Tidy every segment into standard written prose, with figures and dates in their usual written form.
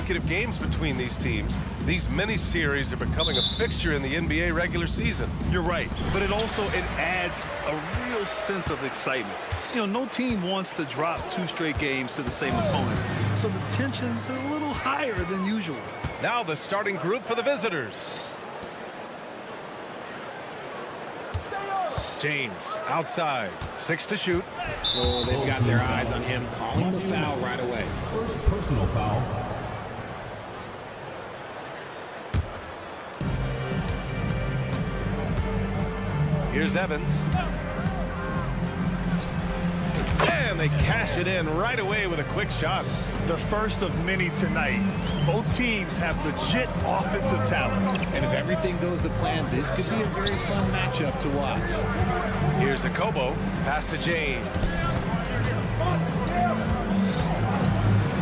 consecutive games between these teams. These mini-series are becoming a fixture in the NBA regular season. You're right, but it adds a real sense of excitement. You know, no team wants to drop 2 straight games to the same opponent, so the tension's a little higher than usual. Now the starting group for the visitors. James, outside, 6 to shoot. Oh, they've got their eyes on him, calling the foul right away. First personal foul. Here's Evans. And they cash it in right away with a quick shot. The first of many tonight. Both teams have legit offensive talent. And if everything goes to plan, this could be a very fun matchup to watch. Here's a Kobo. Pass to James.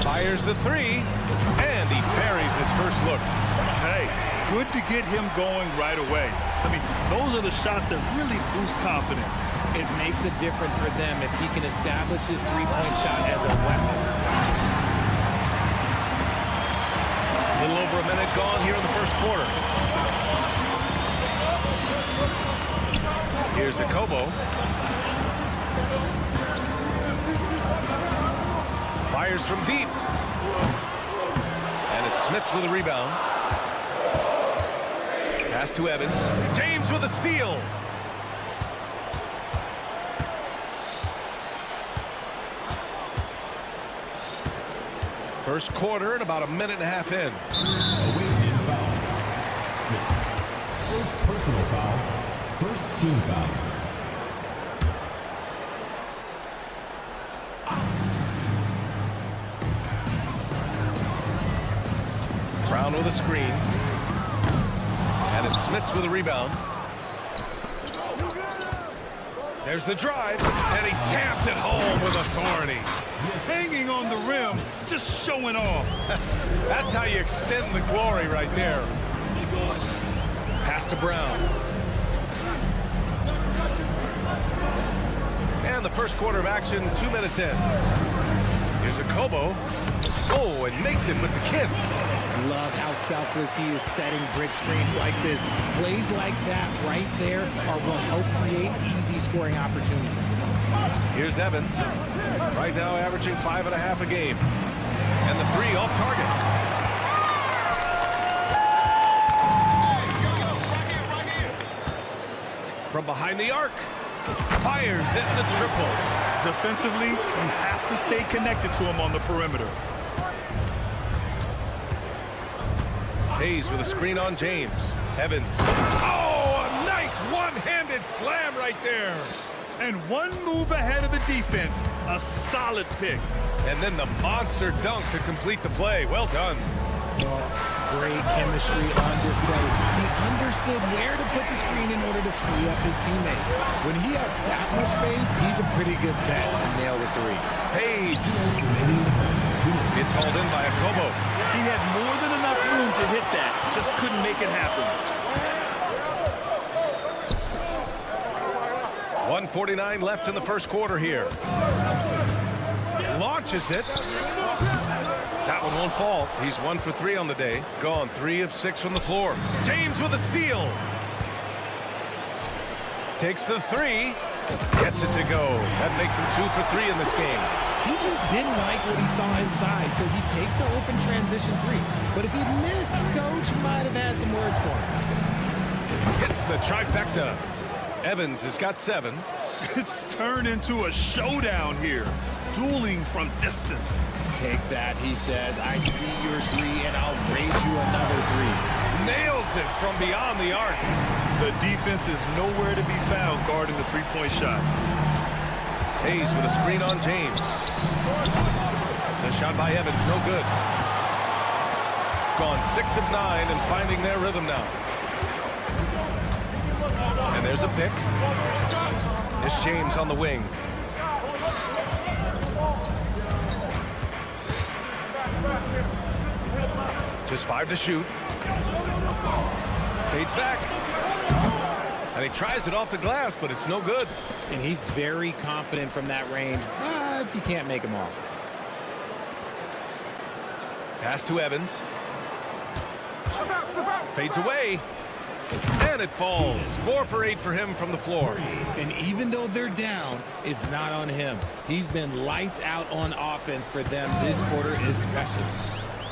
Fires the 3. And he buries his first look. Hey, good to get him going right away. I mean, those are the shots that really boost confidence. It makes a difference for them if he can establish his three-point shot as a weapon. A little over a minute gone here in the first quarter. Here's a Kobo. Fires from deep. And it's Smits with a rebound. Pass to Evans. James with a steal. First quarter and about a minute and a half in. Away team foul. Smith. First personal foul. First team foul. Brown with a screen. And it's Smits with a rebound. There's the drive. And he taps it home with authority. Hanging on the rim, just showing off. That's how you extend the glory right there. Pass to Brown. And the first quarter of action, 2 minutes in. Here's a Kobo. Oh, and makes it with the kiss. Love how selfless he is setting brick screens like this. Plays like that right there are what help create easy scoring opportunities. Here's Evans. Right now averaging 5.5 a game. And the 3 off target. From behind the arc. Fires in the triple. Defensively, you have to stay connected to him on the perimeter. Hayes with a screen on James. Evans. Oh, a nice one-handed slam right there. And one move ahead of the defense. A solid pick. And then the monster dunk to complete the play. Well done. Great chemistry on display. He understood where to put the screen in order to free up his teammate. When he has that much space, he's a pretty good bet to nail the 3. Page. It's hauled in by a Kobo. He had more than enough room to hit that. Just couldn't make it happen. 1:49 left in the first quarter here. Launches it. That one won't fall. He's 1 for 3 on the day. Gone 3 of 6 from the floor. James with a steal. Takes the 3. Gets it to go. That makes him 2 for 3 in this game. He just didn't like what he saw inside, so he takes the open transition 3. But if he missed, Coach might have had some words for him. Hits the trifecta. Evans has got 7. It's turned into a showdown here. Dueling from distance. Take that, he says. I see your 3, and I'll raise you another 3. Nails it from beyond the arc. The defense is nowhere to be found guarding the three-point shot. Hayes with a screen on James. The shot by Evans, no good. Gone 6 of 9 and finding their rhythm now. And there's a pick. It's James on the wing. Just 5 to shoot. Fades back. And he tries it off the glass, but it's no good. And he's very confident from that range, but you can't make him all. Pass to Evans. Fades away. And it falls. 4 for 8 for him from the floor. And even though they're down, it's not on him. He's been lights out on offense for them this quarter especially.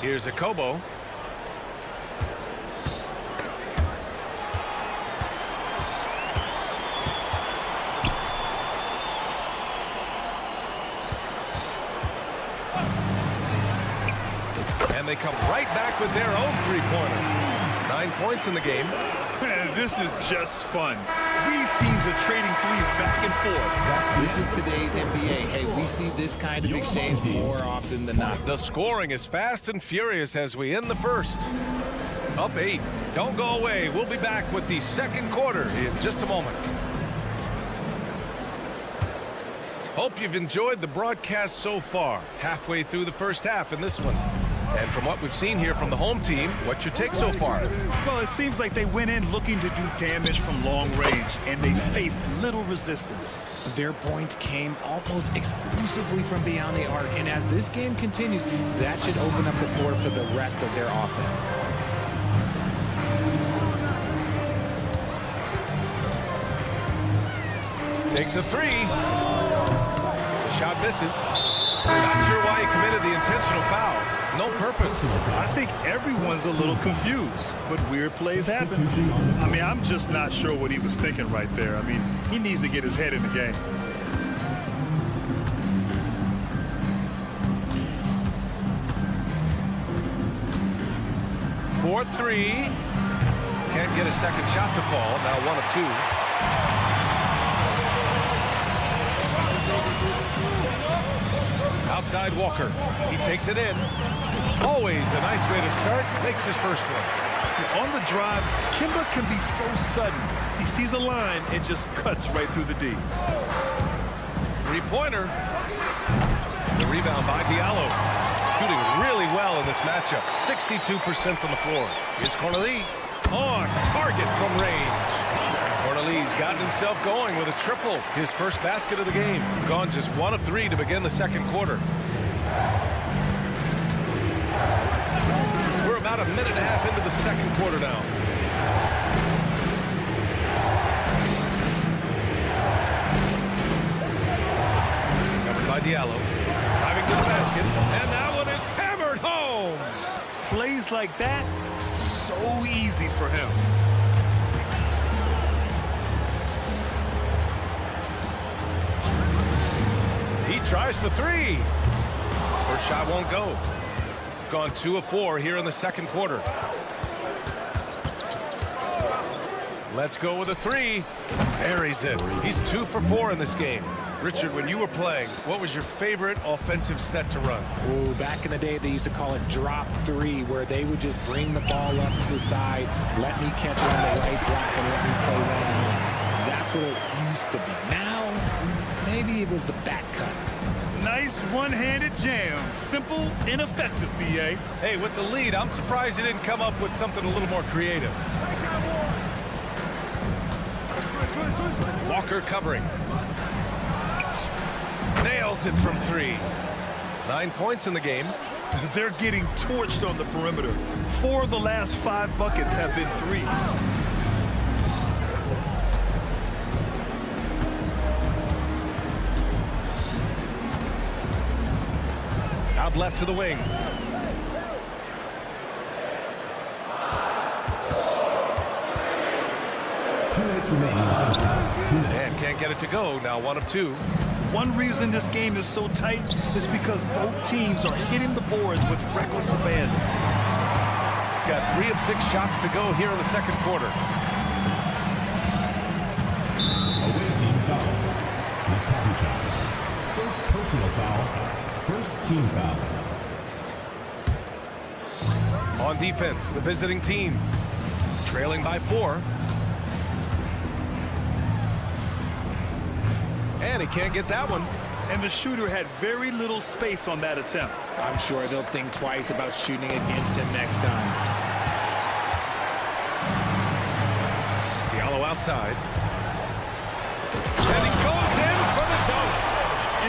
Here's a Kobo. And they come right back with their own three-pointer. 9 points in the game. This is just fun. These teams are trading threes back and forth. This is today's NBA. Hey, we see this kind of exchange more often than not. The scoring is fast and furious as we end the first. Up 8. Don't go away. We'll be back with the second quarter in just a moment. Hope you've enjoyed the broadcast so far. Halfway through the first half in this one. And from what we've seen here from the home team, what's your take so far? Well, it seems like they went in looking to do damage from long range, and they faced little resistance. Their points came almost exclusively from beyond the arc, and as this game continues, that should open up the floor for the rest of their offense. Takes a 3. The shot misses. Not sure why he committed the intentional foul. No purpose. I think everyone's a little confused, but weird plays happen. I mean, I'm just not sure what he was thinking right there. I mean, he needs to get his head in the game. For 3. Can't get a second shot to fall. Now 1 of 2. Outside Walker. He takes it in. Always a nice way to start. Makes his first one. On the drive, Kemba can be so sudden. He sees a line and just cuts right through the D. Three-pointer. The rebound by Diallo. Shooting really well in this matchup. 62% from the floor. Here's Corneli. On target from range. Corneli's gotten himself going with a triple. His first basket of the game. Gone just 1 of 3 to begin the second quarter. We're about a minute and a half into the second quarter now. Covered by Diallo. Driving to the basket. And that one is hammered home. Plays like that, so easy for him. He tries for 3. First shot won't go. Gone 2 of 4 here in the second quarter. Let's go with a 3. Buries it. He's 2 for 4 in this game. Richard, when you were playing, what was your favorite offensive set to run? Oh, back in the day, they used to call it drop 3, where they would just bring the ball up to the side, let me catch it on the right block, and let me play one-on-one. That's what it used to be. Now, maybe it was the back cut. Nice one-handed jam. Simple and effective, B.A. Hey, with the lead, I'm surprised he didn't come up with something a little more creative. Walker covering. Nails it from 3. 9 points in the game. They're getting torched on the perimeter. 4 of the last 5 buckets have been threes. Out left to the wing. And can't get it to go. Now 1 of 2. One reason this game is so tight is because both teams are hitting the boards with reckless abandon. Got 3 of 6 shots to go here in the second quarter. Away team foul. First personal foul. First team foul. On defense, the visiting team. Trailing by 4. And he can't get that one. And the shooter had very little space on that attempt. I'm sure they'll think twice about shooting against him next time. Diallo outside. And he goes in for the dunk.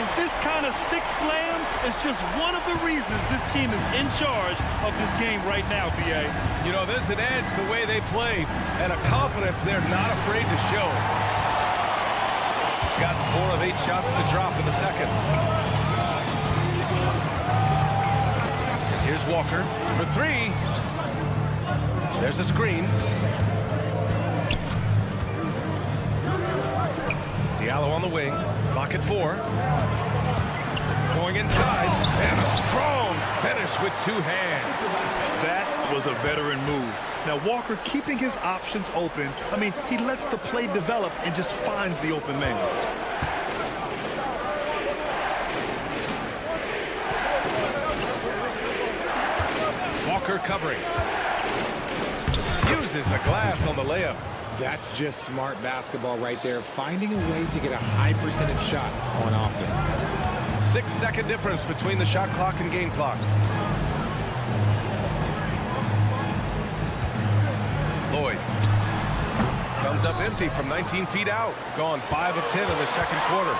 And this this kind of six slam is just one of the reasons this team is in charge of this game right now, B.A. You know, there's an edge the way they play and a confidence they're not afraid to show. Got 4 of 8 shots to drop in the second. Here's Walker for 3. There's a screen. Diallo on the wing. Clock at 4. Going inside. And a strong finish with 2 hands. That was a veteran move. Now, Walker keeping his options open. I mean, he lets the play develop and just finds the open man. Walker covering. Uses the glass on the layup. That's just smart basketball right there, finding a way to get a high percentage shot on offense. 6-second difference between the shot clock and game clock. Lloyd comes up empty from 19 feet out. Gone 5 of 10 in the second quarter.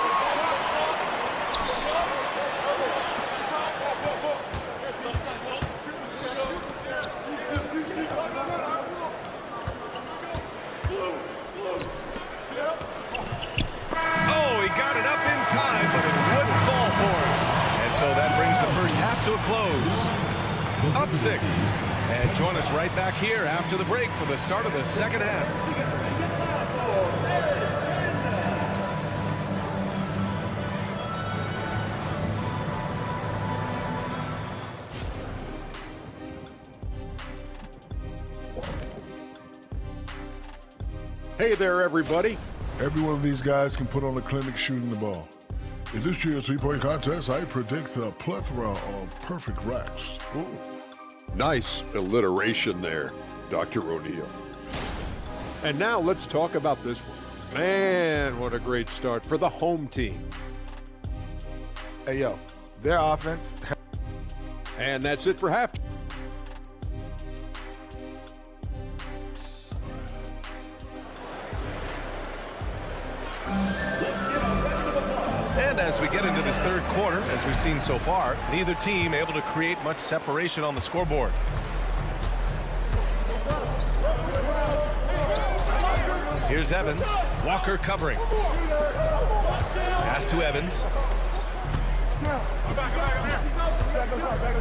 To a close. Up 6. And join us right back here after the break for the start of the second half. Hey there, everybody. Every one of these guys can put on a clinic shooting the ball. In this year's three-point contest, I predict a plethora of perfect racks. Ooh. Nice alliteration there, Dr. O'Neill. And now let's talk about this one. Man, what a great start for the home team. Hey, yo, their offense. And that's it for half. And as we get into this third quarter, as we've seen so far, neither team able to create much separation on the scoreboard. Here's Evans. Walker covering. Pass to Evans.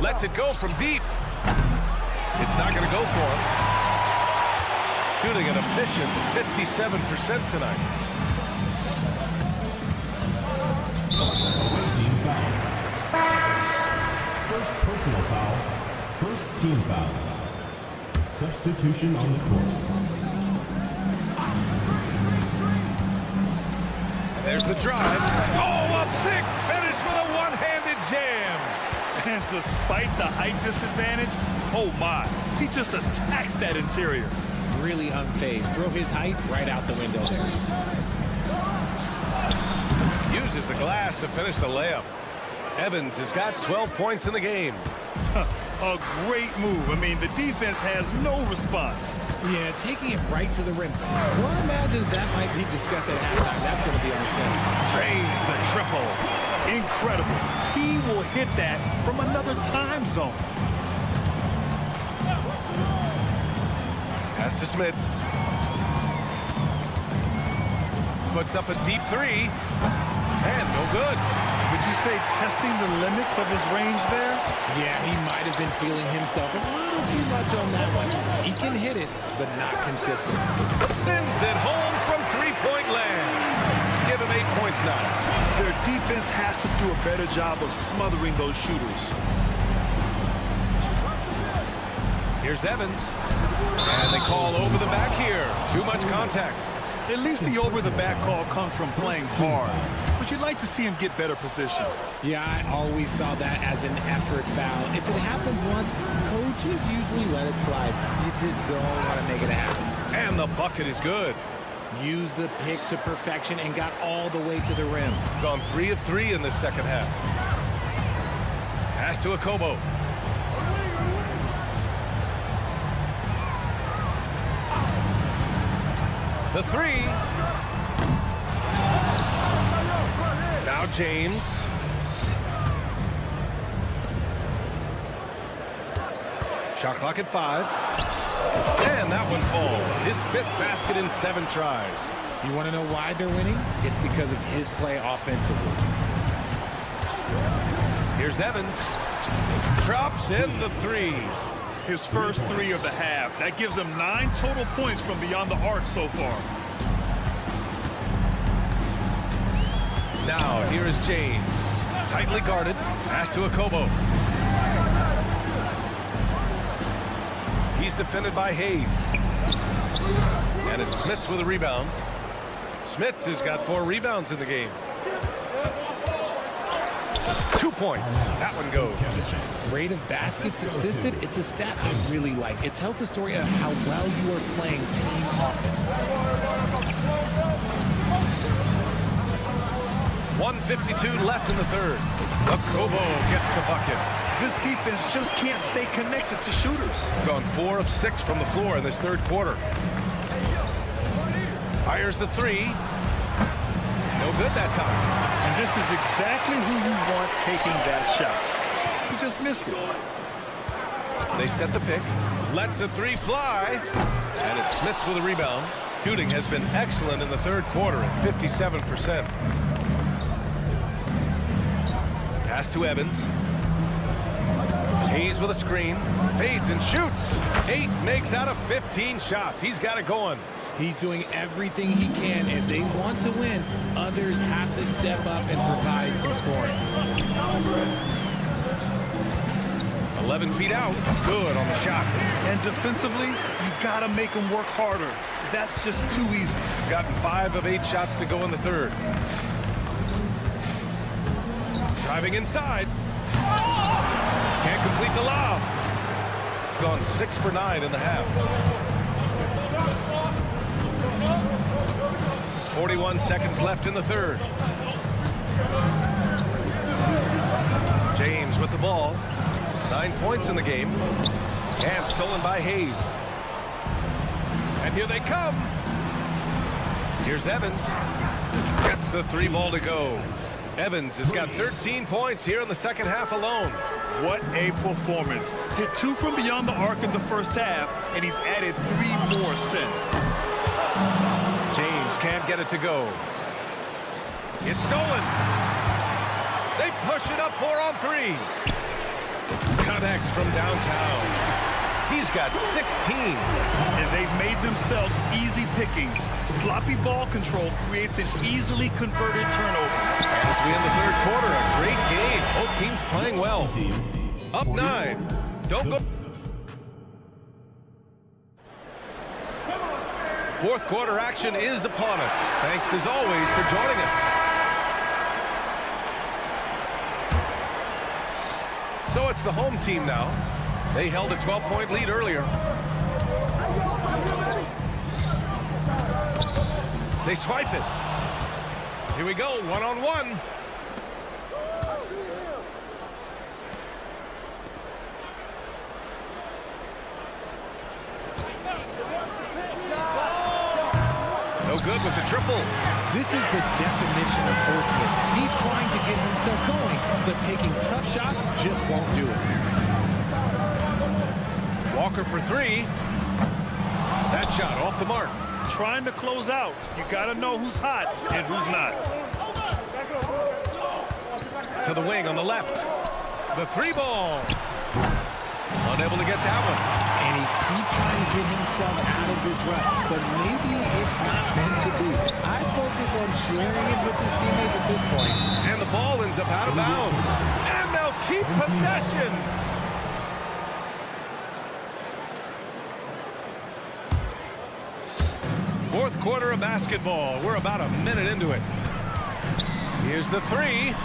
Lets it go from deep. It's not going to go for him. Shooting an efficient 57% tonight. Team foul. First personal foul. First team foul. Substitution on the court. There's the drive. Oh, a big finish with a one-handed jam. And despite the height disadvantage, oh my, he just attacks that interior. Really unfazed. Throw his height right out the window there. Uses the glass to finish the layup. Evans has got 12 points in the game. A great move. I mean, the defense has no response. Yeah, taking it right to the rim. One imagines that might be discussed at halftime. That's going to be on film. Drains the triple. Incredible. He will hit that from another time zone. Pass to Smits. Puts up a deep 3. And no good. Would you say testing the limits of his range there? Yeah, he might have been feeling himself a little too much on that one. He can hit it, but not consistent. Sends it home from three-point land. Give him 8 points now. Their defense has to do a better job of smothering those shooters. Here's Evans. And they call over the back here. Too much contact. At least the over-the-back call comes from playing hard. But you'd like to see him get better position. Yeah, I always saw that as an effort foul. If it happens once, coaches usually let it slide. You just don't want to make it happen. And the bucket is good. Used the pick to perfection and got all the way to the rim. Gone 3 of 3 in the second half. Pass to Akobo. The 3. Now James. Shot clock at 5. And that one falls. His 5th basket in 7 tries. You want to know why they're winning? It's because of his play offensively. Here's Evans. Drops in the 3s. His first 3 of the half. That gives him 9 total points from beyond the arc so far. Now, here is James. Tightly guarded. Pass to Akobo. He's defended by Hayes. And it's Smits with a rebound. Smits has got 4 rebounds in the game. 2 points. That one goes. Rate of baskets assisted, it's a stat I really like. It tells the story of how well you are playing team offense. 1:52 left in the 3rd. Akobo gets the bucket. This defense just can't stay connected to shooters. Gone 4 of 6 from the floor in this 3rd quarter. Fires the 3. No good that time. And this is exactly who you want taking that shot. He just missed it. They set the pick. Lets the 3 fly. And it's Smits with a rebound. Shooting has been excellent in the 3rd quarter at 57%. Pass to Evans. Hayes with a screen. Fades and shoots. 8 makes out of 15 shots. He's got it going. He's doing everything he can. If they want to win, others have to step up and provide some scoring. 11 feet out. Good on the shot. And defensively, you got to make him work harder. That's just too easy. Gotten 5 of 8 shots to go in the 3rd. Driving inside. Can't complete the lob. Gone 6 for 9 in the half. 41 seconds left in the 3rd. James with the ball. 9 points in the game. And stolen by Hayes. And here they come. Here's Evans. Gets the 3 ball to go. Evans has got 13 points here in the 2nd half alone. What a performance. Hit 2 from beyond the arc in the 1st half, and he's added 3 more since. James can't get it to go. It's stolen. They push it up 4 on 3. Connects from downtown. He's got 16. And they've made themselves easy pickings. Sloppy ball control creates an easily converted turnover. As we end the 3rd quarter, a great game. Both teams playing well. Up 9. Don't go. 4th quarter action is upon us. Thanks as always for joining us. So it's the home team now. They held a 12-point lead earlier. They swipe it. Here we go, 1-on-1. No good with the triple. This is the definition of forcing it. He's trying to get himself going, but taking tough shots just won't do it. Walker for 3. That shot off the mark. Trying to close out. You got to know who's hot and who's not. To the wing on the left. The 3 ball. Unable to get that one. And he keeps trying to get himself out of this rut, but maybe it's not meant to be. I'd focus on sharing it with his teammates at this point. And the ball ends up out of bounds. And they'll keep possession. Fourth quarter of basketball. We're about a minute into it. Here's the 3.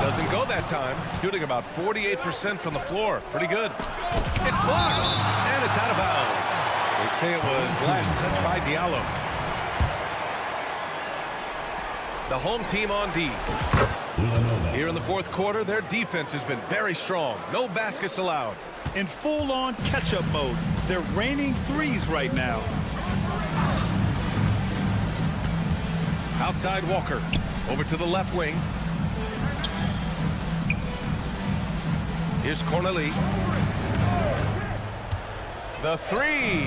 Doesn't go that time. Shooting about 48% from the floor. Pretty good. It's blocked. And it's out of bounds. They say it was last touched by Diallo. The home team on D. Here in the 4th quarter, their defense has been very strong. No baskets allowed. In full-on catch-up mode. They're raining 3s right now. Outside Walker. Over to the left wing. Here's Corneli. The three.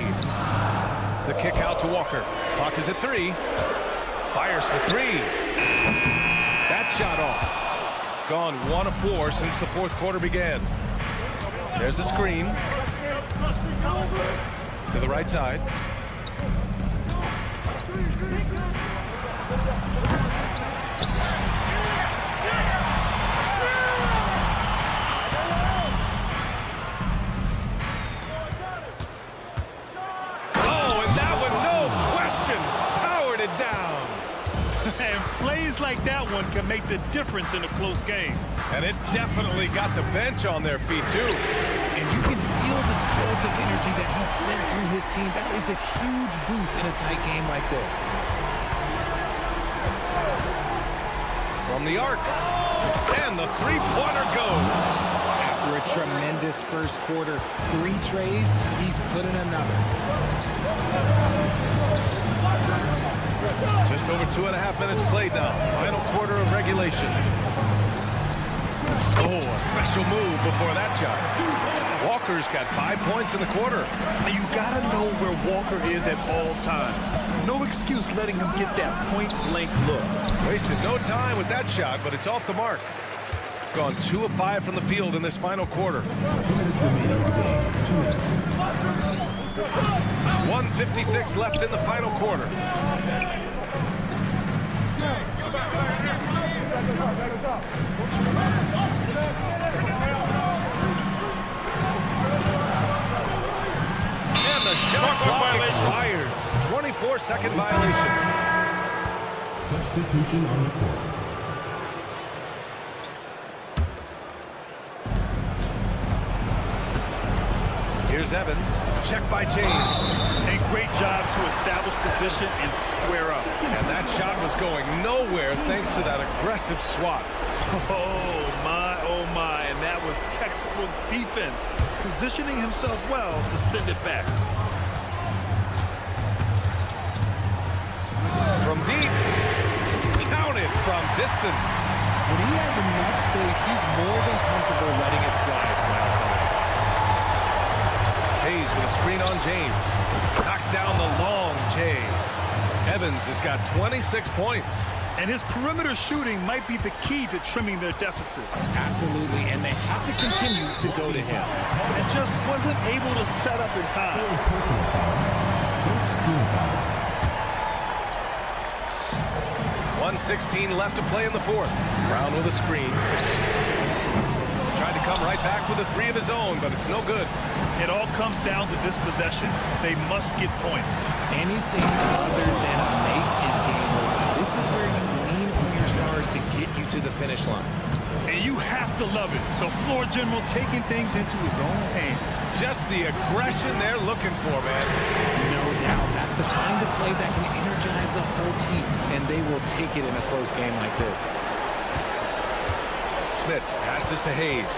The kick out to Walker. Clock is at 3. Fires for 3. That shot off. Gone 1 of 4 since the fourth quarter began. There's a screen. To the right side. And plays like that one can make the difference in a close game. And it definitely got the bench on their feet, too. And you can feel the jolt of energy that he sent through his team. That is a huge boost in a tight game like this. From the arc. And the three-pointer goes. After a tremendous first quarter, 3 trays, he's put in another. Just over 2.5 minutes played now. Final quarter of regulation. Oh, a special move before that shot. Walker's got 5 points in the quarter. You gotta know where Walker is at all times. No excuse letting him get that point-blank look. Wasted no time with that shot, but it's off the mark. Gone 2 of 5 from the field in this final quarter. 2 minutes remaining in the game. 2 minutes. 1:56 left in the final quarter. And the shot clock expires. 24-second violation. Substitution on the court. Here's Evans. Check by James. A great job to establish position and square up. And that shot was going nowhere thanks to that aggressive swat. Oh my, and that was textbook defense. Positioning himself well to send it back. From deep. Counted from distance. When he has enough space, he's more than comfortable letting it fly from outside. Hayes with a screen on James. Knocks down the long J. Evans has got 26 points. And his perimeter shooting might be the key to trimming their deficit. Absolutely, and they have to continue to go to him. And just wasn't able to set up in time. Personal foul. First team foul. 1:16 left to play in the fourth. Brown with a screen. Tried to come right back with a 3 of his own, but it's no good. It all comes down to this possession. They must get points. Anything other than a make is game over. This is where you lean on your stars to get you to the finish line. And you have to love it. The floor general taking things into his own hands. Just the aggression they're looking for, man. No doubt. That's the kind of play that can energize the whole team, and they will take it in a close game like this. Smith passes to Hayes.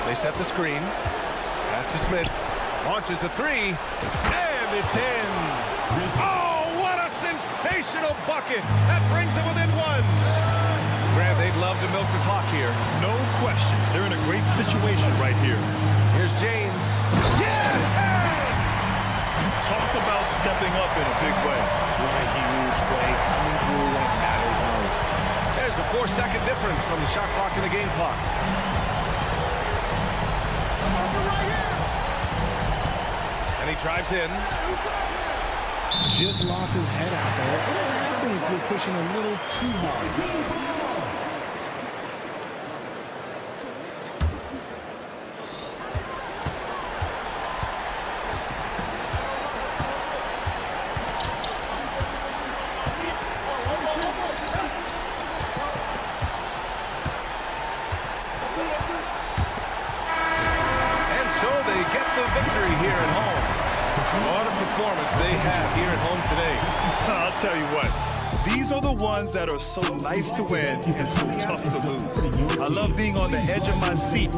They set the screen. Pass to Smith. Launches a 3. And it's in. Oh, what a sensational bucket. That brings them within 1. Grant, they'd love to milk the clock here. No question. They're in a great situation right here. Here's James. Yes! Talk about stepping up in a big way. What a huge play coming through when it matters most. There's a 4-second difference from the shot clock and the game clock. And he drives in. Just lost his head out there. It'll happen if you're pushing a little too hard. Victory here at home. What a performance they have here at home today. I'll tell you what, these are the ones that are so nice to win and so tough to lose. I love being on the edge of my seat.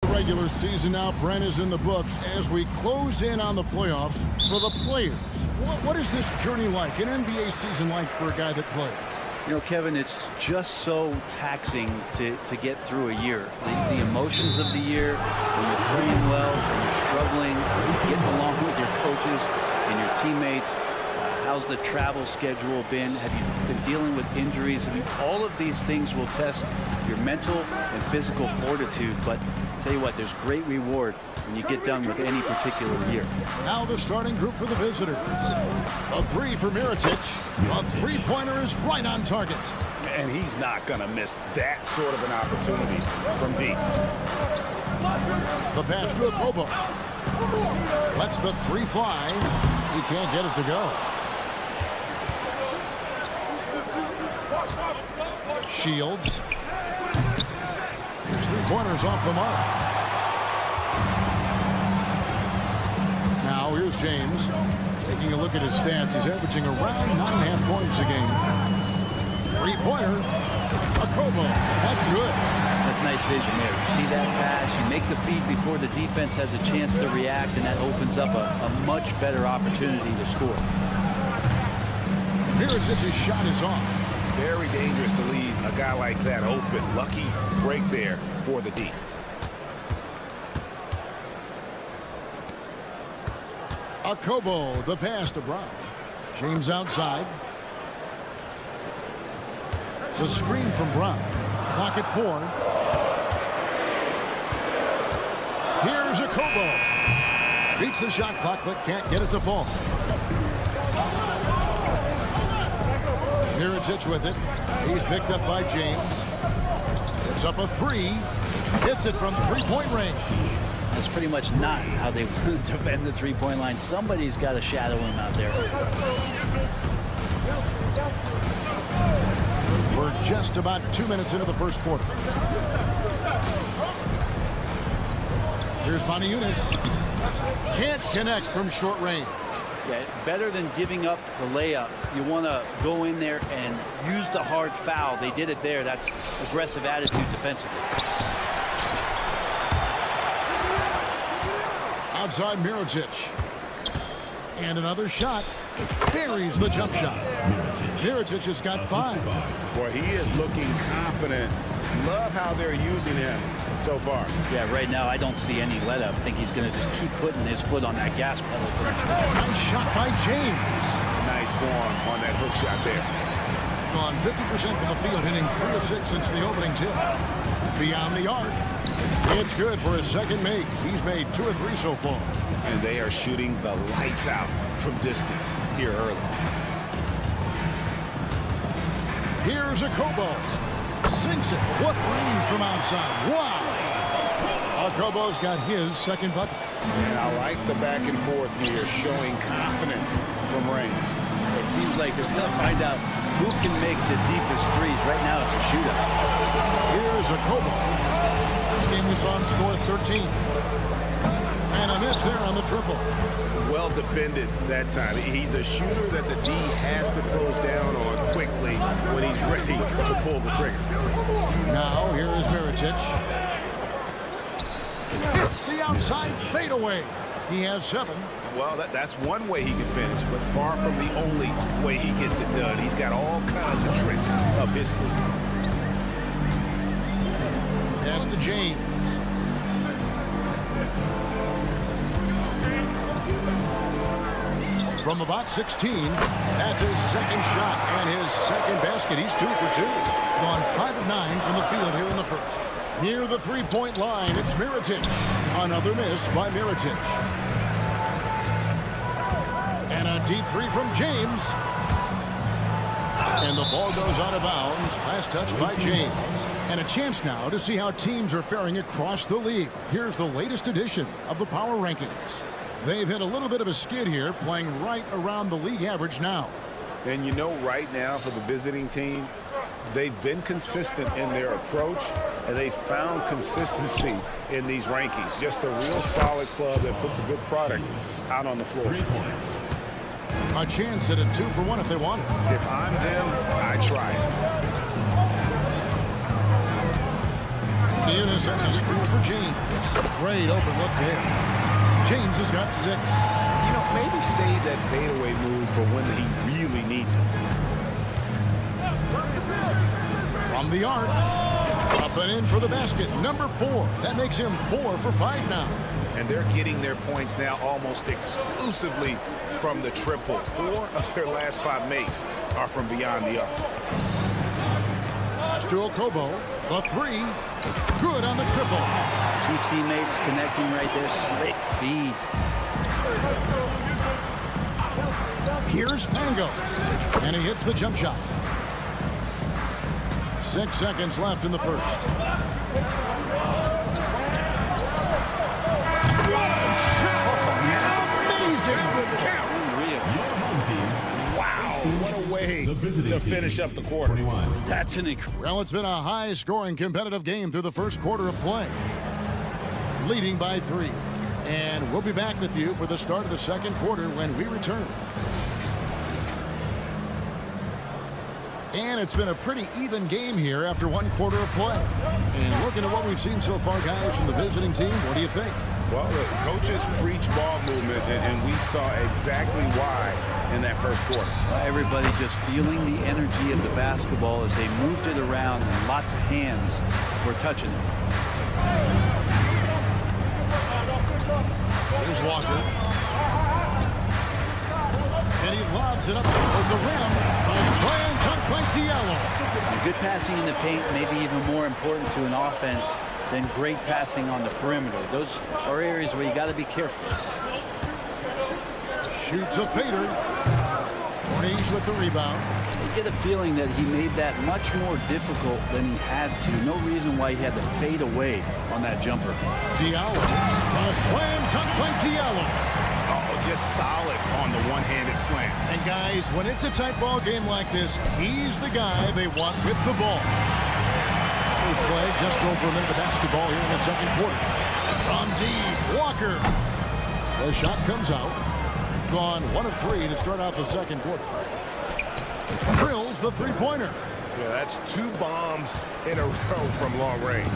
Regular season now, Brent, is in the books as we close in on the playoffs for the players. What is this journey like, an NBA season like for a guy that plays? You know, Kevin, it's just so taxing to get through a year. The emotions of the year, when you're playing well, when you're struggling, getting along with your coaches and your teammates. How's the travel schedule been? Have you been dealing with injuries? I mean, all of these things will test your mental and physical fortitude. But I'll tell you what, there's great reward when you get done with any particular year. Now the starting group for the visitors. A three for Mirotic. A three-pointer is right on target. And he's not going to miss that sort of an opportunity from deep. The pass to Akobo. Lets the three fly. He can't get it to go. Shields. His three-pointers off the mark. Now here's James. Taking a look at his stats, he's averaging around 9.5 points a game. Three-pointer. Akobo. That's good. That's nice vision there. You see that pass, you make the feed before the defense has a chance to react, and that opens up a much better opportunity to score. Mirotic's shot is off. Very dangerous to leave a guy like that open. Lucky break there for the D. Akobo, the pass to Brown. James outside. The screen from Brown. Clock at 4. Here's Akobo. Beats the shot clock, but can't get it to fall. Mirotic with it. He's picked up by James. It's up a three. Hits it from three-point range. That's pretty much not how they defend the three-point line. Somebody's got to shadow him out there. We're just about 2 minutes into the first quarter. Here's Yunus. Can't connect from short range. Yeah, better than giving up the layup. You want to go in there and use the hard foul. They did it there. That's aggressive attitude defensively. Outside Mirotic. And another shot. Buries the jump shot. Mirotic has got 5. Boy, he is looking confident. Love how they're using him so far. Yeah, right now I don't see any let up. I think he's going to just keep putting his foot on that gas pedal. Nice shot by James. Nice form on that hook shot there. On 50% from the field, hitting 3 of 6 since the opening tip. Beyond the arc. It's good for his second make. He's made 2 of 3 so far. And they are shooting the lights out from distance here early. Here's Akobo. Sinks it. What range from outside. Wow. Akobo's got his second bucket. And I like the back and forth here, showing confidence from range. It seems like they're going to find out who can make the deepest threes. Right now it's a shootout. Here's Akobo. This game we saw him score 13. And a miss there on the triple. Well defended that time. He's a shooter that the D has to close down on quickly when he's ready to pull the trigger. Now here is Mirotic. It's the outside fadeaway. He has 7. Well, that's one way he can finish, but far from the only way he gets it done. He's got all kinds of tricks up his sleeve. Pass to James. From about 16, that's his second shot and his second basket. He's 2 for 2. Gone 5 of 9 from the field here in the first. Near the three-point line, it's Mirotic. Another miss by Mirotic. And a deep 3 from James. And the ball goes out of bounds. Last touch by James. And a chance now to see how teams are faring across the league. Here's the latest edition of the Power Rankings. They've hit a little bit of a skid here, playing right around the league average now. And you know, right now for the visiting team, they've been consistent in their approach, and they found consistency in these rankings. Just a real solid club that puts a good product out on the floor. 3 points. A chance at a 2-for-1 if they want it. If I'm them, I try it. Kaunas sets a screen for James. Great open look there. James has got 6. You know, maybe save that fadeaway move for when he really needs it. From the arc. Up and in for the basket. Number 4. That makes him 4 for 5 now. And they're getting their points now almost exclusively from the triple. 4 of their last 5 makes are from beyond the arc. To Okobo. The 3. Good on the triple. 2 teammates connecting right there. Slick feed. Here's Pangos. And he hits the jump shot. 6 seconds left in the first. What a way to finish up the quarter. 21. That's an incredible. Well, it's been a high-scoring competitive game through the first quarter of play. Leading by 3. And we'll be back with you for the start of the second quarter when we return. And it's been a pretty even game here after 1 quarter of play. And looking at what we've seen so far, guys, from the visiting team, what do you think? Well, the coaches preach ball movement, and we saw exactly why in that first quarter. Everybody just feeling the energy of the basketball as they moved it around, and lots of hands were touching it. Here's Walker. And he lobs it up toward the rim. Playing cut by Diallo. Good passing in the paint may be even more important to an offense than great passing on the perimeter. Those are areas where you got to be careful. Shoots a fader. Corniche with the rebound. You get a feeling that he made that much more difficult than he had to. No reason why he had to fade away on that jumper. Diallo. A slam cut by Diallo. Oh, just solid on the one-handed slam. And guys, when it's a tight ball game like this, he's the guy they want with the ball. We play just over a minute of basketball here in the second quarter. From deep, Walker. The shot comes out. Gone 1 of 3 to start out the second quarter. Drills the three-pointer. Yeah, that's 2 bombs in a row from long range.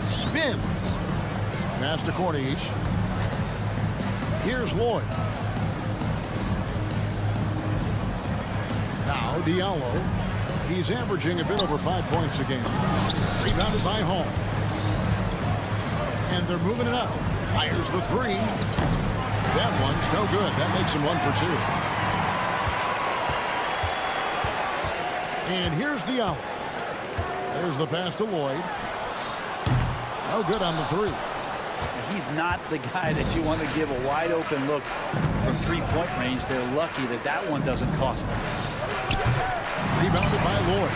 Spins. Pass to Corniche. Here's Lloyd. Now Diallo. He's averaging a bit over 5 points a game. Rebounded by Hall. And they're moving it up. Fires the 3. That one's no good. That makes him 1 for 2. And here's Diallo. There's the pass to Lloyd. No good on the 3. He's not the guy that you want to give a wide open look from 3-point range. They're lucky that that one doesn't cost them. Rebounded by Lloyd.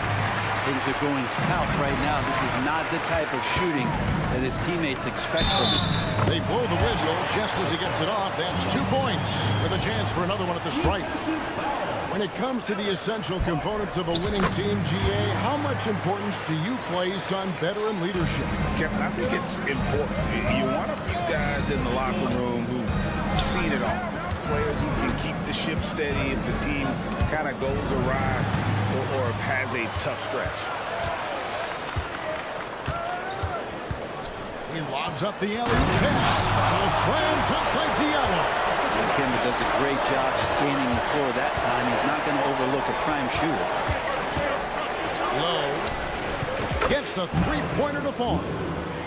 Things are going south right now. This is not the type of shooting that his teammates expect from him. They blow the whistle just as he gets it off. That's 2 points with a chance for another one at the stripe. When it comes to the essential components of a winning team, GA, how much importance do you place on veteran leadership? Kevin, I think it's important. You want a few guys in the locker room who've seen it all. Players who can keep the ship steady if the team kind of goes awry or has a tough stretch. He lobs up the alley pass. A slam cut by Diallo. Kemba does a great job scanning the floor that time. He's not going to overlook a prime shooter. Low gets the 3-pointer to fall.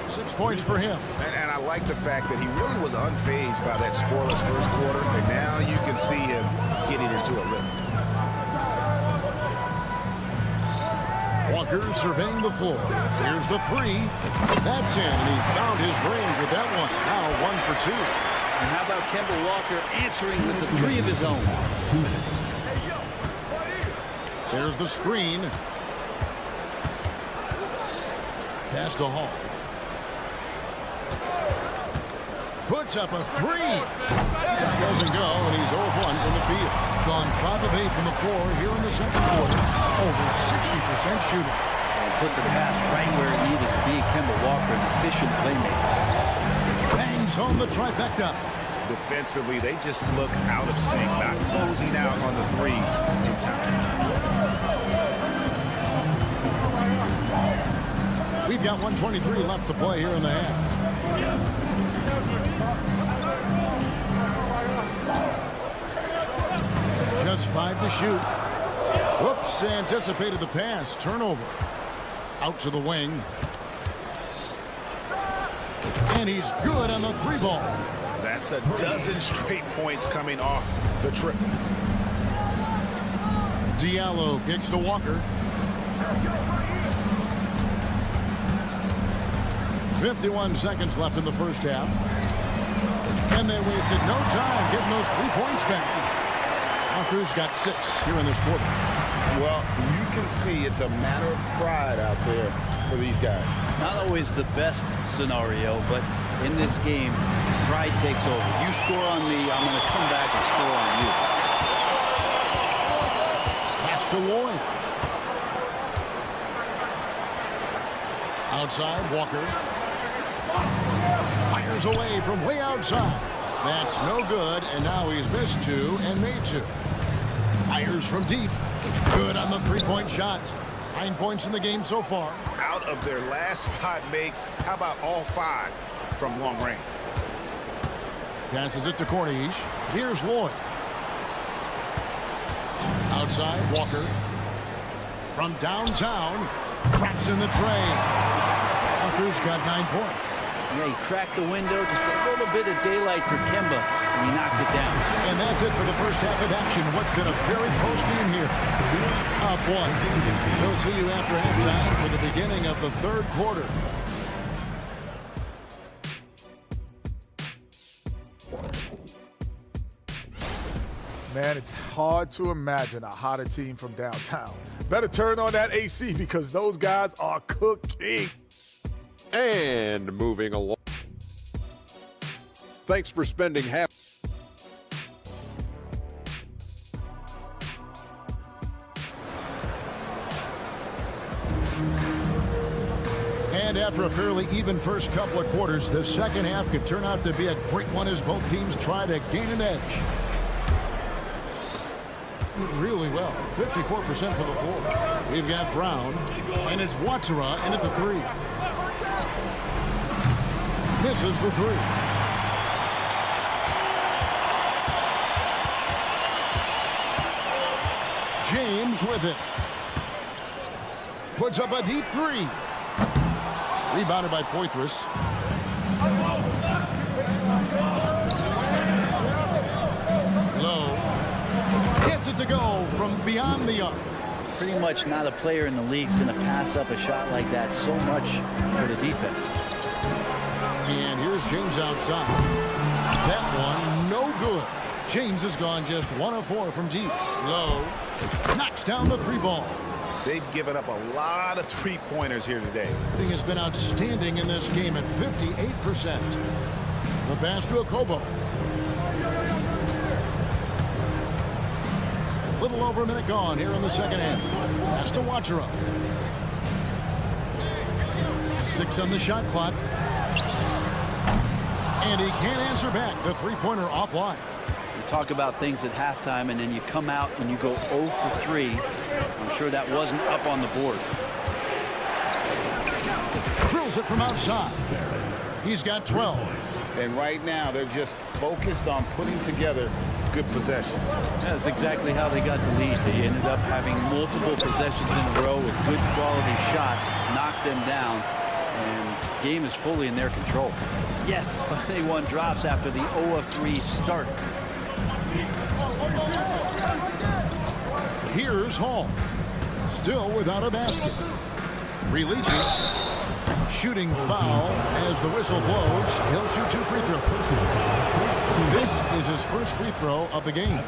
6 points for him. And I like the fact that he really was unfazed by that scoreless first quarter, and now you can see him getting into a rhythm. Walker surveying the floor. Here's the 3. That's in, and he found his range with that one. Now 1 for 2. And how about Kemba Walker answering with the 3 of his own? 2 minutes. There's the screen. Pass to Hall. puts up a three. Doesn't go, and he's 0 of 1 from the field. Gone 5 of 8 from the floor here in the second quarter. Over 60% shooting. And put the pass right where it needed to be. Kemba Walker, an efficient playmaker. Bangs home the trifecta. Defensively, they just look out of sync, not closing out on the threes in time. We've got 1:23 left to play here in the half. Just 5 to shoot. Whoops, anticipated the pass. Turnover. Out to the wing. And he's good on the 3 ball. That's a dozen straight points coming off the trip. Diallo kicks to Walker. 51 seconds left in the first half. And they wasted no time getting those 3 points back. Walker's got 6 here in this quarter. Well, you can see it's a matter of pride out there for these guys. Not always the best scenario, but in this game, pride takes over. You score on me, I'm going to come back and score on you. Pass to Lloyd. Outside, Walker. Fires away from way outside. That's no good, and now he's missed 2 and made 2. Fires from deep. Good on the 3-point shot. 9 points in the game so far. Out of their last 5 makes, how about all 5 from long range? Passes it to Cornish. Here's Lloyd. Outside, Walker. From downtown, traps in the tray. Walker's got 9 points. Yeah, he cracked the window, just a little bit of daylight for Kemba, and he knocks it down. And that's it for the first half of action. What's been a very close game here. Up 1. We'll see you after halftime for the beginning of the third quarter. Man, it's hard to imagine a hotter team from downtown. Better turn on that AC because those guys are cooking. And moving along. Thanks for spending half. And after a fairly even first couple of quarters, the second half could turn out to be a great one as both teams try to gain an edge. Really well. 54% for the floor. We've got Brown, and it's Watsara in at the 3. Misses the 3. James with it. Puts up a deep 3. Rebounded by Poitras. Low. Gets it to go from beyond the arc. Pretty much not a player in the league is going to pass up a shot like that so much for the defense. And here's James outside. That one, no good. James has gone just 1 of 4 from deep. Low. Knocks down the 3 ball. They've given up a lot of 3-pointers here today. He has been outstanding in this game at 58%. The pass to Okobo. A little over a minute gone here in the second half. Pass to Watsara. 6 on the shot clock. And he can't answer back. The 3-pointer offline. You talk about things at halftime, and then you come out and you go 0 for 3. I'm sure that wasn't up on the board. Drills it from outside. He's got 12. And right now, they're just focused on putting together good possession. That's exactly how they got the lead. They ended up having multiple possessions in a row with good quality shots, knocked them down, and the game is fully in their control. Yes, but they won drops after the 0 of 3 start. Here's Hall. Still without a basket. Releases. Shooting foul as the whistle blows. He'll shoot 2 free throws. This is his first free throw of the game.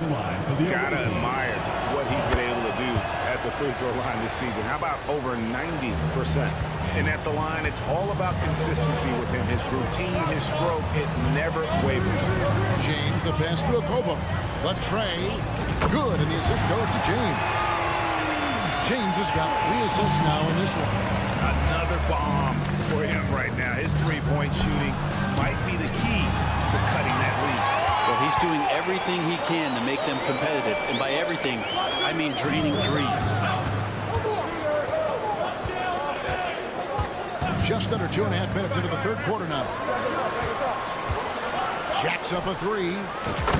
Gotta admire what he's been able to do at the free throw line this season. How about over 90%? And at the line, it's all about consistency with him. His routine, his stroke, it never wavers. James, the pass to Okobo. The tray, good, and the assist goes to James. James has got 3 assists now in this one. Another bomb for him right now. His three-point shooting might be the key to cutting that lead. Well, he's doing everything he can to make them competitive. And by everything, I mean draining threes. Just under 2.5 minutes into the third quarter now. Jacks up a 3,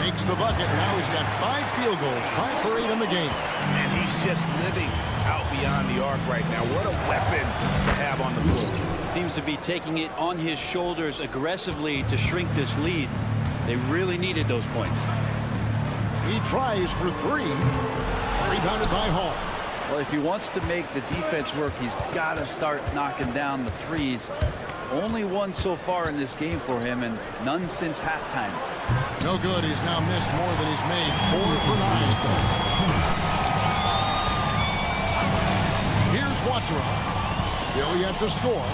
makes the bucket. Now he's got 5 field goals, 5 for 8 in the game. And he's just living out beyond the arc right now. What a weapon to have on the floor. Seems to be taking it on his shoulders aggressively to shrink this lead. They really needed those points. He tries for 3. Rebounded by Hall. Well, if he wants to make the defense work, he's got to start knocking down the threes. Only one so far in this game for him, and none since halftime. No good. He's now missed more than he's made. 4 for 9. Here's Watsura. Still yet to score.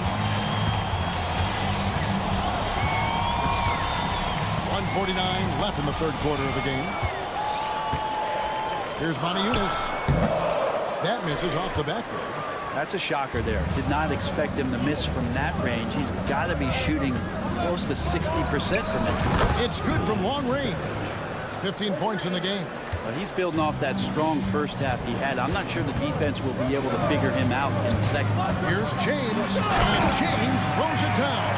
1:49 left in the third quarter of the game. Here's Moniunas. That misses off the backboard. That's a shocker there. Did not expect him to miss from that range. He's got to be shooting close to 60% from it. It's good from long range. 15 points in the game. Well, he's building off that strong first half he had. I'm not sure the defense will be able to figure him out in the second. Here's James, and James throws it down.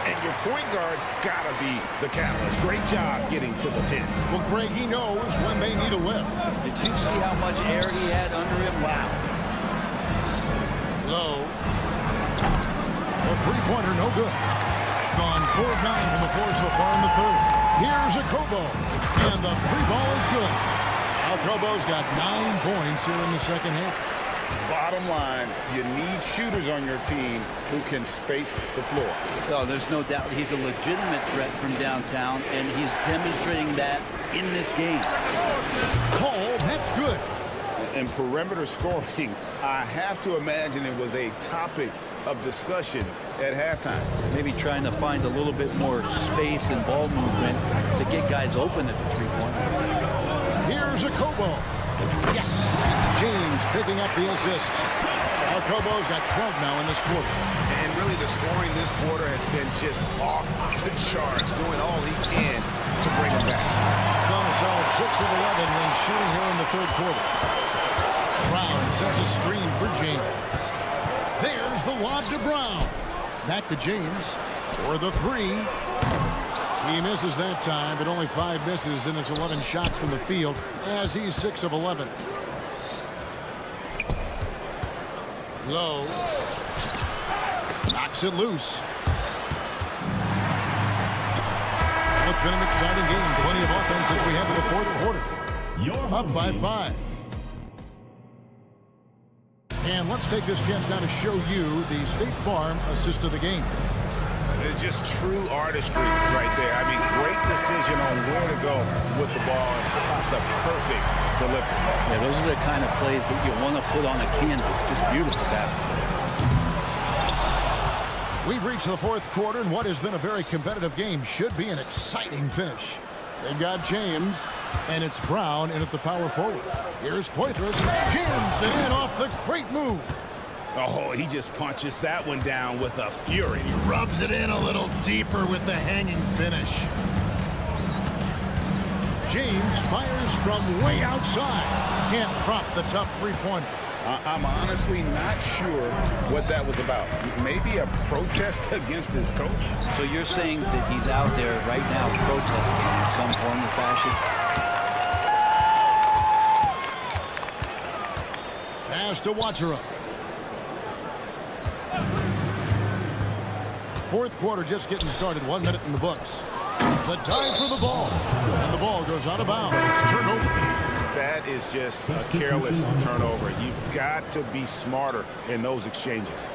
And your point guard's got to be the catalyst. Great job getting to the 10. Well, Greg, he knows when they need a lift. Did you see how much air he had under him? Wow. Low. A three-pointer, no good. Gone 4 of 9 from the floor so far in the third. Here's Okobo, and the 3-ball is good. Okobo's got 9 points here in the second half. Bottom line, you need shooters on your team who can space the floor. Oh, there's no doubt he's a legitimate threat from downtown, and he's demonstrating that in this game. Call, that's good. And perimeter scoring, I have to imagine it was a topic of discussion at halftime. Maybe trying to find a little bit more space and ball movement to get guys open at the three-point. Here's Okobo. Yes, it's James picking up the assist. Okobo's got 12 now in this quarter. And really the scoring this quarter has been just off the charts, doing all he can to bring it back. Gone a solid 6 of 11 when shooting here in the third quarter. Brown sets a screen for James. There's the lob to Brown. Back to James for the 3. He misses that time, but only 5 misses in his 11 shots from the field as he's 6 of 11. Low. Knocks it loose. Well, it's been an exciting game. Plenty of offense as we head to the fourth quarter. Up by 5. And let's take this chance now to show you the State Farm assist of the game. It's just true artistry right there. I mean, great decision on where to go with the ball. The perfect delivery. Yeah, those are the kind of plays that you want to put on a canvas. Just beautiful basketball. We've reached the fourth quarter, and what has been a very competitive game should be an exciting finish. They've got James, and it's Brown in at the power forward. Here's Poitras. Jams it in off the great move. Oh, he just punches that one down with a fury. He rubs it in a little deeper with the hanging finish. James fires from way outside. Can't drop the tough three-pointer. I'm honestly not sure what that was about. Maybe a protest against his coach? So you're saying that he's out there right now protesting in some form or fashion? Pass to Watsura. Fourth quarter just getting started. 1 minute in the books. The time for the ball. And the ball goes out of bounds. Turnover. That is just a careless turnover. You've got to be smarter in those exchanges.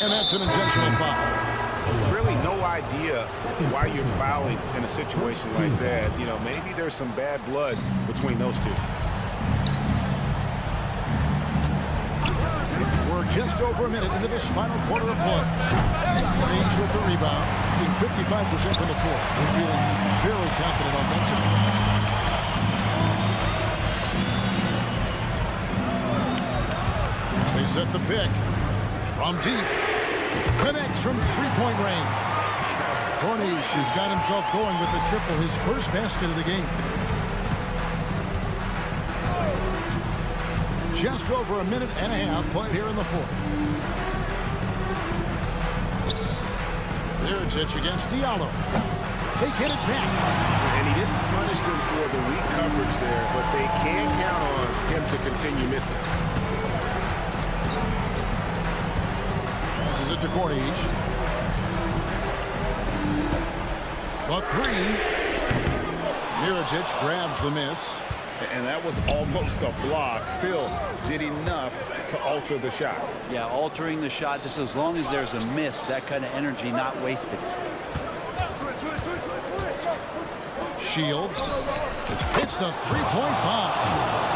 And that's an intentional foul. Really no idea why you're fouling in a situation like that. You know, maybe there's some bad blood between those two. Work just over a minute into this final quarter of play. Cornish with the rebound, being 55% from the floor. They're feeling very confident offensively. They set the pick from deep. Connects from three-point range. Cornish has got himself going with the triple, his first basket of the game. Just over a minute and a half played here in the fourth. Mirotic against Diallo. They get it back. And he didn't punish them for the weak coverage there, but they can count on him to continue missing. Passes it to Cornish. The three. Mirotic grabs the miss. And that was almost a block. Still did enough to alter the shot. Yeah, altering the shot just as long as there's a miss, that kind of energy not wasted. Shields. It's the three-point bomb.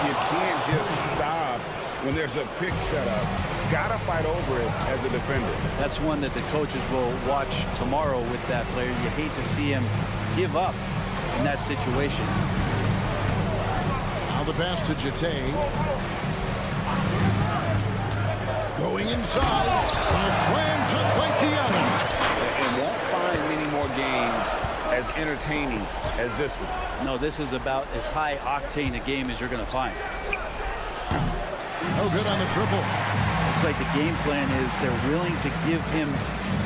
You can't just stop when there's a pick set up. Gotta fight over it as a defender. That's one that the coaches will watch tomorrow with that player. You hate to see him give up in that situation. Now the pass to Jete. Going inside. A slam took by Tiana. And won't find many more games as entertaining as this one. No, this is about as high octane a game as you're going to find. No good on the triple. Looks like the game plan is they're willing to give him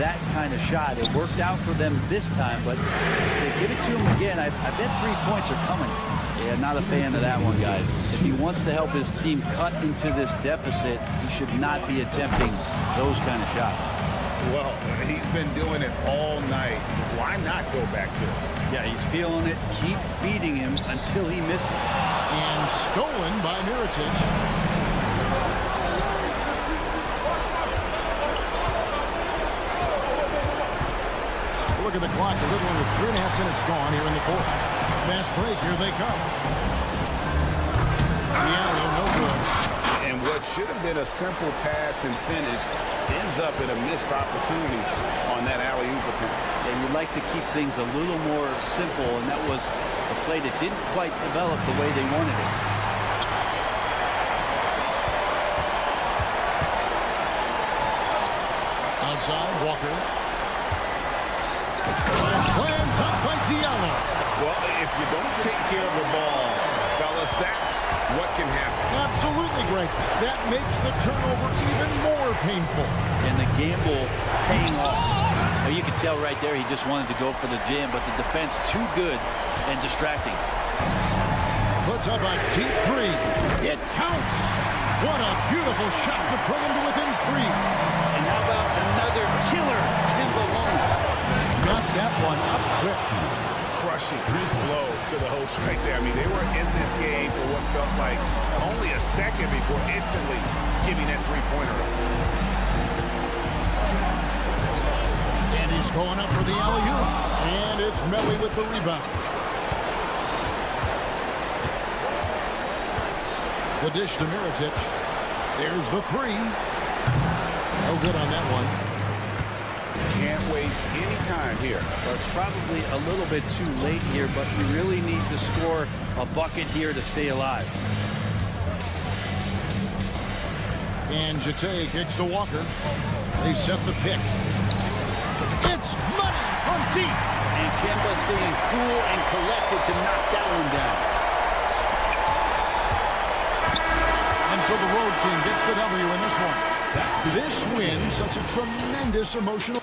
that kind of shot. It worked out for them this time, but if they give it to him again, I bet 3 points are coming. Yeah, not a fan of that one, guys. If he wants to help his team cut into this deficit, he should not be attempting those kind of shots. Well, he's been doing it all night. Why not go back to it? Yeah, he's feeling it. Keep feeding him until he misses. And stolen by Mirotic. Look at the clock, a little under 3.5 minutes gone here in the fourth. Fast break, here they come. Diallo, no good. And what should have been a simple pass and finish ends up in a missed opportunity on that alley-oop attempt. Yeah, you'd like to keep things a little more simple, and that was a play that didn't quite develop the way they wanted it. Outside, Walker. Slam top by Diallo. Well, if you don't take care of the ball, fellas, that's what can happen. Absolutely great. That makes the turnover even more painful. And the gamble paying off. Well, you could tell right there he just wanted to go for the jam, but the defense too good and distracting. Puts up a deep three. It counts. What a beautiful shot to put him to within 3. And how about another killer Timba Long? Got that one up quick. Crushing blow to the host right there. I mean, they were in this game for what felt like only a second before instantly giving that three-pointer up. And he's going up for the alley-oop. And it's Melly with the rebound. The dish to Mirotic. There's the three. No good on that one. Can't waste any time here. Well, it's probably a little bit too late here, but you really need to score a bucket here to stay alive. And Jete kicks to Walker. They set the pick. It's money from deep. And Kemba staying cool and collected to knock that one down. And so the road team gets the W in this one. This win, such a tremendous emotional...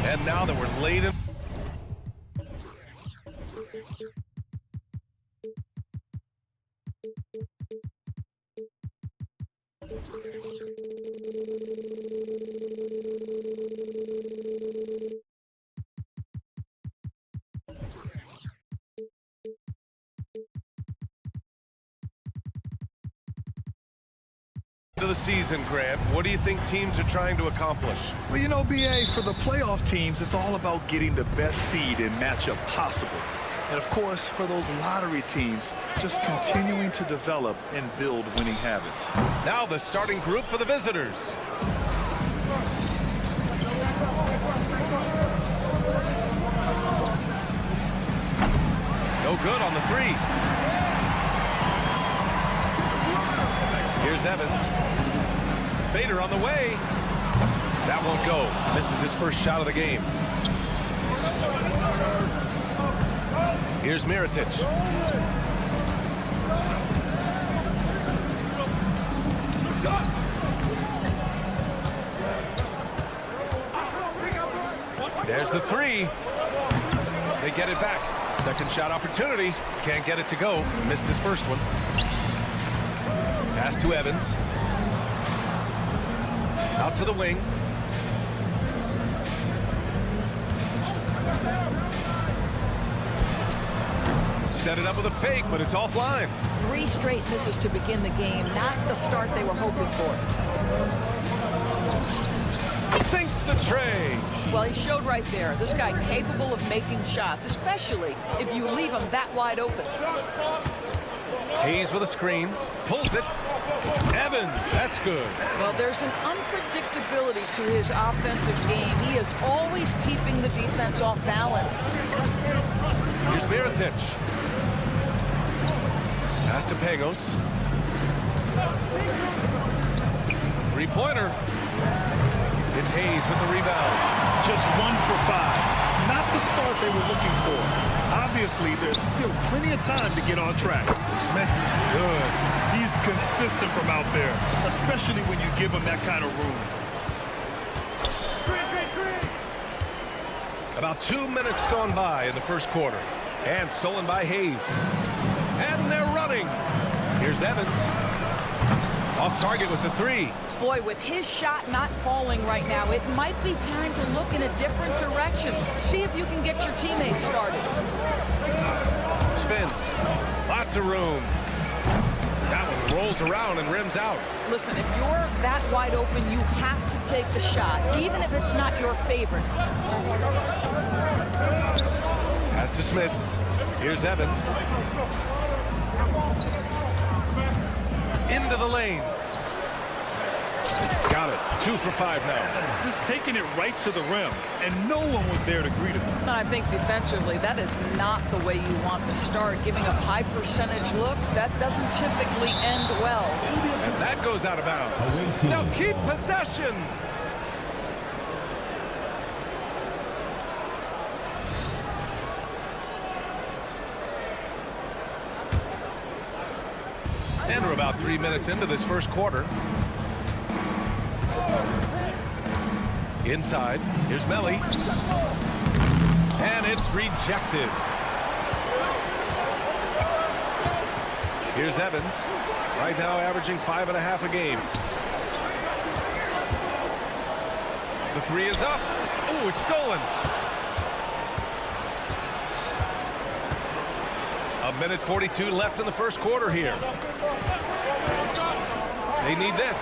And now that we're late in... to the season, Grant, what do you think teams are trying to accomplish? Well, you know, BA, for the playoff teams, it's all about getting the best seed and matchup possible. And, of course, for those lottery teams, just continuing to develop and build winning habits. Now the starting group for the visitors. No good on the three. Here's Evans. Fader on the way. That won't go. Misses his first shot of the game. Here's Mirotic. There's the three. They get it back. Second shot opportunity. Can't get it to go. Missed his first one. Pass to Evans. Out to the wing. Set it up with a fake, but it's offline. 3 straight misses to begin the game. Not the start they were hoping for. Sinks the tray. Well, he showed right there. This guy capable of making shots, especially if you leave him that wide open. Hayes with a screen. Pulls it. Evans, that's good. Well, there's an unpredictability to his offensive game. He is always keeping the defense off balance. Here's Mirotic. Pass to Pangos. Three-pointer. It's Hayes with the rebound. Just 1 for 5. Not the start they were looking for. Obviously, there's still plenty of time to get on track. Smith, good. He's consistent from out there, especially when you give him that kind of room. About 2 minutes gone by in the first quarter. And stolen by Hayes. And they're running. Here's Evans. Off target with the three. Boy, with his shot not falling right now, it might be time to look in a different direction. See if you can get your teammates started. Spins. Lots of room. That one rolls around and rims out. Listen, if you're that wide open, you have to take the shot, even if it's not your favorite. Pass to Smits. Here's Evans. Into the lane. Got it. 2 for 5 now. Just taking it right to the rim, and no one was there to greet him. I think defensively, that is not the way you want to start. Giving up high percentage looks, that doesn't typically end well. And that goes out of bounds. Now keep possession. And we're about 3 minutes into this first quarter. Inside, here's Melly. And it's rejected. Here's Evans. Right now averaging 5.5 a game. The three is up. Oh, it's stolen. 1:42 left in the first quarter here. They need this.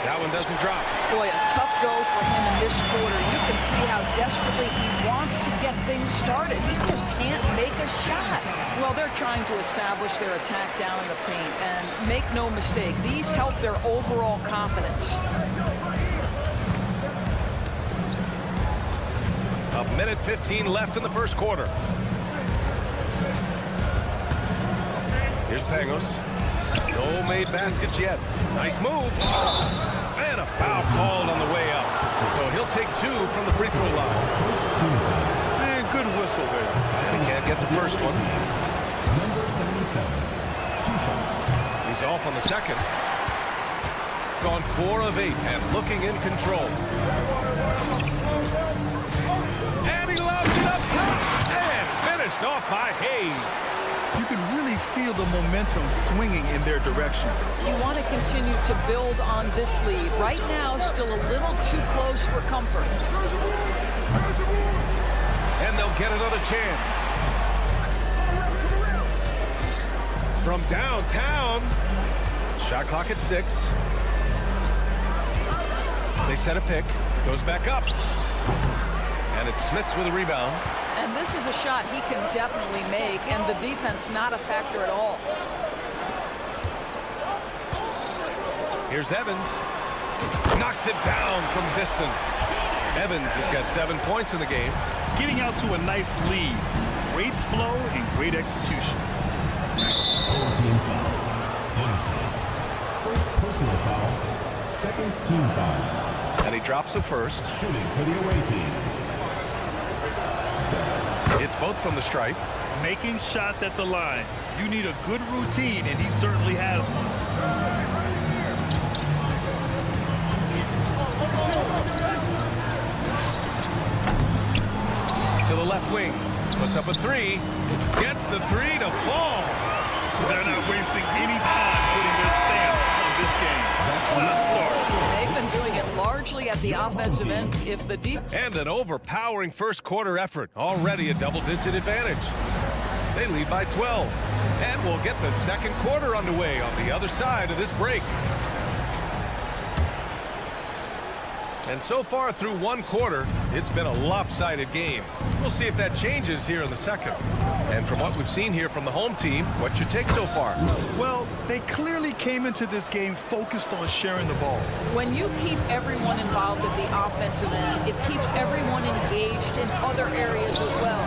That one doesn't drop. Boy, a tough go for him in this quarter. You can see how desperately he wants to get things started. He just can't make a shot. Well, they're trying to establish their attack down in the paint. And make no mistake, these help their overall confidence. 1:15 left in the first quarter. Here's Pangos. No made baskets yet. Nice move. And a foul called on the way up. So he'll take 2 from the free throw line. Man, good whistle there. And he can't get the first one. Number 77. 2 shots. He's off on the second. Gone 4 of 8 and looking in control. And he lobs it up top. And finished off by Hayes. You can really feel the momentum swinging in their direction. You want to continue to build on this lead. Right now, still a little too close for comfort. And they'll get another chance. From downtown. Shot clock at 6. They set a pick. Goes back up. And it's Smits with a rebound. And this is a shot he can definitely make, and the defense not a factor at all. Here's Evans. Knocks it down from distance. Evans has got 7 points in the game. Getting out to a nice lead great flow and great execution. Home team foul. Dempsey. First personal foul. Second team foul. And he drops the first. Shooting for the away team. It's both from the stripe. Making shots at the line. You need a good routine, and he certainly has one. To the left wing. Puts up a three. Gets the three to fall. They're not wasting any time putting their stamp on this game. Let's start. They've been doing it largely at the offensive end. If the deep And an overpowering first quarter effort. Already a double-digit advantage. They lead by 12. And we'll get the second quarter underway on the other side of this break. And so far through one quarter, it's been a lopsided game. We'll see if that changes here in the second. And from what we've seen here from the home team, what's your take so far? Well, they clearly came into this game focused on sharing the ball. When you keep everyone involved at the offensive end, it keeps everyone engaged in other areas as well.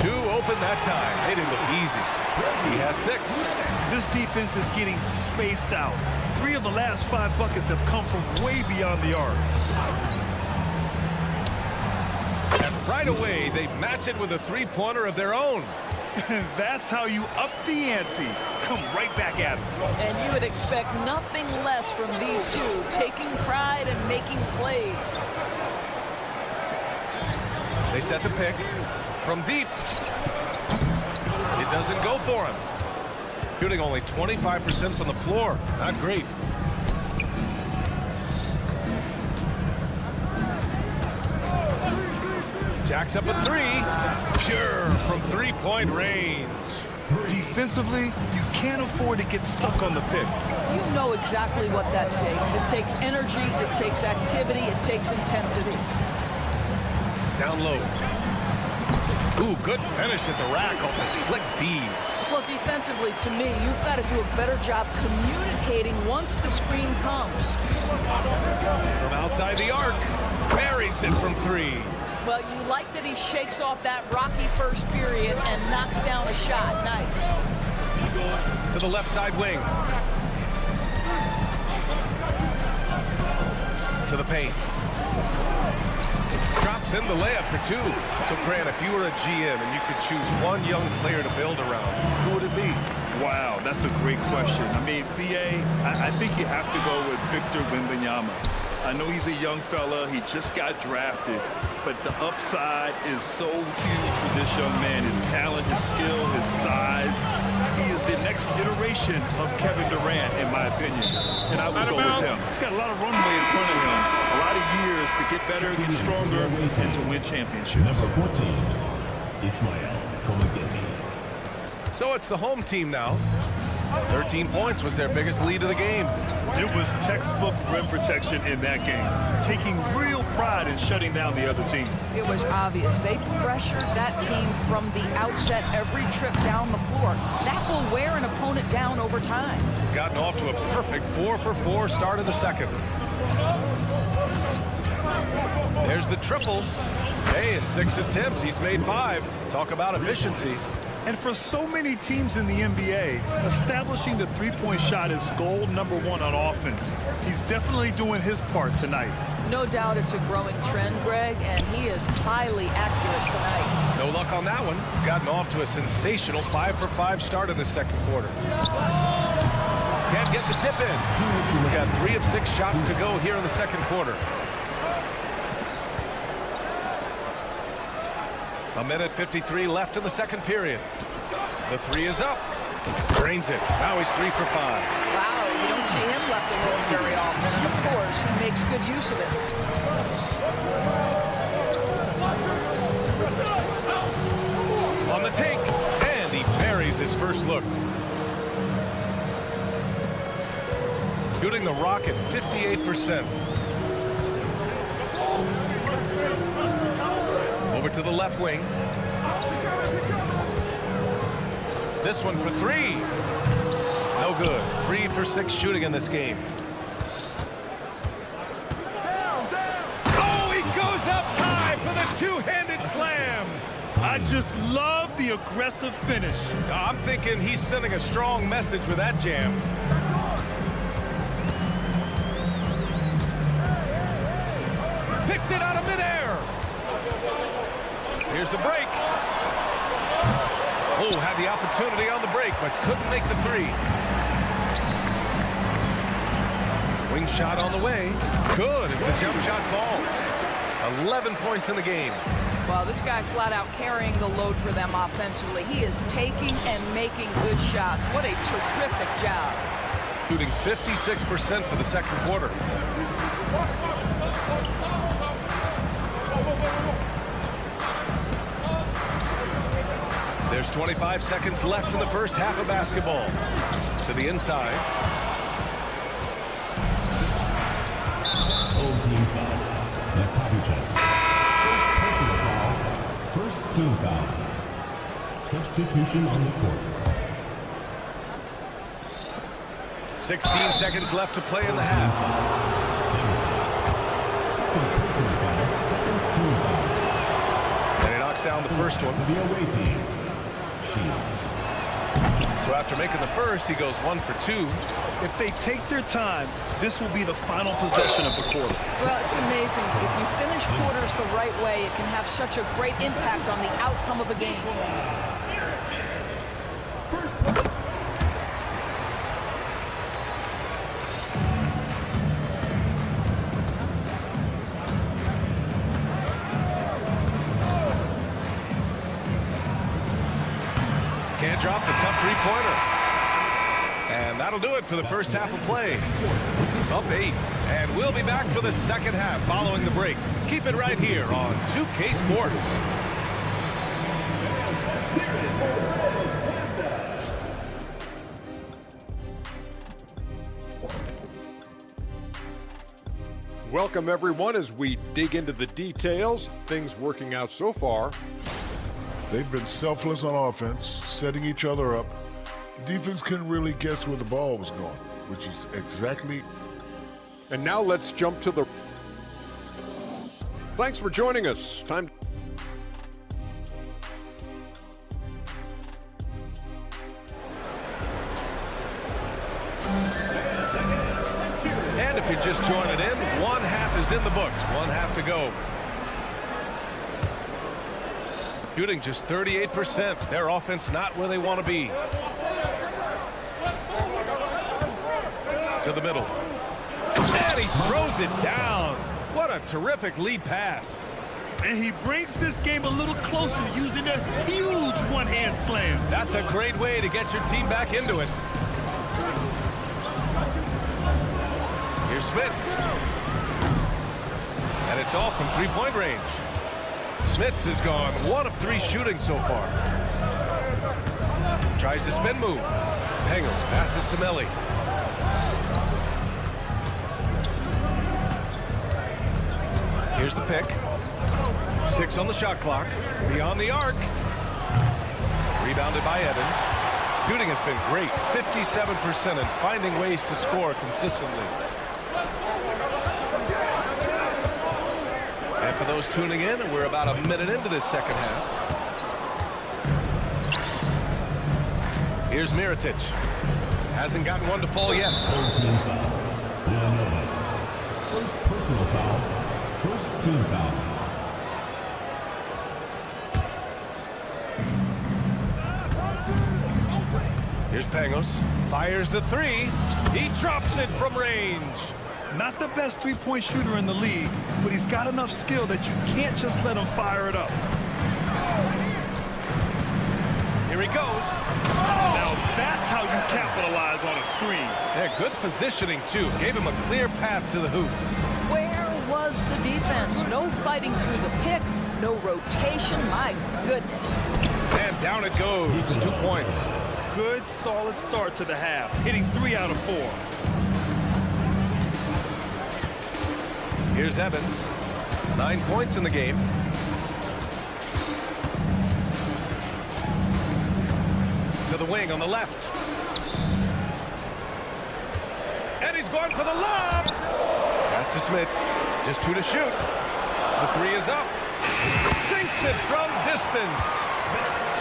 Two open that time. They didn't look easy. He has 6. This defense is getting spaced out. 3 of the last 5 buckets have come from way beyond the arc. And right away, they match it with a three-pointer of their own. That's how you up the ante. Come right back at them. And you would expect nothing less from these two, taking pride and making plays. They set the pick from deep. It doesn't go for him. Shooting only 25% from the floor. Not great. Jacks up a three. Pure from three-point range. Defensively, you can't afford to get stuck on the pick. You know exactly what that takes. It takes energy, it takes activity, it takes intensity. Down low. Ooh, good finish at the rack off the slick feed. Well, defensively, to me, you've got to do a better job communicating once the screen comes. From outside the arc. Buries it from 3. Well, you like that he shakes off that rocky first period and knocks down a shot. Nice. To the left side wing. To the paint. Drops in the layup for 2. So, Grant, if you were a GM and you could choose one young player to build around, who would it be? Wow, that's a great question. I mean, BA, I think you have to go with Victor Wembanyama. I know he's a young fella. He just got drafted. But the upside is so huge for this young man. His talent, his skill, his size. He is the next iteration of Kevin Durant, in my opinion. And I would go with him. He's got a lot of runway in front of him. A lot of years to get better, get stronger, and to win championships. Number 14, Ismail Komageti. So it's the home team now. 13 points was their biggest lead of the game. It was textbook rim protection in that game, taking real pride in shutting down the other team. It was obvious. They pressured that team from the outset every trip down the floor. That will wear an opponent down over time. Gotten off to a perfect 4-for-4 start of the second. There's the triple. Hey, in 6 attempts, he's made 5. Talk about efficiency. And for so many teams in the NBA, establishing the three-point shot is goal number 1 on offense. He's definitely doing his part tonight. No doubt it's a growing trend, Greg, and he is highly accurate tonight. No luck on that one. Gotten off to a sensational 5-for-5 start in the second quarter. Can't get the tip in. We got 3 of 6 shots to go here in the second quarter. A minute 53 left in the second period. The 3 is up. Drains it. Now he's 3 for 5. Wow, you don't see him left alone very often, and of course, he makes good use of it. On the take, and he buries his first look. Shooting the Rock at 58%. Over to the left wing. This one for 3. No good. 3 for 6 shooting in this game. Oh, he goes up high for the two-handed slam. I I just love the aggressive finish. I'm thinking he's sending a strong message with that jam. Picked it out of midair. Here's the break. Oh, had the opportunity on the break, but couldn't make the three. Wing shot on the way. Good as the jump shot falls. 11 points in the game. Well, this guy flat out carrying the load for them offensively. He is taking and making good shots. What a terrific job. Shooting 56% for the second quarter. There's 25 seconds left in the first half of basketball. To the inside. Old team foul. First team foul. Substitution on the court. 16 seconds left to play in the half. Second personal foul. Second team foul. And he knocks down the first one. The away team. Shields. So after making the first, he goes 1 for 2. If they take their time, this will be the final possession of the quarter. Well, it's amazing. If you finish quarters the right way, it can have such a great impact on the outcome of a game. Can't drop the tough three-pointer. And that'll do it for the first half of play. Up 8. And we'll be back for the second half following the break. Keep it right here on 2K Sports. Welcome, everyone, as we dig into the details. Things working out so far. They've been selfless on offense, setting each other up. The defense couldn't really guess where the ball was going, which is exactly. And now let's jump to the. Thanks for joining us. Time. And if you're just joining in, one half is in the books. One half to go. Shooting just 38%. Their offense not where they want to be. To the middle. And he throws it down. What a terrific lead pass. And he brings this game a little closer using a huge one-hand slam. That's a great way to get your team back into it. Here's Smith. And it's off from three-point range. Smith has gone 1 of 3 shooting so far. Tries the spin move. Pangos passes to Melly. Here's the pick. 6 on the shot clock. Beyond the arc. Rebounded by Evans. Shooting has been great. 57% and finding ways to score consistently. And for those tuning in, we're about a minute into this second half. Here's Mirotic. Hasn't gotten one to fall yet. First personal foul. First team foul. Here's Pangos. Fires the 3. He drops it from range. Not the best three-point shooter in the league, but he's got enough skill that you can't just let him fire it up. Here he goes. Now that's how you capitalize on a screen. Yeah, good positioning, too. Gave him a clear path to the hoop. Where was the defense? No fighting through the pick, no rotation. My goodness. And down it goes. 2 points. Good, solid start to the half, hitting 3 out of 4. Here's Evans. 9 points in the game. To the wing on the left. And he's going for the lob. Pass to Smith. Just 2 to shoot. The 3 is up. sinks it from distance.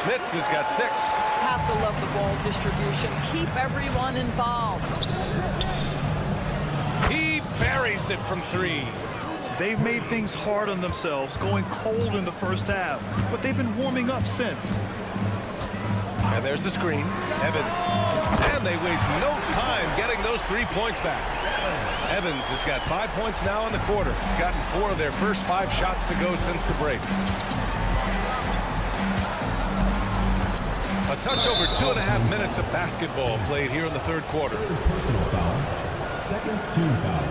Smits has got 6. Have to love the ball distribution. Keep everyone involved. He buries it from 3. They've made things hard on themselves, going cold in the first half, but they've been warming up since. And there's the screen. Evans. And they waste no time getting those 3 points back. Evans has got 5 points now in the quarter. Gotten 4 of their first 5 shots to go since the break. A touch over 2.5 minutes of basketball played here in the third quarter. Personal foul. Second team foul.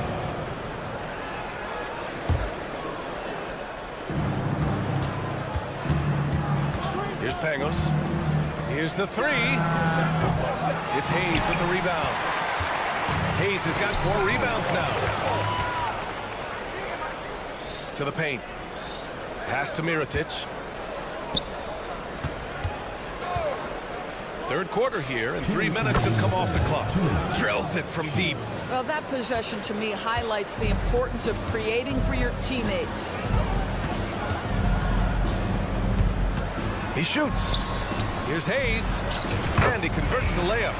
Here's Pangos. Here's the 3. It's Hayes with the rebound. Hayes has got 4 rebounds now. To the paint. Pass to Mirotic. Third quarter here, and 3 minutes have come off the clock. Drills it from deep. Well, that possession to me highlights the importance of creating for your teammates. He shoots. Here's Hayes, and he converts the layup.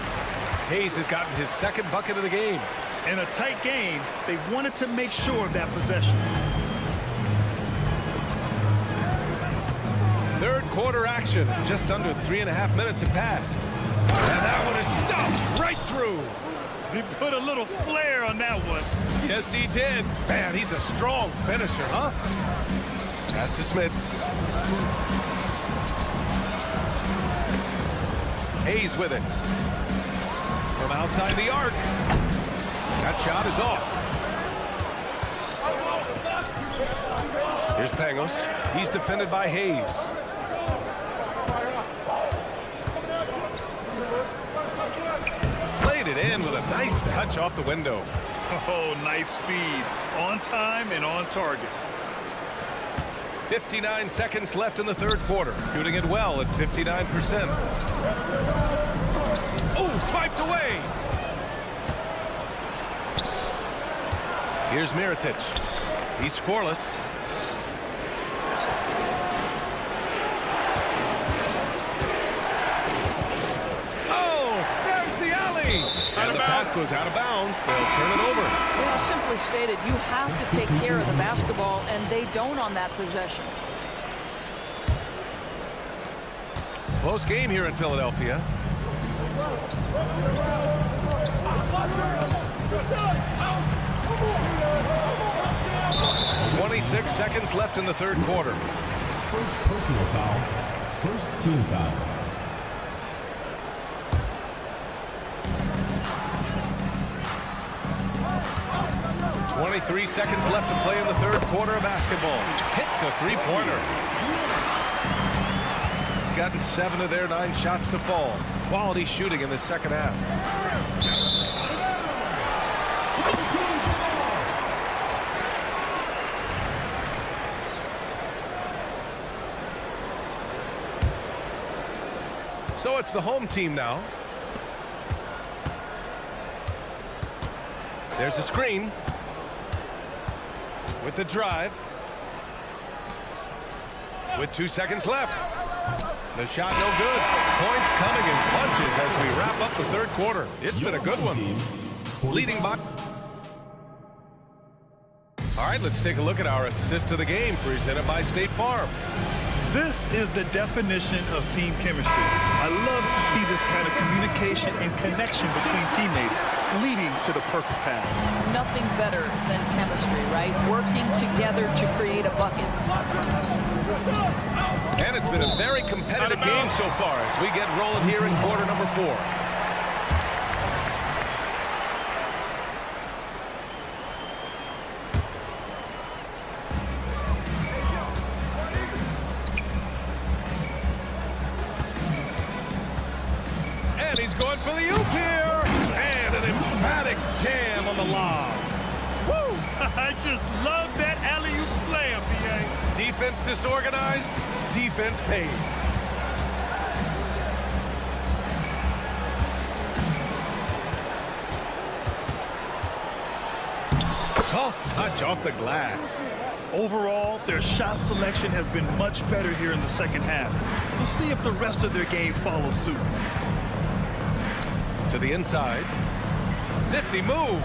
Hayes has gotten his 2nd bucket of the game. In a tight game, they wanted to make sure of that possession. Third quarter action. Just under 3.5 minutes have passed. And that one is stuffed right through. He put a little flair on that one. Yes, he did. Man, he's a strong finisher, huh? Pass to Smith. Hayes with it. From outside the arc. That shot is off. Here's Pangos. He's defended by Hayes. Played it in with a nice touch off the window. Oh, nice feed. On time and on target. 59 seconds left in the third quarter. Shooting it well at 59%. Oh, swiped away. Here's Mirotic. He's scoreless. Oh, there's the alley. And the pass goes out of bounds. They'll turn it over. You know, simply stated, you have to take care of the basketball, and they don't on that possession. Close game here in Philadelphia. 26 seconds left in the third quarter. First personal foul. First team foul. .23 seconds left to play in the third quarter of basketball. Hits the three-pointer. Gotten 7 of their 9 shots to fall. Quality shooting in the second half. So it's the home team now. There's a screen. With the drive. With 2 seconds left. The shot no good. Points coming in bunches as we wrap up the third quarter. It's been a good one. Leading by. All right, let's take a look at our assist of the game presented by State Farm. This is the definition of team chemistry. I love to see this kind of communication and connection between teammates leading to the perfect pass. Nothing better than chemistry, right? Working together to create a bucket. And it's been a very competitive game so far as we get rolling here in quarter number 4. And he's going for the oop here. And an emphatic jam on the lob. Woo! I just love that alley-oop slam, B.A. Defense disorganized. Defense pays. Soft touch off the glass. Overall, their shot selection has been much better here in the second half. We'll see if the rest of their game follows suit. To the inside. Nifty move.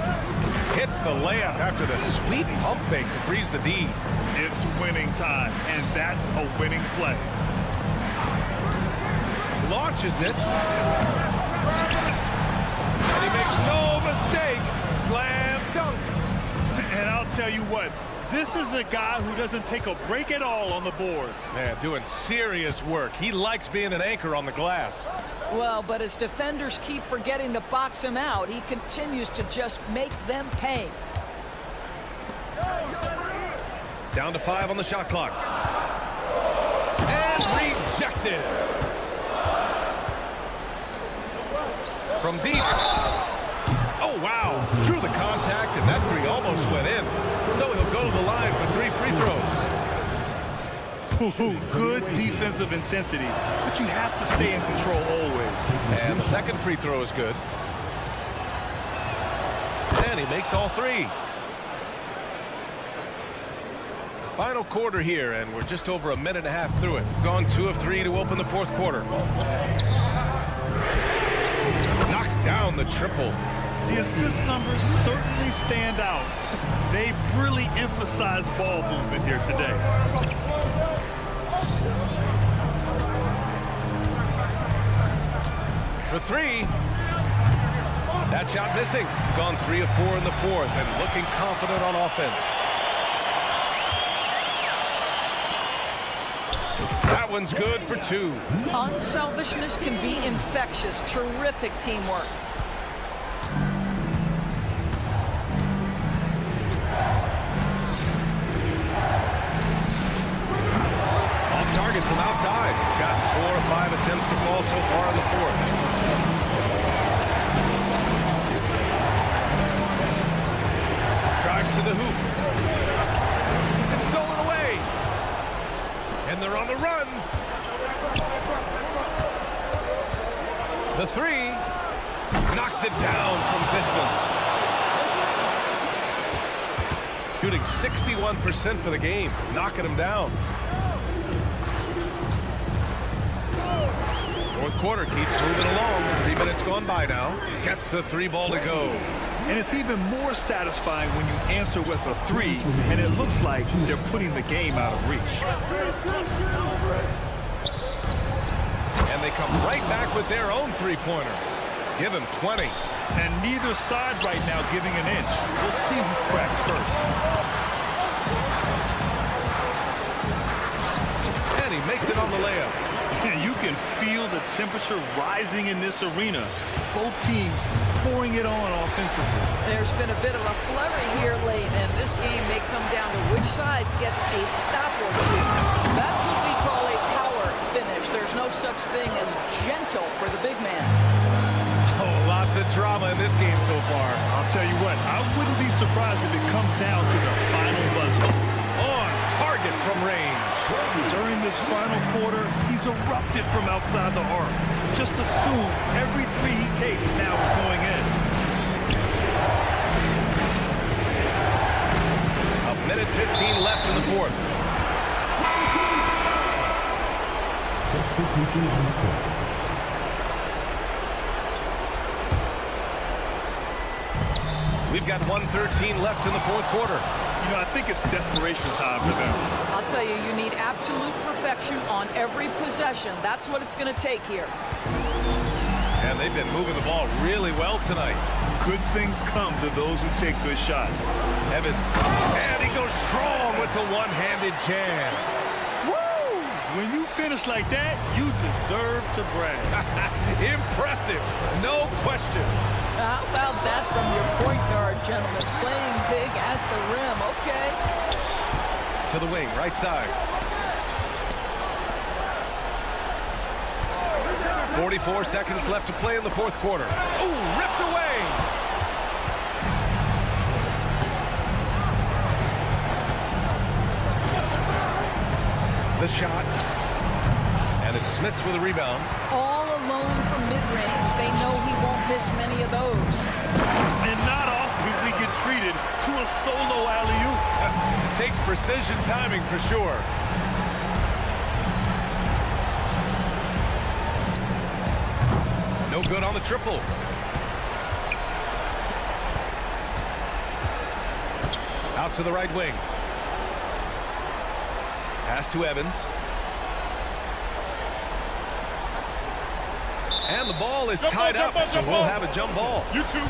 Hits the layup after the sweet pump fake to freeze the D. It's winning time, and that's a winning play. Launches it. And he makes no mistake. Slam dunk. And I'll tell you what, this is a guy who doesn't take a break at all on the boards. Man, doing serious work. He likes being an anchor on the glass. Well, but as defenders keep forgetting to box him out, he continues to just make them pay. Down to 5 on the shot clock. And rejected. From deep. Oh, wow. Drew the contact, and that three almost went in. So he'll go to the line for 3 free throws. Good defensive intensity, but you have to stay in control always. And the second free throw is good. And he makes all 3. Final quarter here, and we're just over a minute and a half through it. Gone 2 of 3 to open the fourth quarter. Knocks down the triple. The assist numbers certainly stand out. They've really emphasized ball movement here today. For 3. That shot missing. Gone 3 of 4 in the fourth and looking confident on offense. That one's good for 2. Unselfishness can be infectious. Terrific teamwork. Off target from outside. Gotten 4 or 5 attempts to fall so far in the fourth. Drives to the hoop. It's stolen away. And they're on the run. The 3 knocks it down from distance. Shooting 61% for the game, knocking him down. Fourth quarter keeps moving along. 3 minutes gone by now. Gets the 3 ball to go. And it's even more satisfying when you answer with a 3, and it looks like they're putting the game out of reach. And they come right back with their own 3-pointer. Give him 20. And neither side right now giving an inch. We'll see who cracks first. And he makes it on the layup. And you can feel the temperature rising in this arena. Both teams pouring it on offensively. There's been a bit of a flurry here late, and this game may come down to which side gets a stop or 2. That's what we call a power finish. There's no such thing as gentle for the big man. Oh, lots of drama in this game so far. I'll tell you what, I wouldn't be surprised if it comes down to the final buzzer. On target from range. During this final quarter, he's erupted from outside the arc. Just assume every 3 he takes now is going in. A minute 15 left in the fourth. Substitution on the court. We've got 1:13 left in the fourth quarter. You know, I think it's desperation time for them. I'll tell you, you need absolute perfection on every possession. That's what it's going to take here. And they've been moving the ball really well tonight. Good things come to those who take good shots. Evans. And he goes strong with the one-handed jam. Woo! When you finish like that, you deserve to brag. Impressive. No question. How about that from your point guard, gentlemen? Playing big at the rim. Okay. To the wing, right side. 44 seconds left to play in the fourth quarter. Ooh, ripped away. The shot. And it's Smits with a rebound. All alone from mid-range. They know he won't miss many of those. And not often we get treated to a solo alley-oop. Takes precision timing for sure. No good on the triple. Out to the right wing. Pass to Evans. And the ball is tied up, so we'll have a jump ball. You too.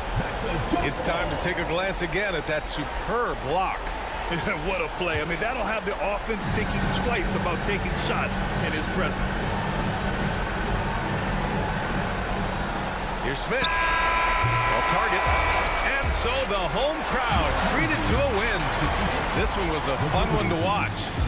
It's time to take a glance again at that superb block. What a play. I mean, that'll have the offense thinking twice about taking shots in his presence. Here's Smith. Off target. And so the home crowd treated to a win. This one was a fun one to watch.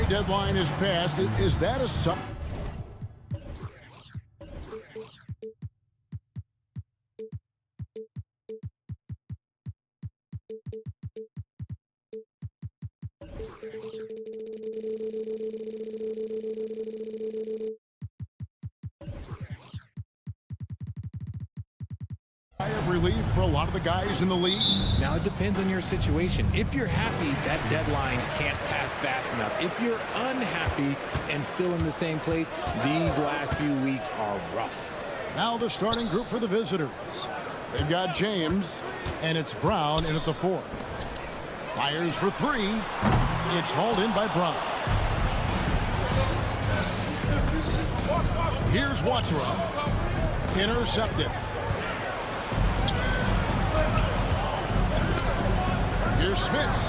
trade deadline is passed. Is that a sub? Relief for a lot of the guys in the league. Now it depends on your situation. If you're happy, that deadline can't pass fast enough. If you're unhappy and still in the same place, these last few weeks are rough. Now the starting group for the visitors. They've got James, and it's Brown in at the 4. Fires for 3. It's hauled in by Brown. Here's Watsura. Intercepted. Here's Smits.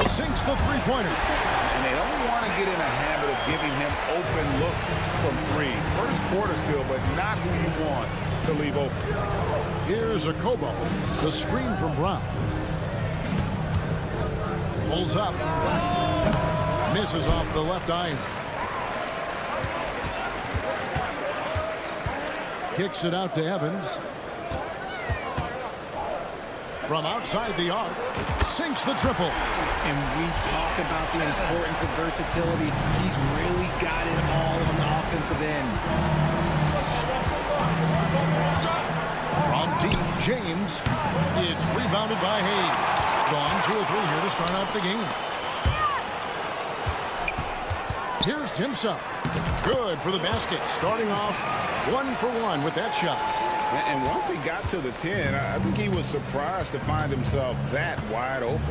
Sinks the three-pointer. And they don't want to get in a habit of giving him open looks from 3. First quarter still, but not who you want to leave open. Here's a Kobo. The screen from Brown. Pulls up. Misses off the left iron. Kicks it out to Evans. From outside the arc, sinks the triple. And we talk about the importance of versatility. He's really got it all on the offensive end. From deep, James. It's rebounded by Hayes. Gone 2 or 3 here to start out the game. Here's Dimsum. Good for the basket. Starting off 1 for 1 with that shot. And once he got to the 10, I think he was surprised to find himself that wide open.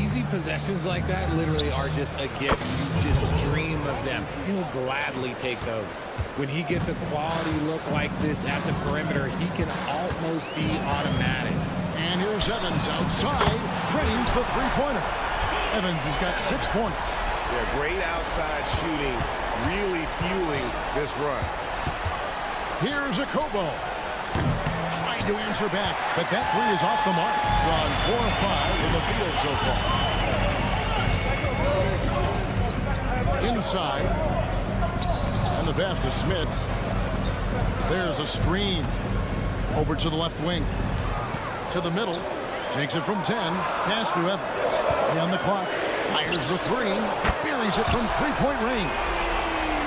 Easy possessions like that literally are just a gift. You just dream of them. He'll gladly take those. When he gets a quality look like this at the perimeter, he can almost be automatic. And here's Evans outside, drains the three-pointer. Evans has got 6 points. Yeah, great outside shooting, really fueling this run. Here's a Kobo. Trying to answer back, but that 3 is off the mark. Gone 4 of 5 from the field so far. Inside. And the pass to Smits. There's a screen. Over to the left wing. To the middle. Takes it from 10. Pass to Evans. On the clock. Fires the 3. Buries it from 3-point range.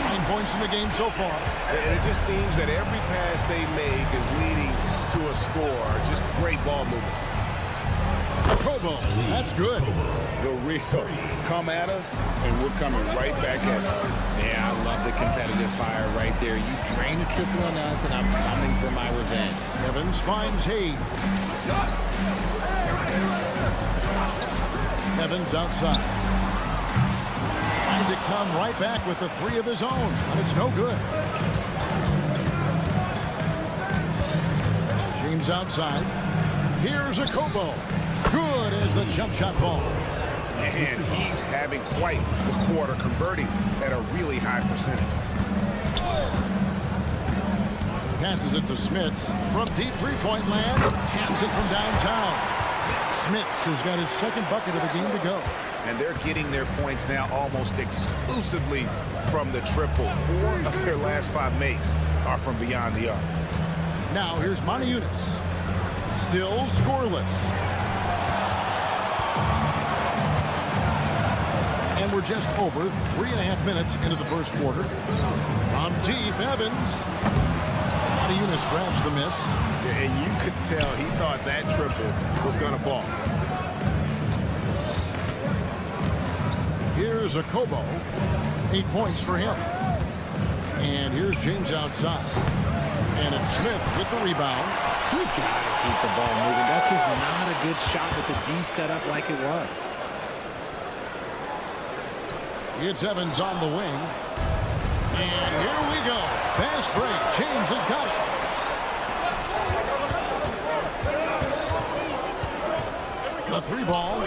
9 points in the game so far. And it just seems that every pass they make is leading to a score. Just great ball movement. Kobo, that's good. The real come at us, and we're coming right back at you. Yeah, I love the competitive fire right there. You drain a triple on us, and I'm coming for my revenge. Evans finds Hayes. Evans outside. Trying to come right back with the 3 of his own, but it's no good. James outside. Here's a Kobo. Good as the jump shot falls. And he's having quite the quarter, converting at a really high percentage. Passes it to Smits from deep three-point land. Cans it from downtown. Smits has got his 2nd bucket of the game to go. And they're getting their points now almost exclusively from the triple. 4 of their last 5 makes are from beyond the arc. Now here's Moniunas. Still scoreless. And we're just over 3.5 minutes into the first quarter. From deep, Evans. Moniunas grabs the miss. And you could tell he thought that triple was going to fall. Here's a Kobo. 8 points for him. And here's James outside. And it's Smith with the rebound. He's got to keep the ball moving. That's just not a good shot with the D set up like it was. It's Evans on the wing. And here we go. Fast break. James has got it. The 3 ball.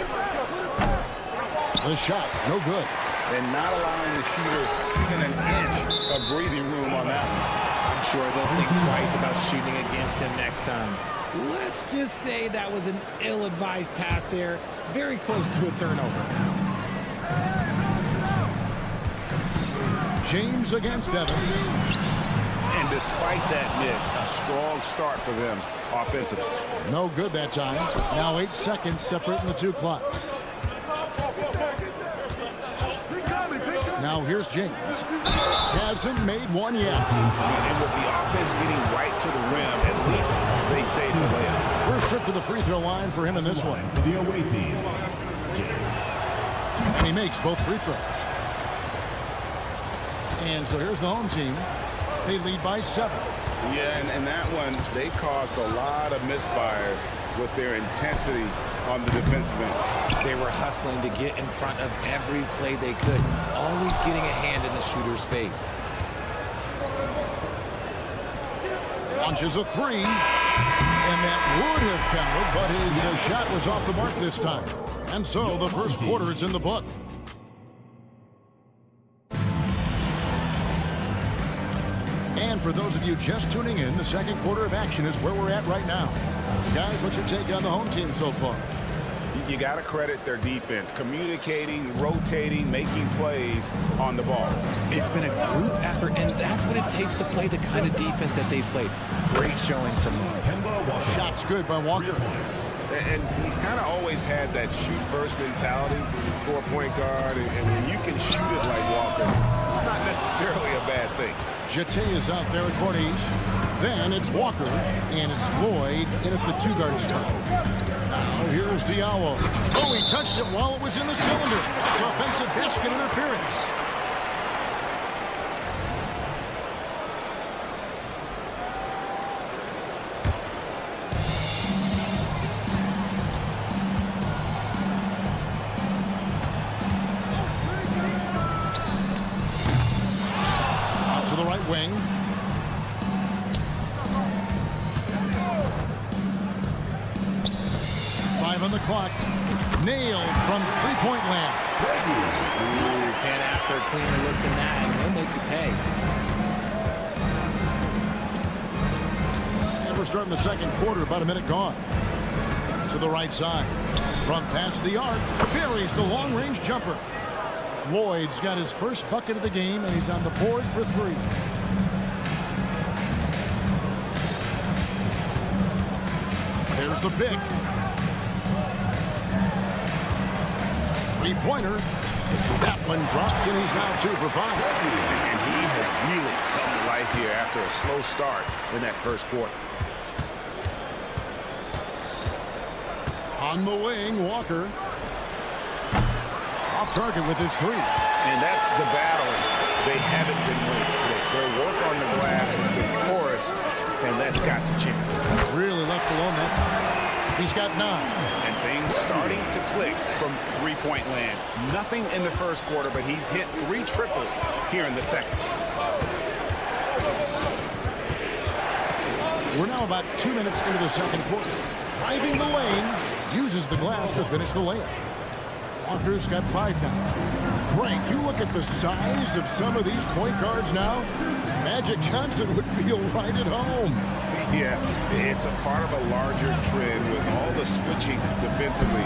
The shot, no good. And not allowing the shooter even an inch of breathing room on that one. I'm sure they'll think twice about shooting against him next time. Let's just say that was an ill-advised pass there. Very close to a turnover. James against Evans. And despite that miss, a strong start for them offensively. No good that time. Now 8 seconds separating the two clocks. Now here's James. Hasn't made one yet. And with the offense getting right to the rim, at least they saved the layup. First trip to the free throw line for him in this one. For the away team, James. And he makes both free throws. And so here's the home team. They lead by 7. Yeah, and that one, they caused a lot of misfires with their intensity on the defensive end. They were hustling to get in front of every play they could, always getting a hand in the shooter's face. Launches a 3, and that would have counted, but his shot was off the mark this time. And so the first quarter is in the book. And for those of you just tuning in, the second quarter of action is where we're at right now. Guys, what's your take on the home team so far? You got to credit their defense, communicating, rotating, making plays on the ball. It's been a group effort, and that's what it takes to play the kind of defense that they've played. Great showing from them. Shots good by Walker. And he's kind of always had that shoot-first mentality for a point guard, and when you can shoot it like Walker, it's not necessarily a bad thing. Jete is out there at Corniche. Then it's Walker, and it's Lloyd in at the 2-guard spot. Now here's Diallo. Oh, he touched it while it was in the cylinder. That's offensive basket interference. Out to the right wing. On the clock. Nailed from three-point land. Ooh, can't ask for a cleaner look than that, and he'll make you pay. And we're starting the second quarter, about a minute gone. To the right side. From past the arc, buries the long-range jumper. Lloyd's got his first bucket of the game, and he's on the board for 3. There's the pick. Three-pointer. That one drops, and he's now 2 for 5. And he has really come to life here after a slow start in that first quarter. On the wing, Walker. Off target with his 3. And that's the battle they haven't been winning today. Their work on the glass has been porous, and that's got to change. Really left alone that time. He's got 9. And things starting to click from three-point land. Nothing in the first quarter, but he's hit 3 triples here in the second. We're now about 2 minutes into the second quarter. Driving the lane, uses the glass to finish the layup. Walker's got 5 now. Frank, you look at the size of some of these point guards now. Magic Johnson would feel right at home. Yeah, it's a part of a larger trend with all the switching defensively.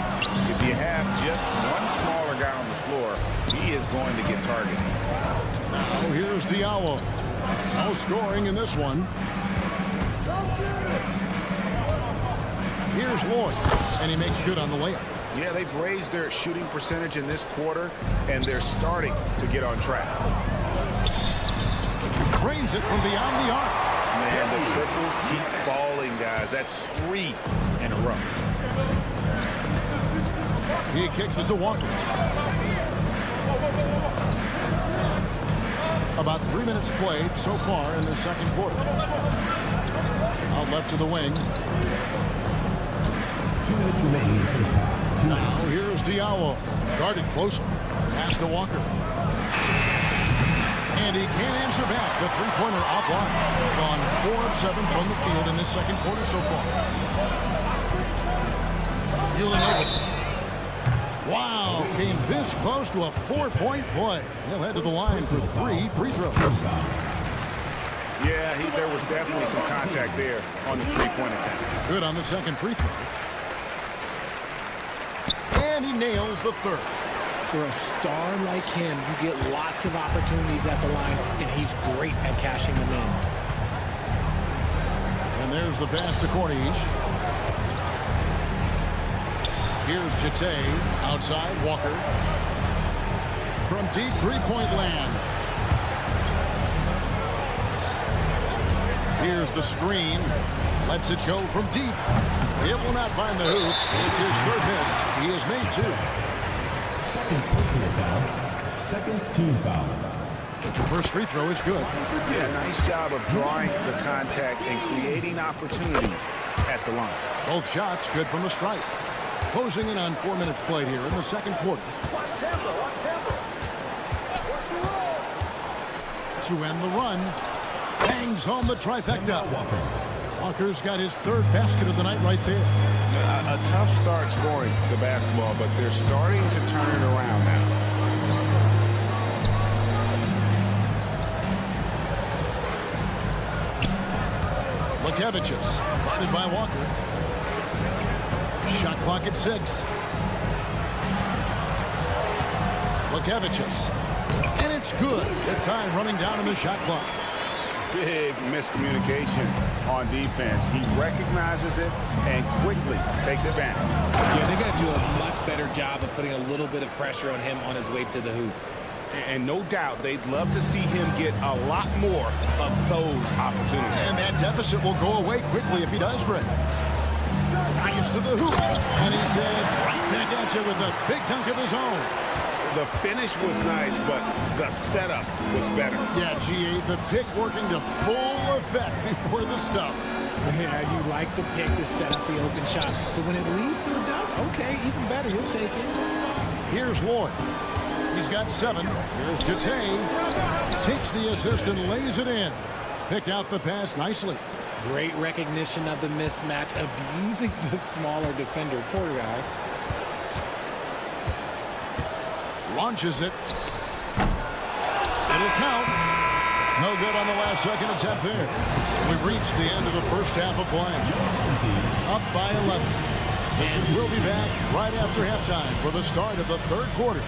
If you have just one smaller guy on the floor, he is going to get targeted. Now here's Diallo. No scoring in this one. Here's Lloyd, and he makes good on the layup. Yeah, they've raised their shooting percentage in this quarter, and they're starting to get on track. Drains it from beyond the arc. Man, the triples keep falling, guys. That's 3 in a row. He kicks it to Walker. About 3 minutes played so far in the second quarter. Out left to the wing. 2 minutes remaining in the first half. Now here's Diallo. Guarded closely. Pass to Walker. And he can't answer back. The three-pointer offline. Gone 4 of 7 from the field in this second quarter so far. Ulanovich. Wow, came this close to a 4-point play. He'll head to the line for 3 free throws. Yeah, there was definitely some contact there on the three-point attempt. Good on the second free throw. And he nails the third. For a star like him, you get lots of opportunities at the line, and he's great at cashing them in. And there's the pass to Cornish. Here's Jete. Outside, Walker. From deep three-point land. Here's the screen. Lets it go from deep. It will not find the hoop. It's his third miss. He has made 2. Second personal foul. Second team foul. First free throw is good. Yeah, nice job of drawing the contact and creating opportunities at the line. Both shots good from the stripe. Closing in on 4 minutes played here in the second quarter. To end the run, bangs home the trifecta. Walker's got his third basket of the night right there. A tough start scoring the basketball, but they're starting to turn it around now. Lukevicius, guarded by Walker. Shot clock at 6. Lukevicius. And it's good with time running down in the shot clock. Big miscommunication on defense. He recognizes it and quickly takes advantage. Yeah, they got to do a much better job of putting a little bit of pressure on him on his way to the hoop. And no doubt they'd love to see him get a lot more of those opportunities. And that deficit will go away quickly if he does, Greg. Drives to the hoop. And he says right back at you with a big dunk of his own. The finish was nice, but the setup was better. Yeah, GA, the pick working to full effect before the stuff. Yeah, you like the pick to set up the open shot. But when it leads to a dunk, okay, even better. You'll take it. Here's Lloyd. He's got 7. Here's Jete. Takes the assist and lays it in. Picked out the pass nicely. Great recognition of the mismatch, abusing the smaller defender. Poor guy. Launches it. It'll count. No good on the last second attempt there. We've reached the end of the first half of play. Up by 11. And we'll be back right after halftime for the start of the third quarter.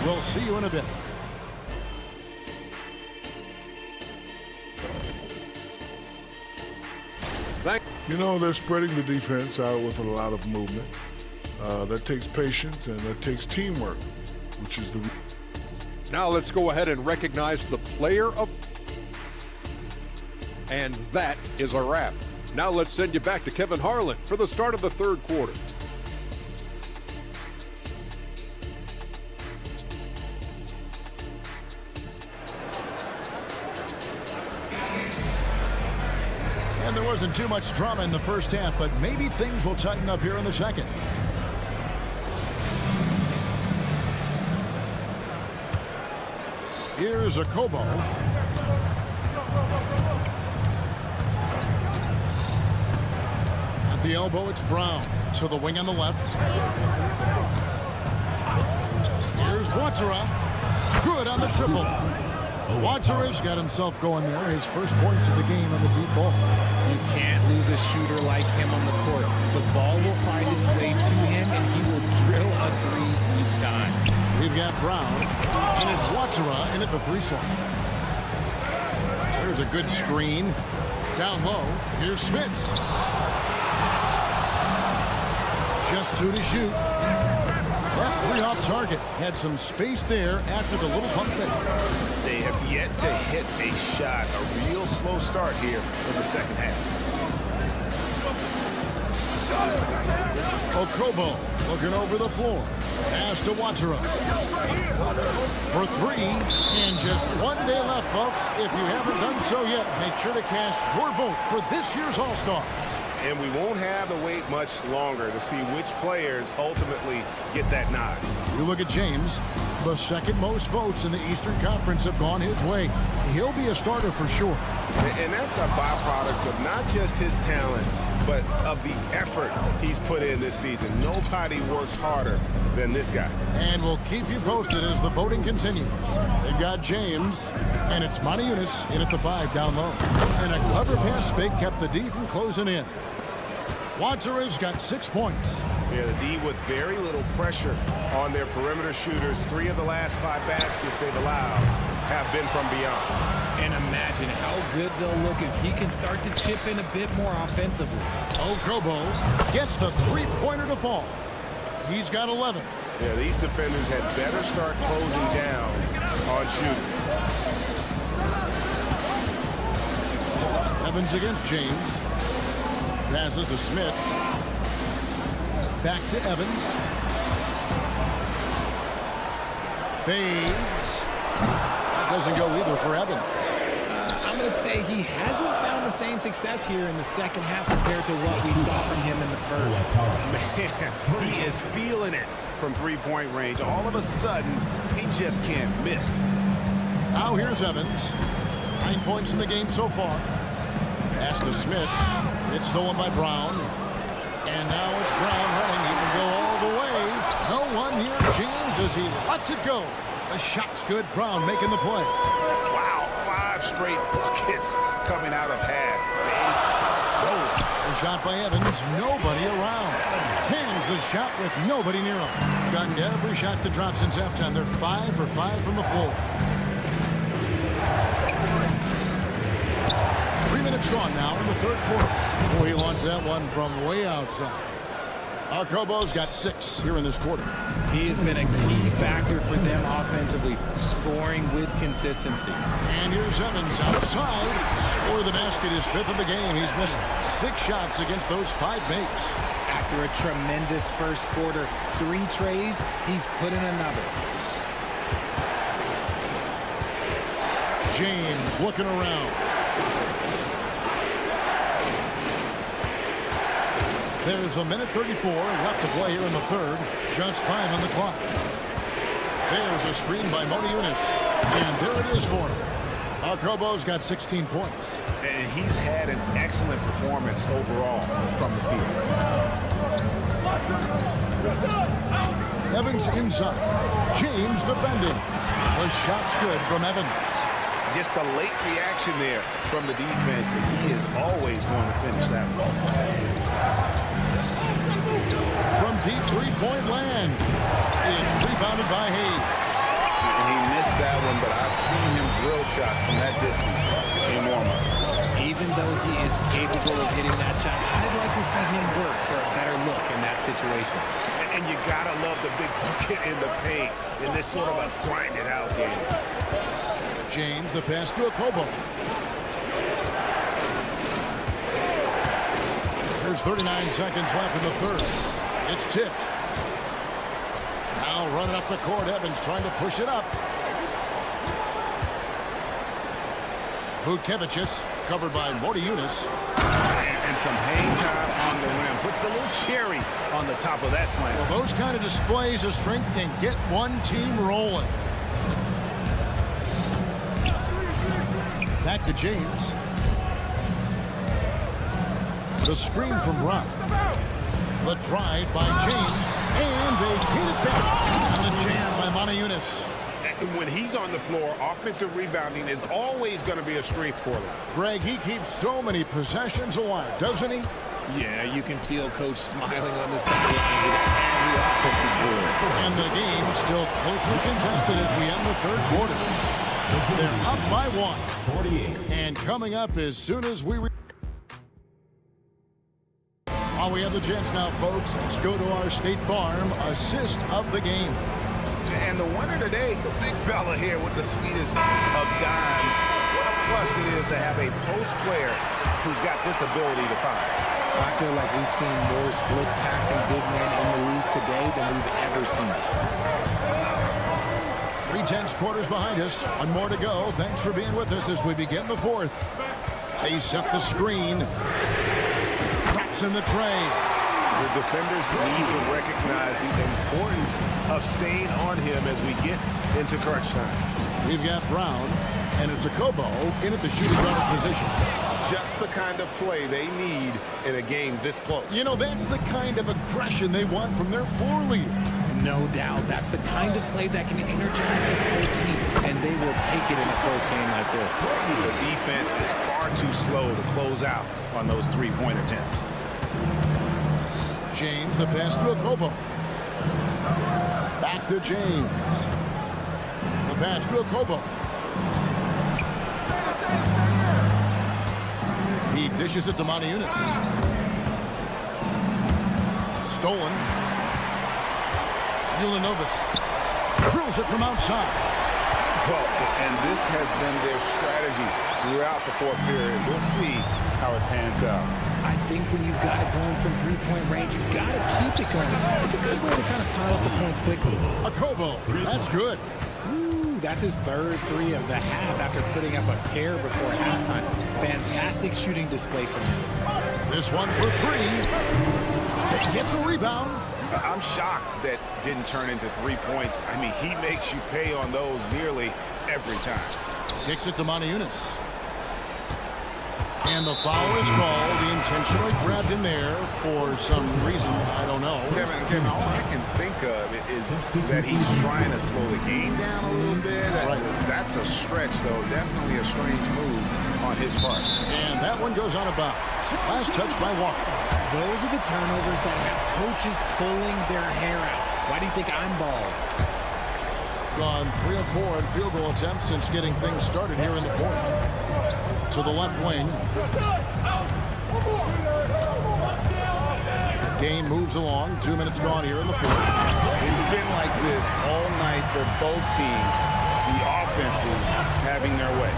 We'll see you in a bit. You know, they're spreading the defense out with a lot of movement. That takes patience and that takes teamwork, which is the... Now let's go ahead and recognize the player of... And that is a wrap. Now let's send you back to Kevin Harlan for the start of the third quarter. And there wasn't too much drama in the first half, but maybe things will tighten up here in the second. Here's a Kobo. At the elbow, it's Brown. To the wing on the left. Here's Watsara. Good on the triple. Watsara's got himself going there. His first points of the game on the deep ball. You can't lose a shooter like him on the court. The ball will find its way to him, and he will drill a 3 each time. We've got Brown, and it's Watsara in at the 3 slot. There's a good screen. Down low, here's Schmitz. Just 2 to shoot. That 3 off target. Had some space there after the little pump fake. They have yet to hit a shot. A real slow start here in the second half. Okobo looking over the floor. Pass to Watsara. For 3, and just 1 day left, folks. If you haven't done so yet, make sure to cast your vote for this year's All-Stars. And we won't have to wait much longer to see which players ultimately get that nod. You look at James, the second most votes in the Eastern Conference have gone his way. He'll be a starter for sure. And that's a byproduct of not just his talent, but of the effort he's put in this season. Nobody works harder than this guy. And we'll keep you posted as the voting continues. They've got James, and it's Montiunas in at the 5 down low. And a clever pass fake kept the D from closing in. Zalgiris got 6 points. Yeah, the D with very little pressure on their perimeter shooters. 3 of the last 5 baskets they've allowed have been from beyond. And imagine how good they'll look if he can start to chip in a bit more offensively. Okobo gets the three-pointer to fall. He's got 11. Yeah, these defenders had better start closing down on shooting. Evans against James. Passes to Smith. Back to Evans. Fades. That doesn't go either for Evans. I'm going to say he hasn't found the same success here in the second half compared to what we saw from him in the first. Man, he is feeling it from three-point range. All of a sudden, he just can't miss. Now here's Evans. 9 points in the game so far. Pass to Smith. It's stolen by Brown. And now it's Brown running. He can go all the way. No one near James as he lets it go. The shot's good. Brown making the play. Wow, 5 straight buckets coming out of half. A shot by Evans. Nobody around. Cans the shot with nobody near him. Gotten every shot that dropped since halftime. They're 5 for 5 from the floor. 3 minutes gone now in the third quarter. Boy, he launched that one from way outside. Okobo's got 6 here in this quarter. He has been a key factor for them offensively, scoring with consistency. And here's Evans outside. Score the basket, his 5th of the game. He's missed 6 shots against those 5 makes. After a tremendous first quarter, 3 trays, he's put in another. James looking around. There's a minute 34 left to play here in the third. Just 5 on the clock. There's a screen by Moniunis. And there it is for him. Okobo's got 16 points. And he's had an excellent performance overall from the field. Evans inside. James defending. The shot's good from Evans. Just a late reaction there from the defense, and he is always going to finish that one. From deep three-point land, it's rebounded by Hayes. He missed that one, but I've seen him drill shots from that distance in warm-up. Even though he is capable of hitting that shot, I'd like to see him work for a better look in that situation. And you gotta love the big bucket in the paint in this sort of a grind-it-out game. James, the pass to Okobo. There's 39 seconds left in the third. It's tipped. Now running up the court, Evans trying to push it up. Vukevicius covered by Moniunis. And some hang time on the rim. Puts a little cherry on the top of that slam. Well, those kind of displays of strength can get one team rolling. Back to James. The screen from Brown. The drive by James. And they hit it back. And the jam by Moniunis. And when he's on the floor, offensive rebounding is always going to be a strength for them. Greg, he keeps so many possessions alive, doesn't he? Yeah, you can feel Coach smiling on the sideline with every offensive board. And the game still closely contested as we end the third quarter. They're up by 1. 48. And coming up as soon as we... While we have the chance now, folks, let's go to our State Farm assist of the game. And the winner today, the big fella here with the sweetest of dimes. What a plus it is to have a post player who's got this ability to find. I feel like we've seen more slick passing big men in the league today than we've ever seen. 3/10 quarters behind us. One more to go. Thanks for being with us as we begin the fourth. They set the screen. Drops in the tray. The defenders need to recognize the importance of staying on him as we get into crunch time. We've got Brown, and it's Okobo in at the shooting guard position. Just the kind of play they need in a game this close. You know, that's the kind of aggression they want from their floor leader. No doubt. That's the kind of play that can energize the whole team, and they will take it in a close game like this. The defense is far too slow to close out on those three-point attempts. James. The pass to Okobo. Back to James. The pass to Okobo. He dishes it to Moniunas. Stolen. Ulanovas drills it from outside. Well, and this has been their strategy throughout the fourth period. We'll see how it pans out. I think when you've got it going from three-point range, you've got to keep it going. It's a good way to kind of pile up the points quickly. Okobo, that's good. Ooh, that's his third three of the half after putting up a pair before halftime. Fantastic shooting display from him. This one for three. They get the rebound. I'm shocked that didn't turn into 3 points. I mean, he makes you pay on those nearly every time. Kicks it to Moniunas. And the foul is called. He intentionally grabbed in there for some reason. I don't know. Kevin, all I can think of is that he's trying to slow the game down a little bit. That's a stretch, though. Definitely a strange move on his part. And that one goes out of bounds. Last touch by Walker. Those are the turnovers that have coaches pulling their hair out. Why do you think I'm bald? Gone 3 of 4 in field goal attempts since getting things started here in the fourth. To the left wing. Game moves along. 2 minutes gone here in the fourth. It's been like this all night for both teams. The offenses having their way.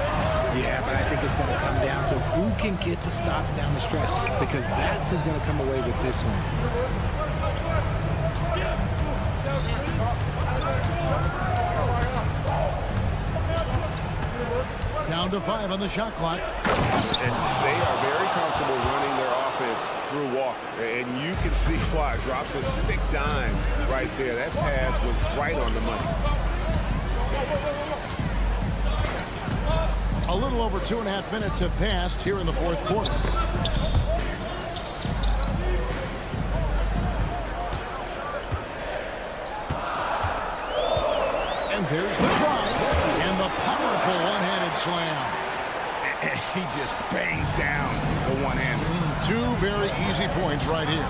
Yeah, but I think it's going to come down to who can get the stops down the stretch, because that's who's going to come away with this one. Down to 5 on the shot clock. And they are very comfortable running their offense through Walker. And you can see why. Drops a sick dime right there. That pass was right on the money. A little over 2.5 minutes have passed here in the fourth quarter. And there's the drive and the powerful one-handed slam. And he just bangs down the one-hander. 2 very easy points right here.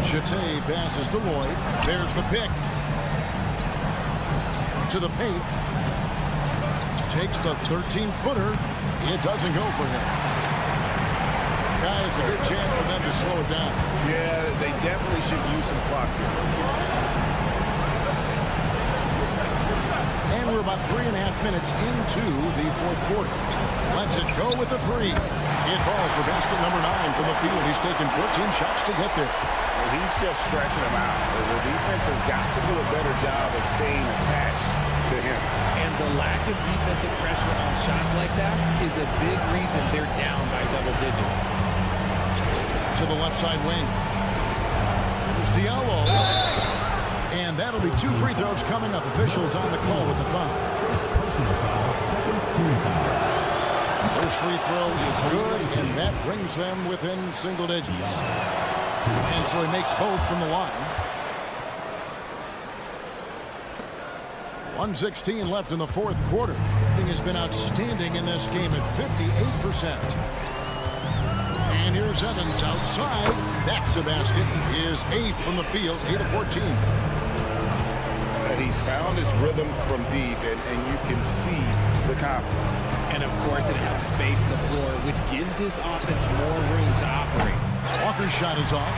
Chate passes to Lloyd. There's the pick. To the paint. Takes the 13-footer. It doesn't go for him. Guys, a good chance for them to slow it down. Yeah, they definitely should use some clock here. And we're about 3.5 minutes into the fourth quarter. Let's it go with the 3. It falls for basket number 9 from the field. He's taken 14 shots to get there. Well, he's just stretching them out. The defense has got to do a better job of staying attached to him. And the lack of defensive pressure on shots like that is a big reason they're down by double digits. To the left side wing. There's Diallo. And that'll be 2 free throws coming up. Officials on the call with the foul. First personal foul, second team foul. First free throw is good, and that brings them within single digits. And so he makes both from the line. 1:16 left in the fourth quarter. He has been outstanding in this game at 58%. And here's Evans outside. That's a basket. His 8th from the field, 8 of 14. He's found his rhythm from deep, and you can see the confidence. And, of course, it helps space the floor, which gives this offense more room to operate. Walker's shot is off.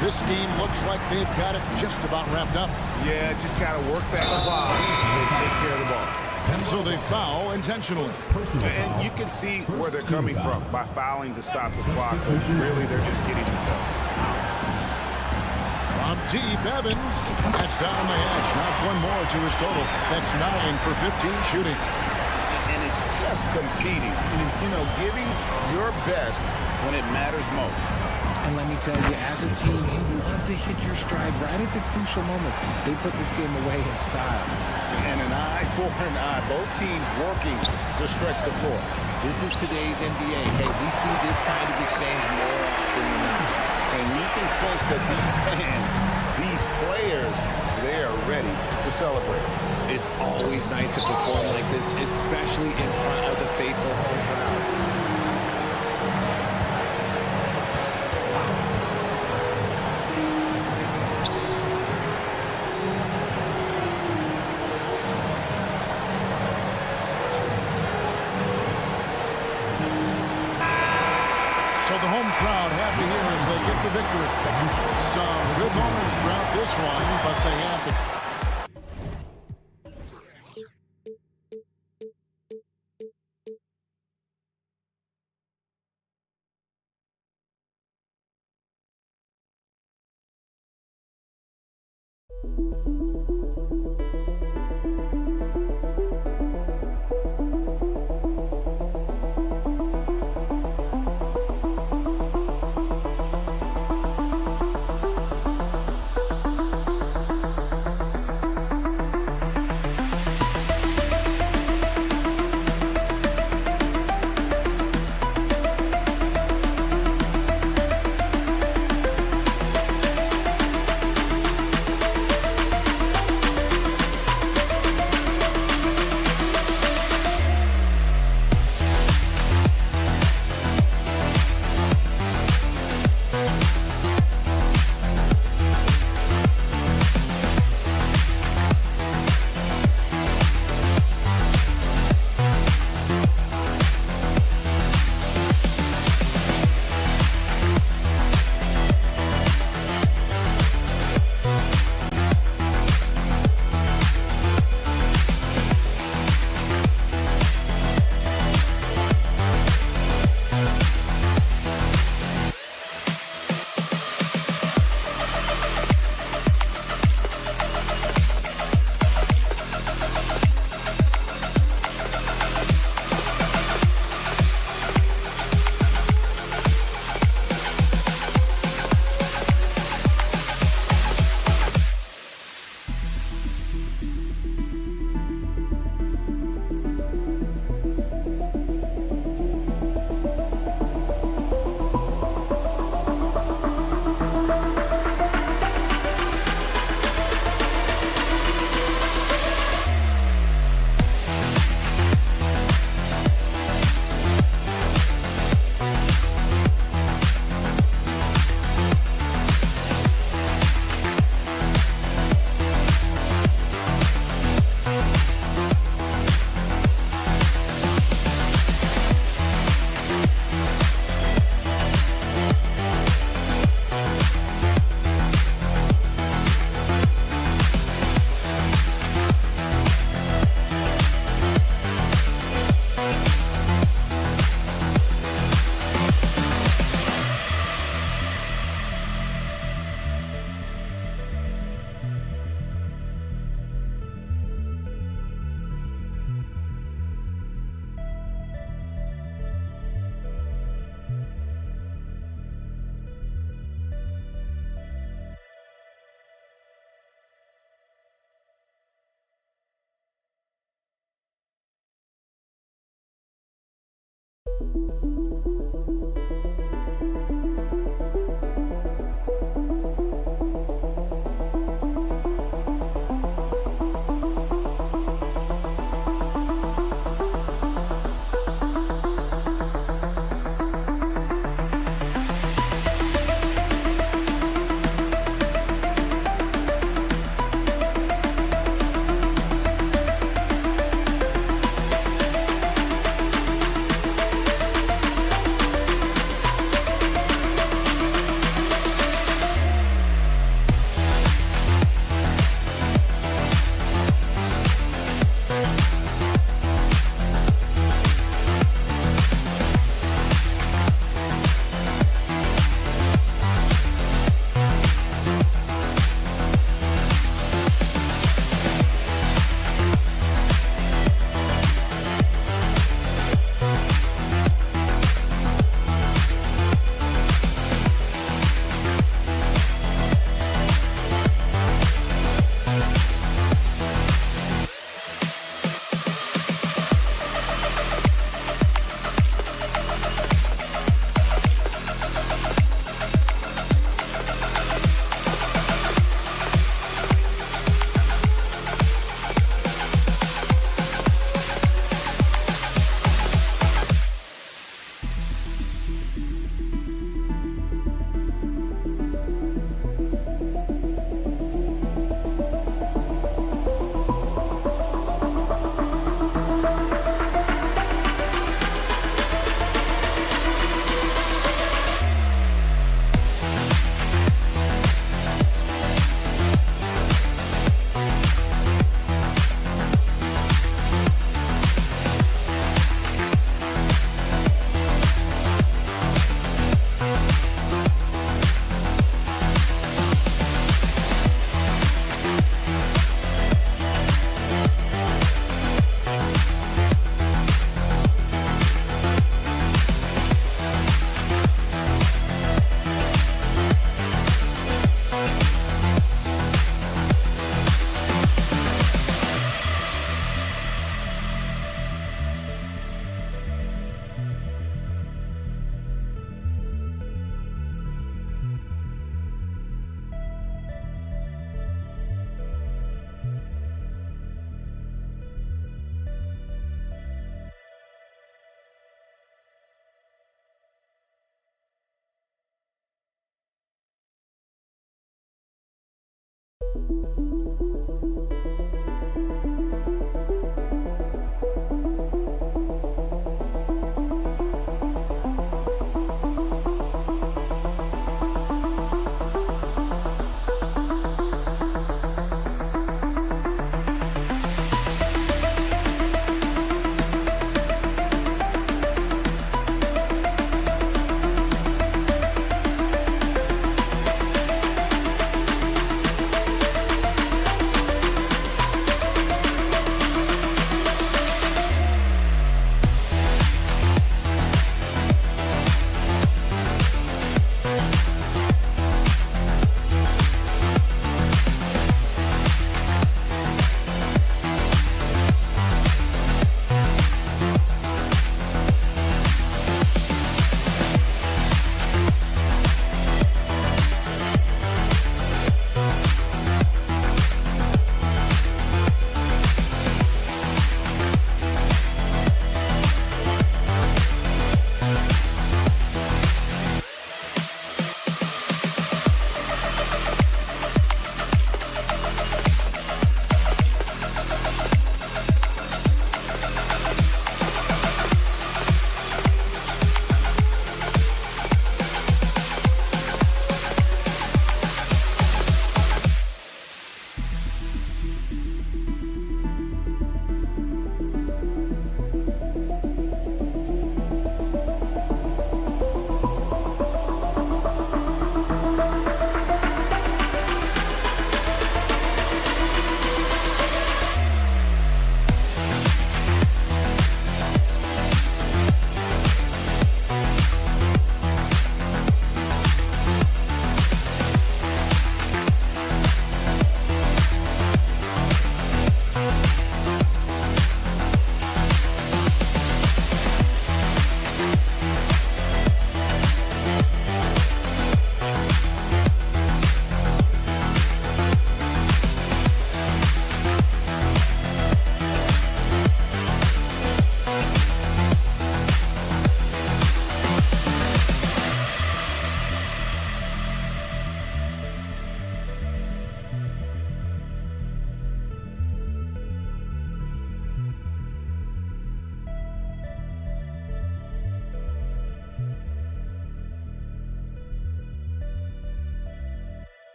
This team looks like they've got it just about wrapped up. Yeah, just got to work that clock and take care of the ball. And so they foul intentionally. And you can see where they're coming from by fouling to stop the clock. But really, they're just kidding themselves. From deep, Evans. That's down the edge. Now it's 1 more to his total. That's 9 for 15 shooting. And it's just competing. You know, giving your best when it matters most. And let me tell you, as a team, you love to hit your stride right at the crucial moments. They put this game away in style. And an eye for an eye. Both teams working to stretch the floor. This is today's NBA. Hey, we see this kind of exchange more often than not. And you can sense that these fans, these players, they are ready to celebrate. It's always nice to perform like this, especially in front of the faithful home crowd. happy here as they get the victory. Some good moments throughout this one, but they have the...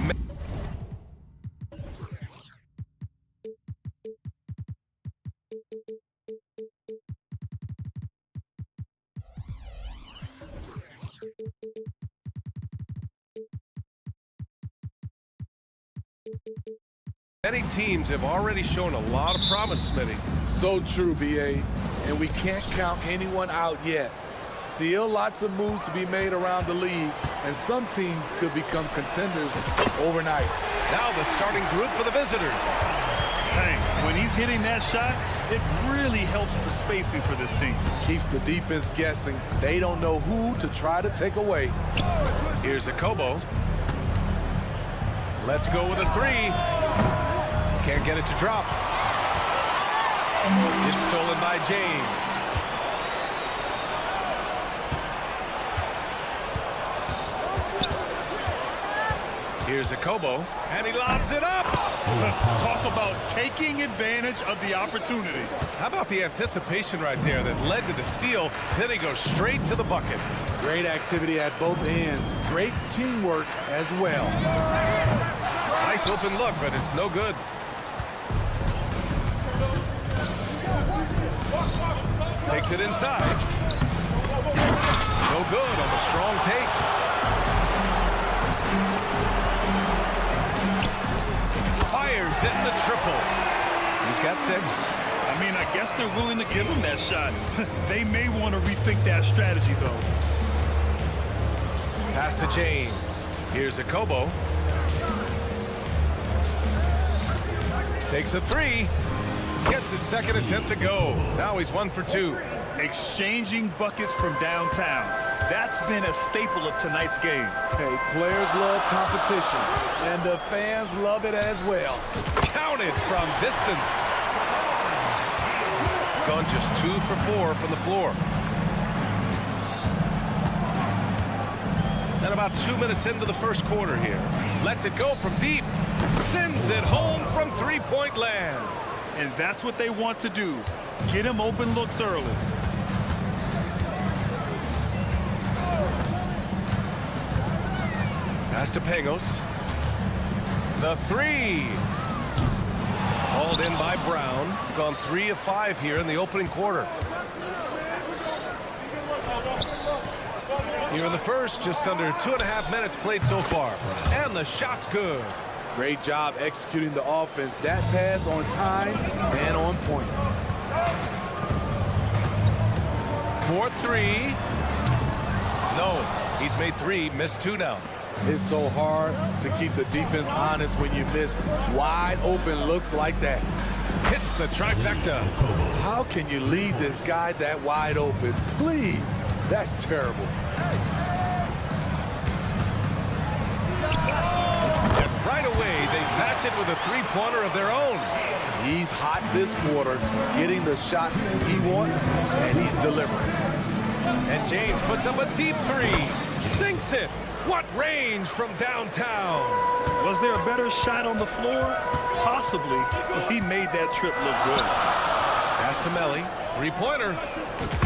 but many teams have already shown a lot of promise, Smitty. So true, BA. And we can't count anyone out yet. Still lots of moves to be made around the league, and some teams could become contenders overnight. Now the starting group for the visitors. Hey, when he's hitting that shot, it really helps the spacing for this team. Keeps the defense guessing. They don't know who to try to take away. Here's a Kobo. Let's go with a three. Can't get it to drop. It's stolen by James. Here's a Kobo, and he lobs it up. Talk about taking advantage of the opportunity. How about the anticipation right there that led to the steal? Then he goes straight to the bucket. Great activity at both ends. Great teamwork as well. Nice open look, but it's no good. Takes it inside. No good on the strong take. Fires in the triple. He's got 6. I mean, I guess they're willing to give him that shot. They may want to rethink that strategy, though. Pass to James. Here's a Kobo. Takes a 3. Gets his second attempt to go. Now he's 1 for 2. Exchanging buckets from downtown. That's been a staple of tonight's game. Hey, players love competition, and the fans love it as well. Counted from distance. Gone just 2 for 4 from the floor. And about 2 minutes into the first quarter here. Lets it go from deep. Sends it home from three-point land. And that's what they want to do. Get him open looks early. Pass to Pangos. The 3. Hauled in by Brown. Gone 3 of 5 here in the opening quarter. Here in the first, just under 2.5 minutes played so far. And the shot's good. Great job executing the offense. That pass on time and on point. 4-3. No, he's made 3, missed 2 now. It's so hard to keep the defense honest when you miss wide open looks like that. Hits the trifecta. How can you leave this guy that wide open? Please, that's terrible. And right away, they match it with a three-pointer of their own. He's hot this quarter, getting the shots he wants, and he's delivering. And James puts up a deep 3. Sinks it. What range from downtown. Was there a better shot on the floor? Possibly, but he made that trip look good. Pass to Melly. Three-pointer.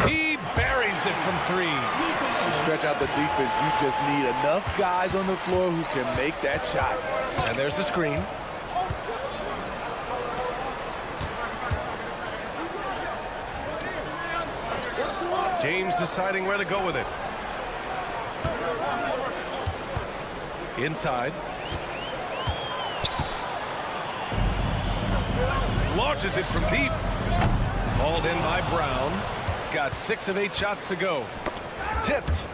He buries it from 3. To stretch out the defense, you just need enough guys on the floor who can make that shot. And there's the screen. James deciding where to go with it. Inside. Launches it from deep. Hauled in by Brown. Got 6 of 8 shots to go. Tipped.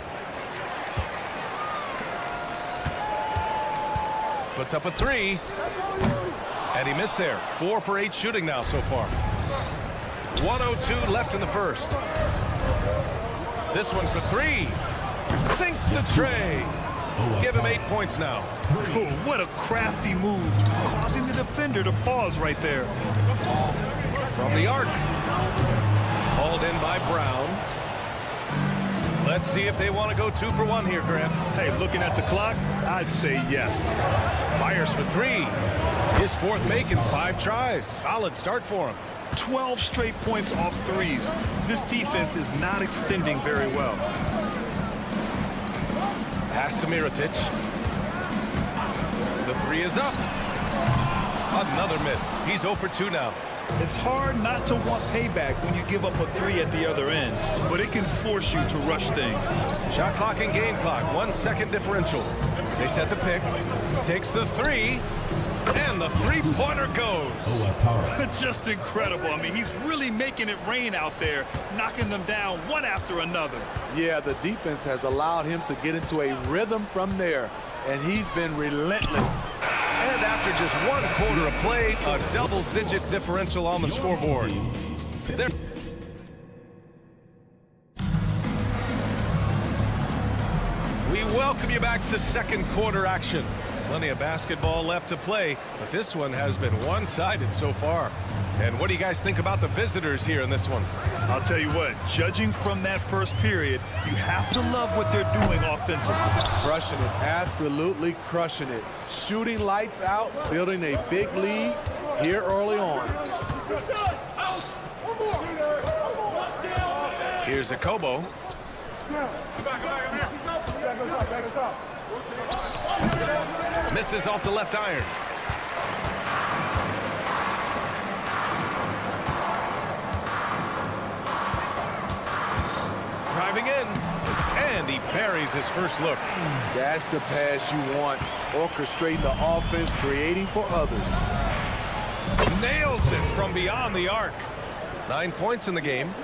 Puts up a 3. And he missed there. 4 for 8 shooting now so far. 1:02 left in the first. This one for 3. Sinks the tray. Give him 8 points now. Oh, what a crafty move, causing the defender to pause right there. From the arc. Hauled in by Brown. Let's see if they want to go 2 for 1 here, Grant. Hey, looking at the clock, I'd say yes. Fires for 3. His 4th make in 5 tries. Solid start for him. 12 straight points off threes. This defense is not extending very well. Pass to Mirotic. The Three is up. Another miss. He's 0 for 2 now. It's hard not to want payback when you give up a three at the other end, but it can force you to rush things. Shot clock and game clock, 1 second differential. They set the pick, takes the three, and the three-pointer goes. Just incredible. I mean, he's really making it rain out there, knocking them down one after another. Yeah, the defense has allowed him to get into a rhythm from there, and he's been relentless. And after just 1 quarter of play, a double-digit differential on the scoreboard. There. We welcome you back to second quarter action. Plenty of basketball left to play, but this one has been one-sided so far. And what do you guys think about the visitors here in this one? I'll tell you what, judging from that first period, you have to love what they're doing offensively. Crushing it, absolutely crushing it. Shooting lights out, building a big lead here early on. Here's a Kobo. Misses off the left iron. Driving in, and he buries his first look. That's the pass you want. Orchestrating the offense, creating for others. Nails it from beyond the arc. 9 points in the game.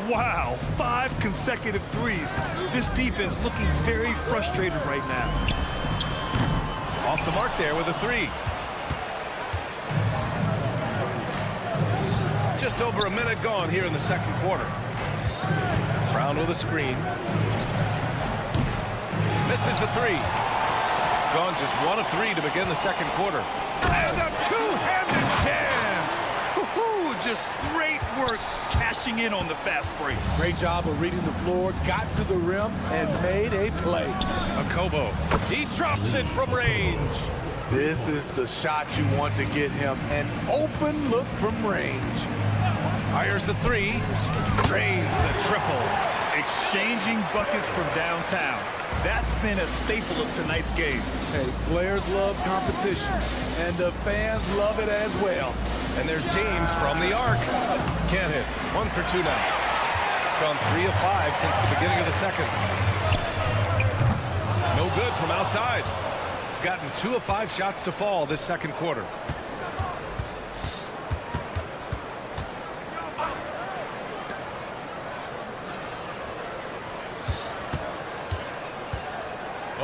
Wow, 5 consecutive threes. This defense looking very frustrated right now. Off the mark there with a three. Just over a minute gone here in the second quarter. Brown with a screen. Misses a three. Gone just 1 of 3 to begin the second quarter. And a two-handed jam. Woo-hoo, just great work cashing in on the fast break. Great job of reading the floor, got to the rim, and made a play. A Kobo. He drops it from range. This is the shot you want to get him. An open look from range. Fires the three. Drains the triple. Exchanging buckets from downtown. That's been a staple of tonight's game. Hey, players love competition, and the fans love it as well. And there's James from the arc. Can't hit. 1 for 2 now. Gone 3 of 5 since the beginning of the second. No good from outside. Gotten 2 of 5 shots to fall this second quarter.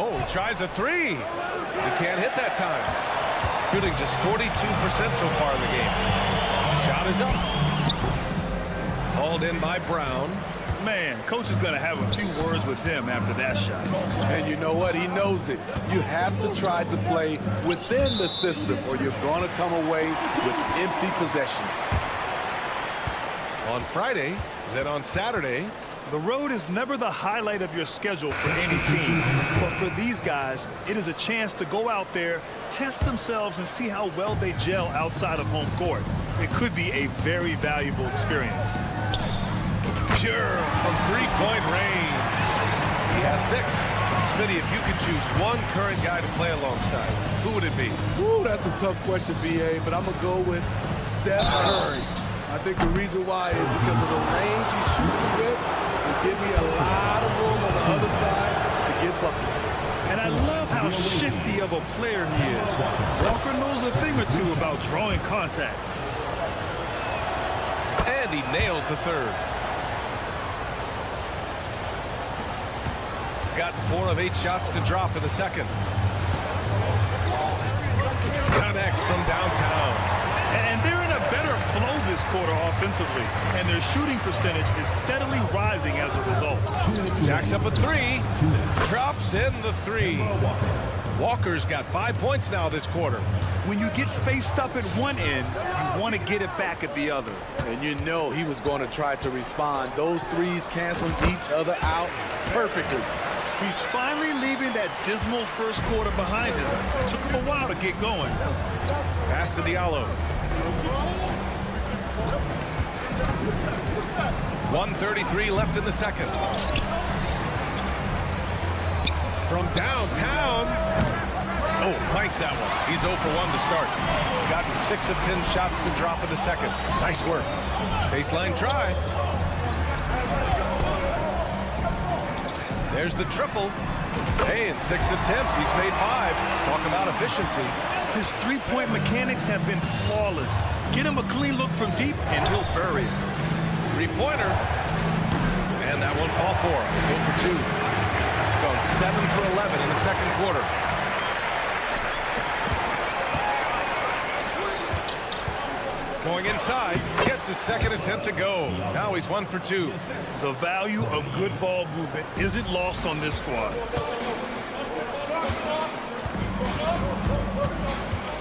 Oh, tries a three. He can't hit that time. Shooting just 42% so far in the game. Shot is up. Hauled in by Brown. Man, coach is going to have a few words with him after that shot. And you know what? He knows it. You have to try to play within the system or you're going to come away with empty possessions. On Friday, then on Saturday. The road is never the highlight of your schedule for any team, but for these guys, it is a chance to go out there, test themselves, and see how well they gel outside of home court. It could be a very valuable experience. Pure from three-point range. He has 6. Smitty, if you could choose one current guy to play alongside, who would it be? Ooh, that's a tough question, BA, but I'm going to go with Steph Curry. I think the reason why is because of the range he shoots it with. Give me a lot of room on the other side to get buckets. And I love how shifty of a player he is. Walker knows a thing or two about drawing contact. And he nails the third. Gotten 4 of 8 shots to drop in the second. Connects from downtown. And they're in a better flow this quarter offensively, and their shooting percentage is steadily rising as a result. Jacks up a 3, drops in the 3. Walker's got 5 points now this quarter. When you get faced up at one end, you want to get it back at the other. And you know he was going to try to respond. Those threes canceling each other out perfectly. He's finally leaving that dismal first quarter behind him. It took him a while to get going. Pass to Diallo. 1:33 left in the second. From downtown, Oh, clanks that one. He's 0 for 1 to start. Gotten 6 of 10 shots to drop in the second. Nice work. Baseline try. There's the triple. Hey, in 6 attempts, he's made 5. Talk about efficiency. His three-point mechanics have been flawless. Get him a clean look from deep, and he'll bury it. Three-pointer. And that one fall for him. He's 0 for 2. Going 7 for 11 in the second quarter. Going inside, gets his second attempt to go. Now he's 1 for 2. The value of good ball movement isn't lost on this squad.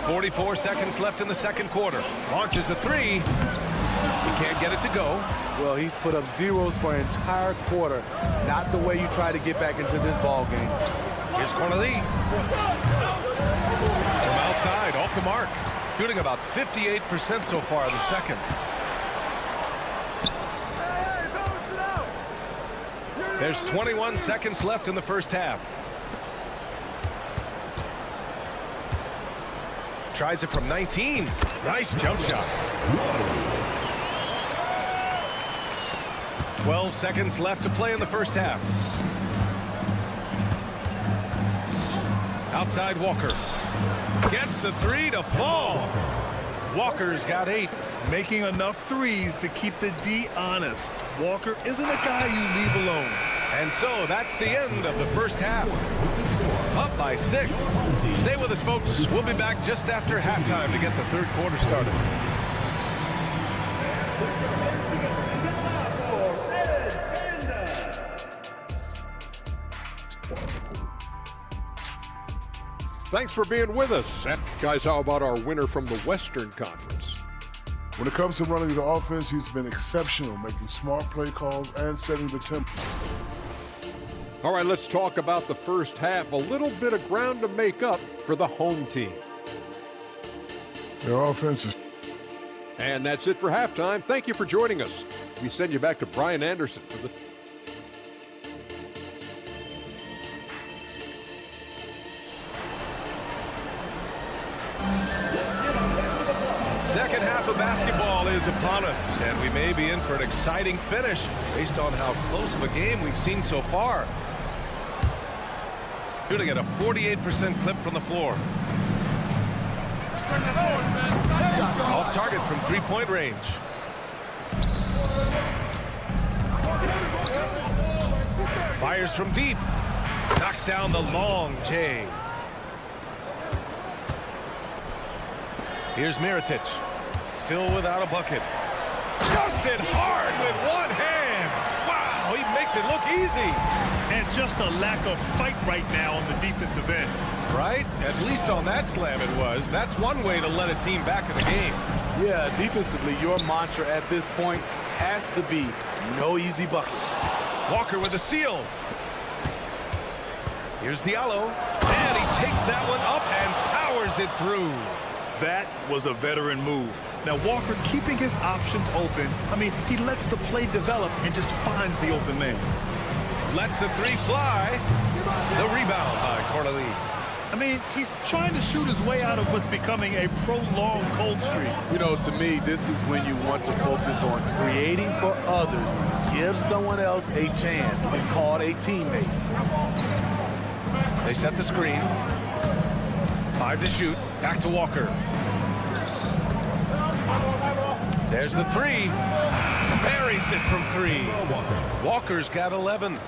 44 seconds left in the second quarter. Launches a 3. He can't get it to go. Well, he's put up zeros for an entire quarter. Not the way you try to get back into this ball game. Here's Corneli. From outside, off the mark. Shooting about 58% so far in the second. There's 21 seconds left in the first half. Tries it from 19. Nice jump shot. 12 seconds left to play in the first half. Outside Walker. Gets the 3 to fall. Walker's got 8. Making enough threes to keep the D honest. Walker isn't a guy you leave alone. And so that's the end of the first half. Up by 6. Stay with us, folks. We'll be back just after halftime to get the third quarter started. Thanks for being with us. Guys, how about our winner from the Western Conference? When it comes to running the offense, he's been exceptional, making smart play calls and setting the tempo. All right, let's talk about the first half. A little bit of ground to make up for the home team. Their offense is... And that's it for halftime. Thank you for joining us. We send you back to Brian Anderson for the... Second half of basketball is upon us, and we may be in for an exciting finish based on how close of a game we've seen so far. Shooting at a 48% clip from the floor. Off target from three-point range. Fires from deep. Knocks down the long J. Here's Mirotic. Still without a bucket. Dunks it hard with one hand. Wow, he makes it look easy. And just a lack of fight right now on the defensive end. Right? At least on that slam it was. That's one way to let a team back in the game. Yeah, defensively, your mantra at this point has to be no easy buckets. Walker with a steal. Here's Diallo. And he takes that one up and powers it through. That was a veteran move. Now, Walker keeping his options open. I mean, he lets the play develop and just finds the open man. Lets the 3 fly. The rebound by Corneli. I mean, he's trying to shoot his way out of what's becoming a prolonged cold streak. You know, to me, this is when you want to focus on creating for others. Give someone else a chance. It's called a teammate. They set the screen. 5 to shoot. Back to Walker. There's the 3. Buries it from 3. Walker's got 11.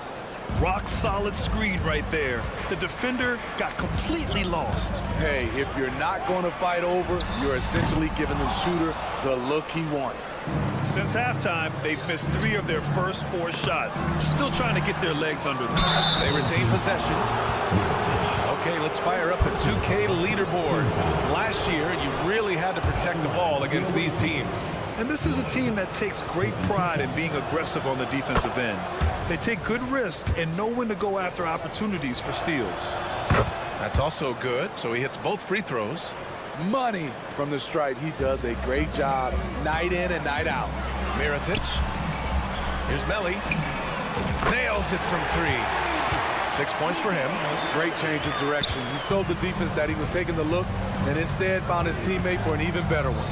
Rock solid screen right there. The defender got completely lost. Hey, if you're not going to fight over, you're essentially giving the shooter the look he wants. Since halftime, they've missed 3 of their first 4 shots. Still trying to get their legs under them. They retain possession. Okay, let's fire up the 2K leaderboard. Last year, you really had to protect the ball against these teams. And this is a team that takes great pride in being aggressive on the defensive end. They take good risk and know when to go after opportunities for steals. That's also good, so he hits both free throws. Money from the stripe. He does a great job night in and night out. Mirotic. Here's Melli. Nails it from 3. 6 points for him. Great change of direction. He showed the defense that he was taking the look and instead found his teammate for an even better one.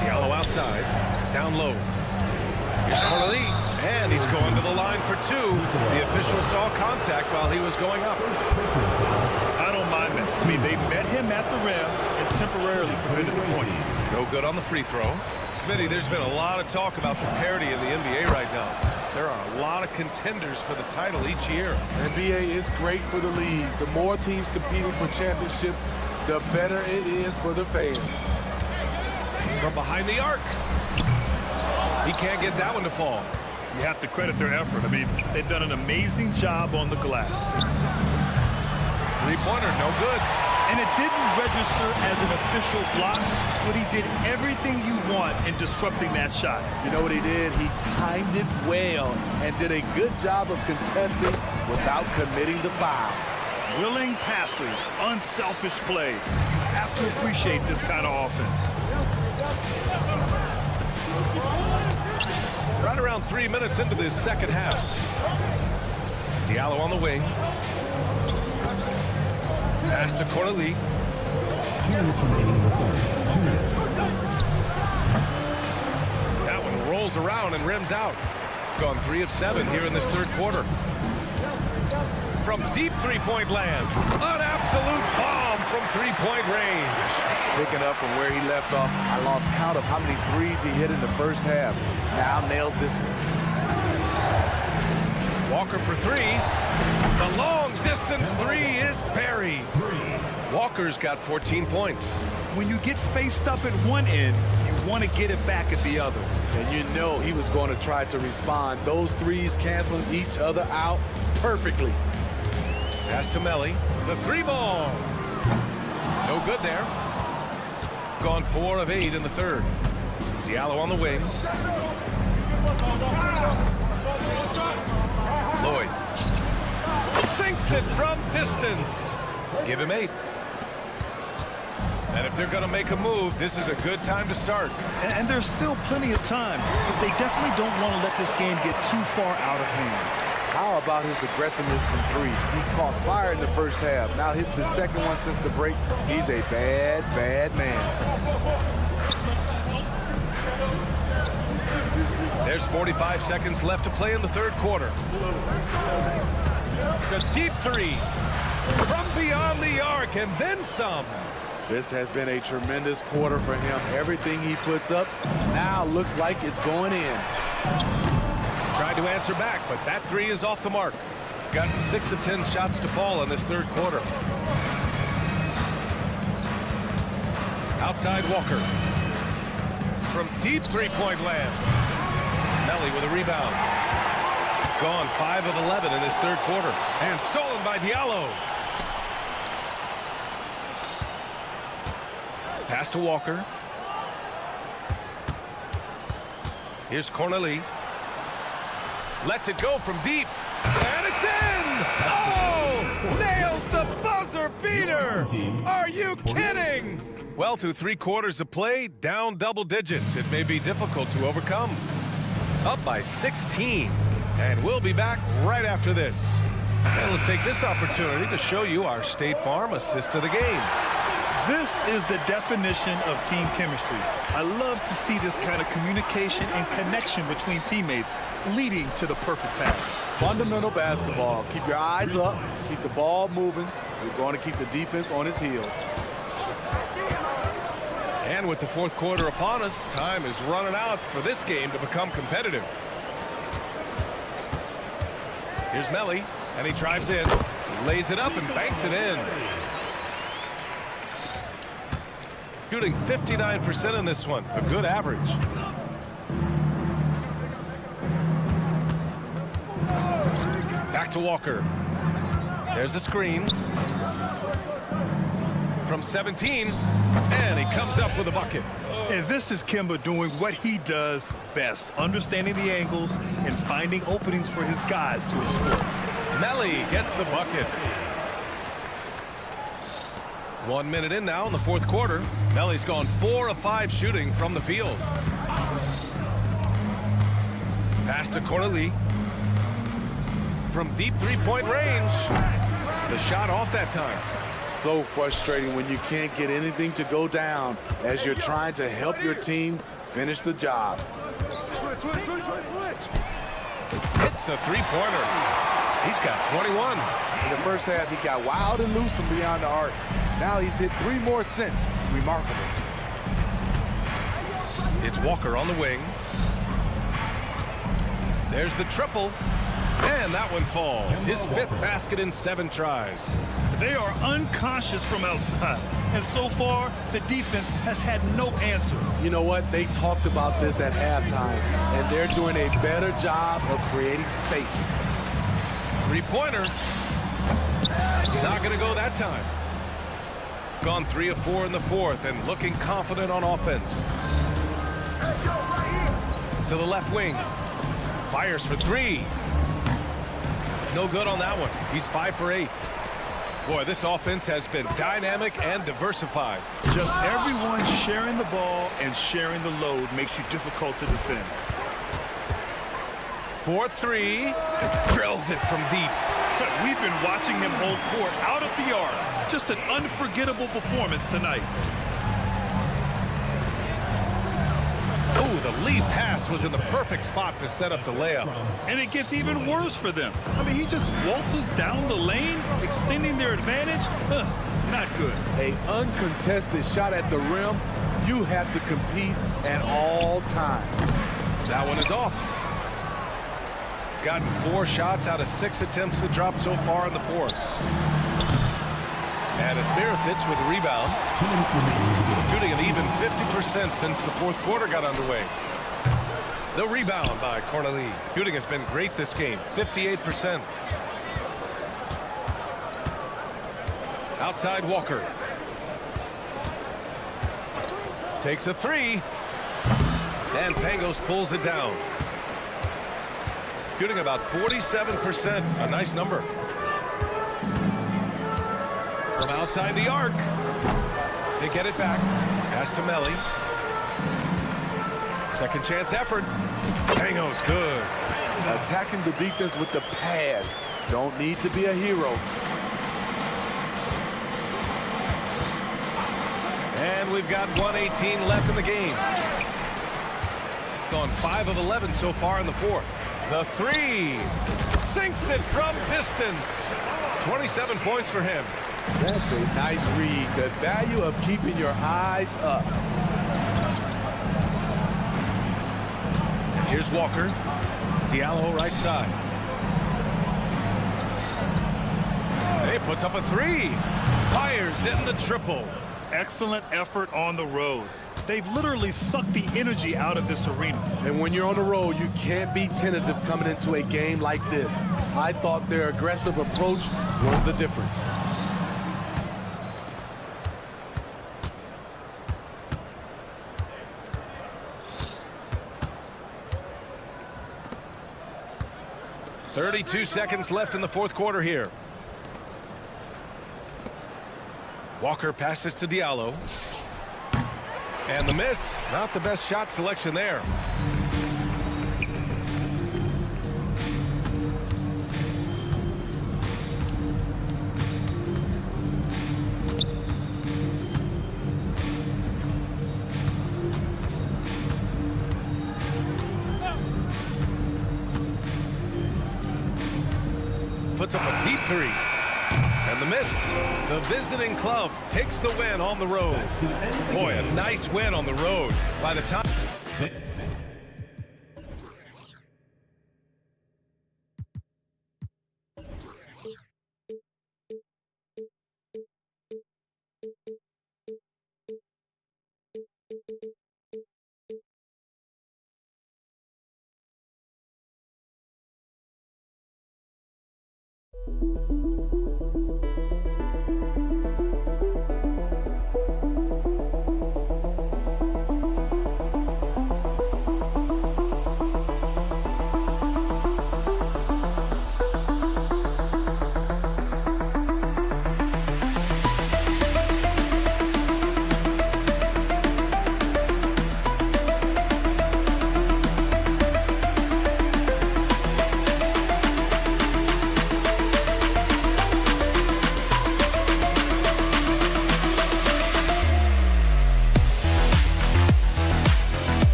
Diallo outside, down low. Here's Kele, and he's going to the line for two. The official saw contact while he was going up. I don't mind that. I mean, they met him at the rim and temporarily prevented the points. No good on the free throw. Smitty, there's been a lot of talk about the parity in the NBA right now. There are a lot of contenders for the title each year. NBA is great for the league. The more teams competing for championships, the better it is for the fans. From behind the arc. He can't get that one to fall. You have to credit their effort. I mean, they've done an amazing job on the glass. Three-pointer, no good. And it didn't register as an official block, but he did everything you want in disrupting that shot. You know what he did? He timed it well and did a good job of contesting without committing the foul. Willing passers, unselfish play. You have to appreciate this kind of offense. Right around 3 minutes into this second half. Diallo on the wing. Pass to Kele. 2 minutes remaining in the third. 2 minutes. That one rolls around and rims out. Gone 3 of 7 here in this third quarter. From deep three-point land. An absolute bomb from three-point range. Picking up from where he left off, I lost count of how many threes he hit in the first half. Now nails this one. Walker for three. The long-distance three is buried. Walker's got 14 points. When you get faced up at one end, you want to get it back at the other. And you know he was going to try to respond. Those threes canceling each other out perfectly. Pass to Melly. The three ball. No good there. Gone 4 of 8 in the third. Diallo on the wing. Lloyd sinks it from distance. Give him 8. And if they're going to make a move, this is a good time to start. And there's still plenty of time, but they definitely don't want to let this game get too far out of hand. How about his aggressiveness from three? He caught fire in the first half. Now hits his second one since the break. He's a bad, bad man. There's 45 seconds left to play in the third quarter. The deep three from beyond the arc and then some. This has been a tremendous quarter for him. Everything he puts up now looks like it's going in. Tried to answer back, but that three is off the mark. Got 6 of 10 shots to fall in this third quarter. Outside Walker. From deep three-point land. Melly with a rebound. Gone 5 of 11 in his third quarter. And stolen by Diallo. Pass to Walker. Here's Kele. Lets it go from deep. And it's in! Oh! Nails the buzzer beater! Are you kidding? Well, through 3 quarters of play, down double digits. It may be difficult to overcome. Up by 16. And we'll be back right after this. And let's take this opportunity to show you our State Farm assist of the game. This is the definition of team chemistry. I love to see this kind of communication and connection between teammates leading to the perfect pass. Fundamental basketball. Keep your eyes up. Keep the ball moving. We're going to keep the defense on its heels. And with the fourth quarter upon us, time is running out for this game to become competitive. Here's Melly, and he drives in, lays it up and banks it in. Shooting 59% in this one, a good average. Back to Walker. There's a screen. From 17, and he comes up with a bucket. And this is Kemba doing what he does best, understanding the angles and finding openings for his guys to exploit. Melly gets the bucket. 1 minute in now in the fourth quarter. Melly's gone 4 of 5 shooting from the field. Pass to Corley. From deep three-point range. The shot off that time. So frustrating when you can't get anything to go down as you're trying to help your team finish the job. Hits a three-pointer. He's got 21. In the first half, he got wild and loose from beyond the arc. Now he's hit 3 more since. Remarkable. It's Walker on the wing. There's the triple. And that one falls. His 5th basket in 7 tries. They are unconscious from outside. And so far, the defense has had no answer. You know what? They talked about this at halftime, and they're doing a better job of creating space. Three-pointer. Not going to go that time. Gone 3 of 4 in the 4th and looking confident on offense. To the left wing. Fires for 3. No good on that one. He's 5 for 8. Boy, this offense has been dynamic and diversified. Just everyone sharing the ball and sharing the load makes you difficult to defend. 4-3. Drills it from deep. We've been watching him hold court out of the arc. Just an unforgettable performance tonight. Oh, the lead pass was in the perfect spot to set up the layup. And it gets even worse for them. I mean, he just waltzes down the lane, extending their advantage. Not good. An uncontested shot at the rim, you have to compete at all times. That one is off. Gotten 4 shots out of 6 attempts to drop so far in the 4th. And it's Mirotic with a rebound. Shooting an even 50% since the 4th quarter got underway. The rebound by Corley. Shooting has been great this game, 58%. Outside Walker. Takes a 3. Dan Pangos pulls it down. Shooting about 47%, a nice number. From outside the arc. They get it back. Pass to Melly. Second chance effort. Pangos good. Attacking the defense with the pass. Don't need to be a hero. And we've got 1:18 left in the game. Gone 5 of 11 so far in the 4th. The 3. Sinks it from distance. 27 points for him. That's a nice read. The value of keeping your eyes up. And here's Walker. Diallo right side. And he puts up a 3. Fires in the triple. Excellent effort on the road. They've literally sucked the energy out of this arena. And when you're on the road, you can't be tentative coming into a game like this. I thought their aggressive approach was the difference. .32 seconds left in the 4th quarter here. Walker passes to Diallo. And the miss. Not the best shot selection there. Puts up a deep 3. And the miss. The visiting club takes the win on the road. Boy, a nice win on the road. By the time...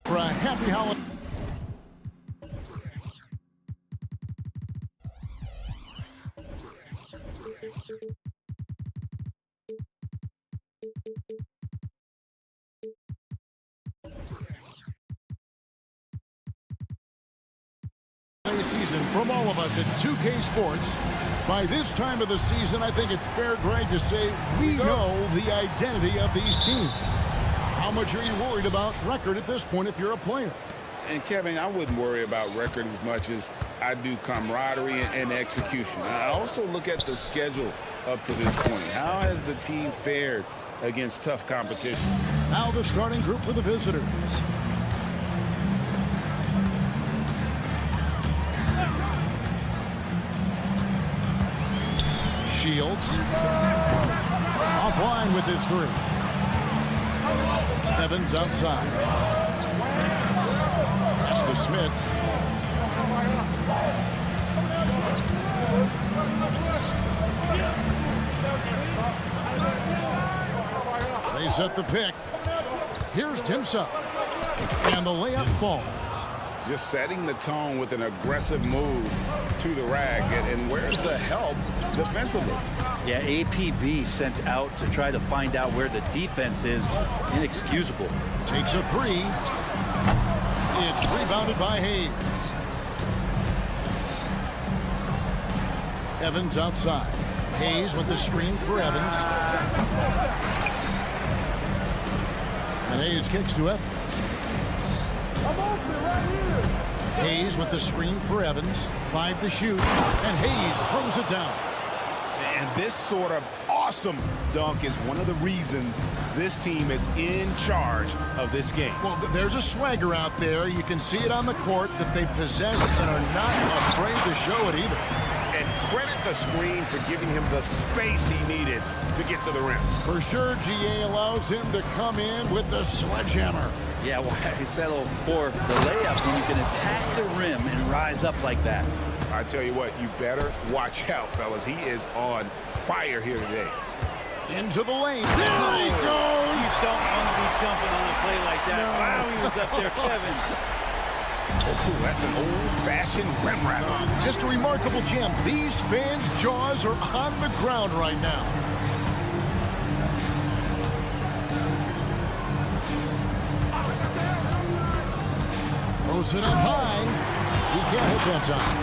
For a happy holiday. Season from all of us at 2K Sports. By this time of the season, I think it's fair, Greg, to say we know the identity of these teams. How much are you worried about record at this point if you're a player? And Kevin, I wouldn't worry about record as much as I do camaraderie and execution. I also look at the schedule up to this point. How has the team fared against tough competition? Now the starting group for the visitors. Shields offline with his three. Evans outside. Pass to Smits. They set the pick. Here's Timsa. And the layup falls. Just setting the tone with an aggressive move to the rack. And where's the help defensively? Yeah, APB sent out to try to find out where the defense is. Inexcusable. Takes a three. It's rebounded by Hayes. Evans outside. Hayes with the screen for Evans. And Hayes kicks to Evans. Hayes with the screen for Evans. 5 to shoot. And Hayes throws it down. And this sort of awesome dunk is one of the reasons this team is in charge of this game. Well, there's a swagger out there. You can see it on the court that they possess and are not afraid to show it either. And credit the screen for giving him the space he needed to get to the rim. For sure, GA allows him to come in with the sledgehammer. Yeah, well, I settled for the layup when you can attack the rim and rise up like that. I tell you what, you better watch out, fellas. He is on fire here today. Into the lane. There he goes. You don't want to be jumping on a play like that. No. Wow, he was up there, Kevin. Oh, that's an old-fashioned rim wrap. Just a remarkable jam. These fans' jaws are on the ground right now. Throws it up high. He can't hit that time.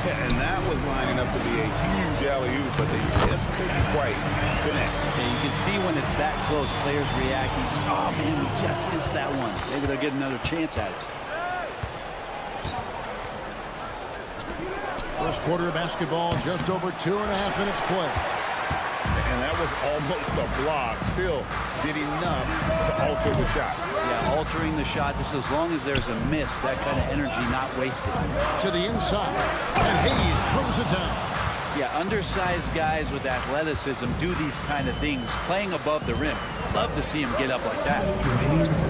Yeah, and that was lining up to be a huge alley-oop, but they just couldn't quite connect. Yeah, you can see when it's that close, players reacting. Just, oh, man, we just missed that one. Maybe they'll get another chance at it. First quarter of basketball, just over 2.5 minutes play. And that was almost a block. Still did enough to alter the shot. Yeah, altering the shot, just as long as there's a miss, that kind of energy not wasted. To the inside, and Hayes throws it down. Yeah, undersized guys with athleticism do these kind of things, playing above the rim. Love to see him get up like that.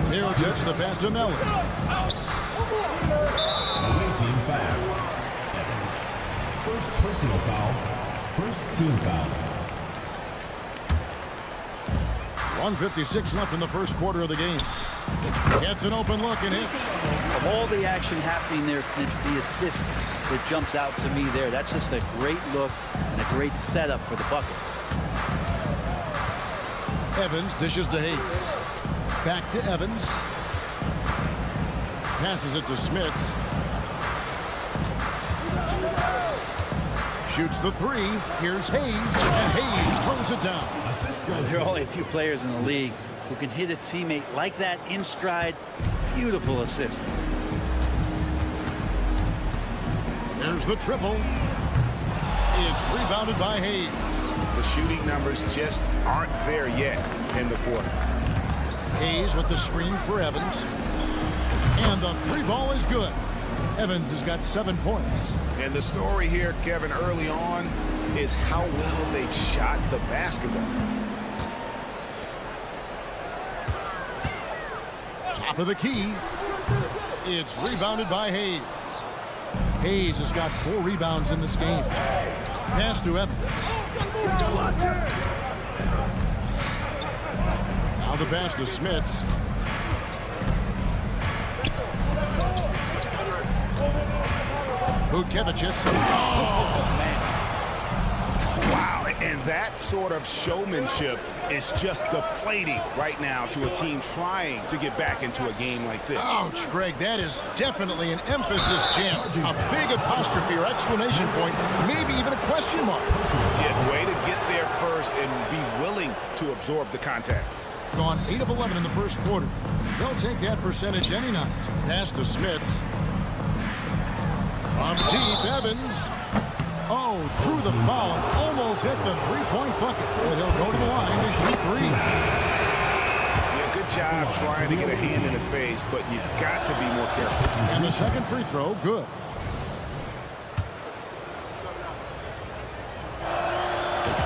Mirotic the pass to Mellon. Away team foul. Evans. First personal foul. First team foul. 1:56 left in the first quarter of the game. Gets an open look and hits. Of all the action happening there, it's the assist that jumps out to me there. That's just a great look and a great setup for the bucket. Evans dishes to Hayes. Back to Evans. Passes it to Smits. Shoots the three. Here's Hayes. And Hayes throws it down. There are only a few players in the league who can hit a teammate like that in stride. Beautiful assist. There's the triple. It's rebounded by Hayes. The shooting numbers just aren't there yet in the quarter. Hayes with the screen for Evans. And the three ball is good. Evans has got 7 points. And the story here, Kevin, early on is how well they shot the basketball. Top of the key. It's rebounded by Hayes. Hayes has got 4 rebounds in this game. Pass to Evans. Now the pass to Smits. Butkevicius. Oh, man. Wow, and that sort of showmanship is just deflating right now to a team trying to get back into a game like this. Ouch, Greg, that is definitely an emphasis jam. A big apostrophe or exclamation point, maybe even a question mark. Yeah, way to get there first and be willing to absorb the contact. Gone 8 of 11 in the first quarter. They'll take that percentage any night. Pass to Smits. From deep, Evans. Oh, drew the foul and almost hit the three-point bucket. And he'll go to the line to shoot 3. Yeah, good job trying to get a hand in the face, but you've got to be more careful. And the second free throw, good.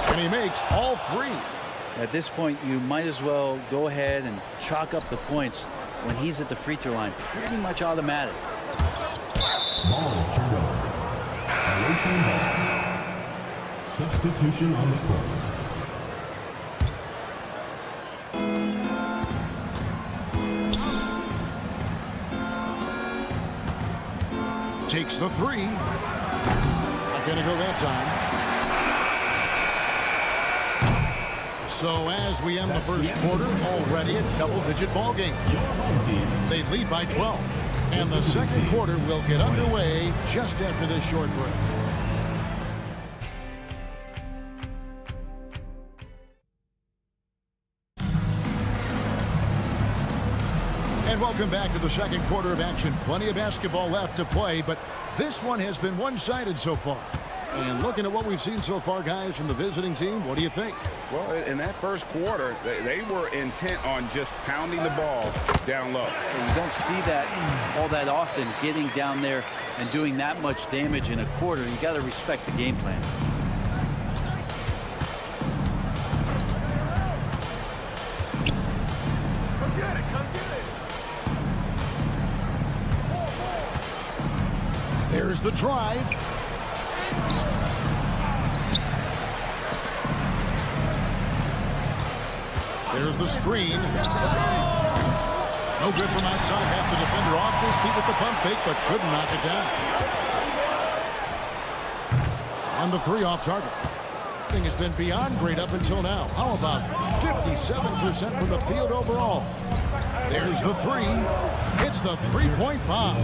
And he makes all 3. At this point, you might as well go ahead and chalk up the points when he's at the free throw line. Pretty much automatic. Ball is turned over. Away team ball. Substitution on the court. Takes the 3. Not going to go that time. So as we end the first quarter, already a double-digit ball game. They lead by 12. And the second quarter will get underway just after this short break. And welcome back to the second quarter of action. Plenty of basketball left to play, but this one has been one-sided so far. And looking at what we've seen so far, guys, from the visiting team, what do you think? Well, in that first quarter, they were intent on just pounding the ball down low. And you don't see that all that often, getting down there and doing that much damage in a quarter. You got to respect the game plan. the drive. There's the screen. No good from outside. Half the defender off his feet with the pump fake, but couldn't knock it down. On the 3 off target. Thing has been beyond great up until now. How about 57% from the field overall? There's the 3. It's the 3-point bomb.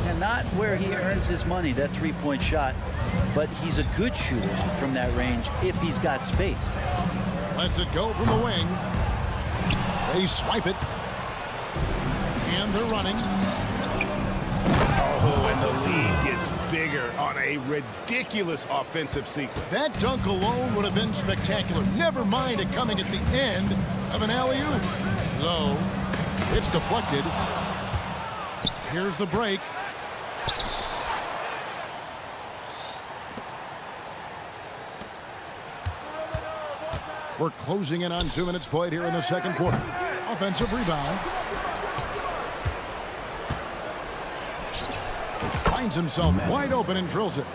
And not where he earns his money, that 3-point shot, but he's a good shooter from that range if he's got space. Lets it go from the wing. They swipe it. And they're running. Oh, and the lead gets bigger on a ridiculous offensive sequence. That dunk alone would have been spectacular. Never mind it coming at the end of an alley-oop. Low. It's deflected. Here's the break. We're closing in on 2 minutes played here in the second quarter. Offensive rebound. Finds himself wide open and drills it.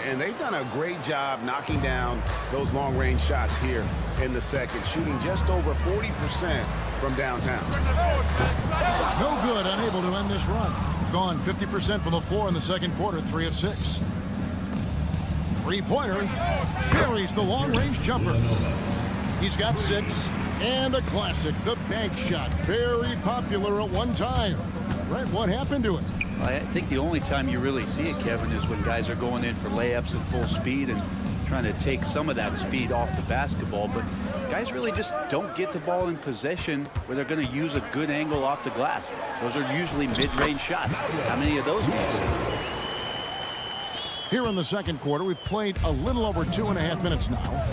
And they've done a great job knocking down those long-range shots here in the second, shooting just over 40% from downtown. No good, unable to end this run. Gone 50% from the floor in the second quarter, 3 of 6. Three-pointer. Buries the long-range jumper. He's got 6. And a classic, the bank shot. Very popular at one time. Brett, what happened to it? I think the only time you really see it, Kevin, is when guys are going in for layups at full speed and trying to take some of that speed off the basketball. But guys really just don't get the ball in possession where they're going to use a good angle off the glass. Those are usually mid-range shots. How many of those do you see? Here in the second quarter, we've played a little over 2.5 minutes now.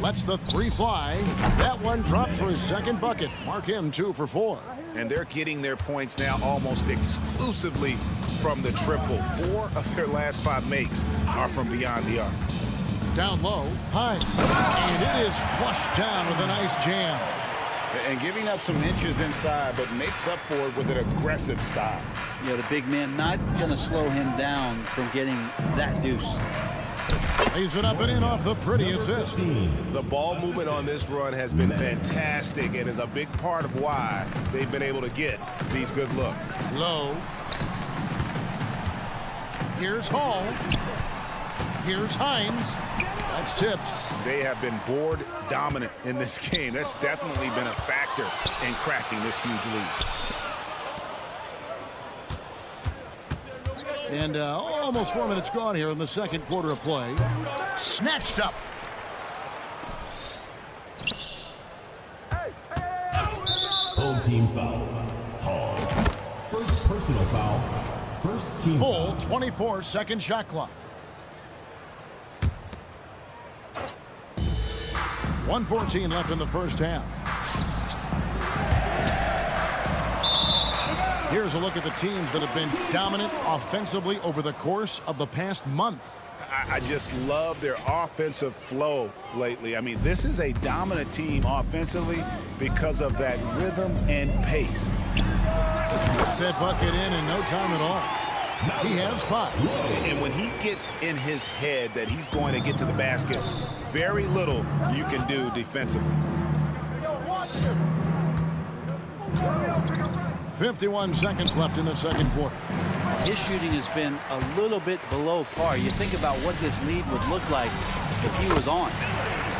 Lets the 3 fly. That one dropped for his second bucket. Mark him 2 for 4. And they're getting their points now almost exclusively from the triple. 4 of their last 5 makes are from beyond the arc. Down low, high. And it is flushed down with a nice jam. And giving up some inches inside, but makes up for it with an aggressive style. Yeah, the big man not going to slow him down from getting that deuce. Lays it up and in off the pretty assist. The ball movement on this run has been fantastic and is a big part of why they've been able to get these good looks. Low. Here's Hall. Here's Hines. That's tipped. They have been board dominant in this game. That's definitely been a factor in crafting this huge lead. And almost 4 minutes gone here in the second quarter of play. Snatched up. Home team foul. Hall. First personal foul. First team Full foul. 24-second shot clock. 1:14 left in the first half. Here's a look at the teams that have been dominant offensively over the course of the past month. I just love their offensive flow lately. I mean, this is a dominant team offensively because of that rhythm and pace. Puts that bucket in no time at all. He has 5. And when he gets in his head that he's going to get to the basket, very little you can do defensively. 51 seconds left in the second quarter. His shooting has been a little bit below par. You think about what this lead would look like if he was on.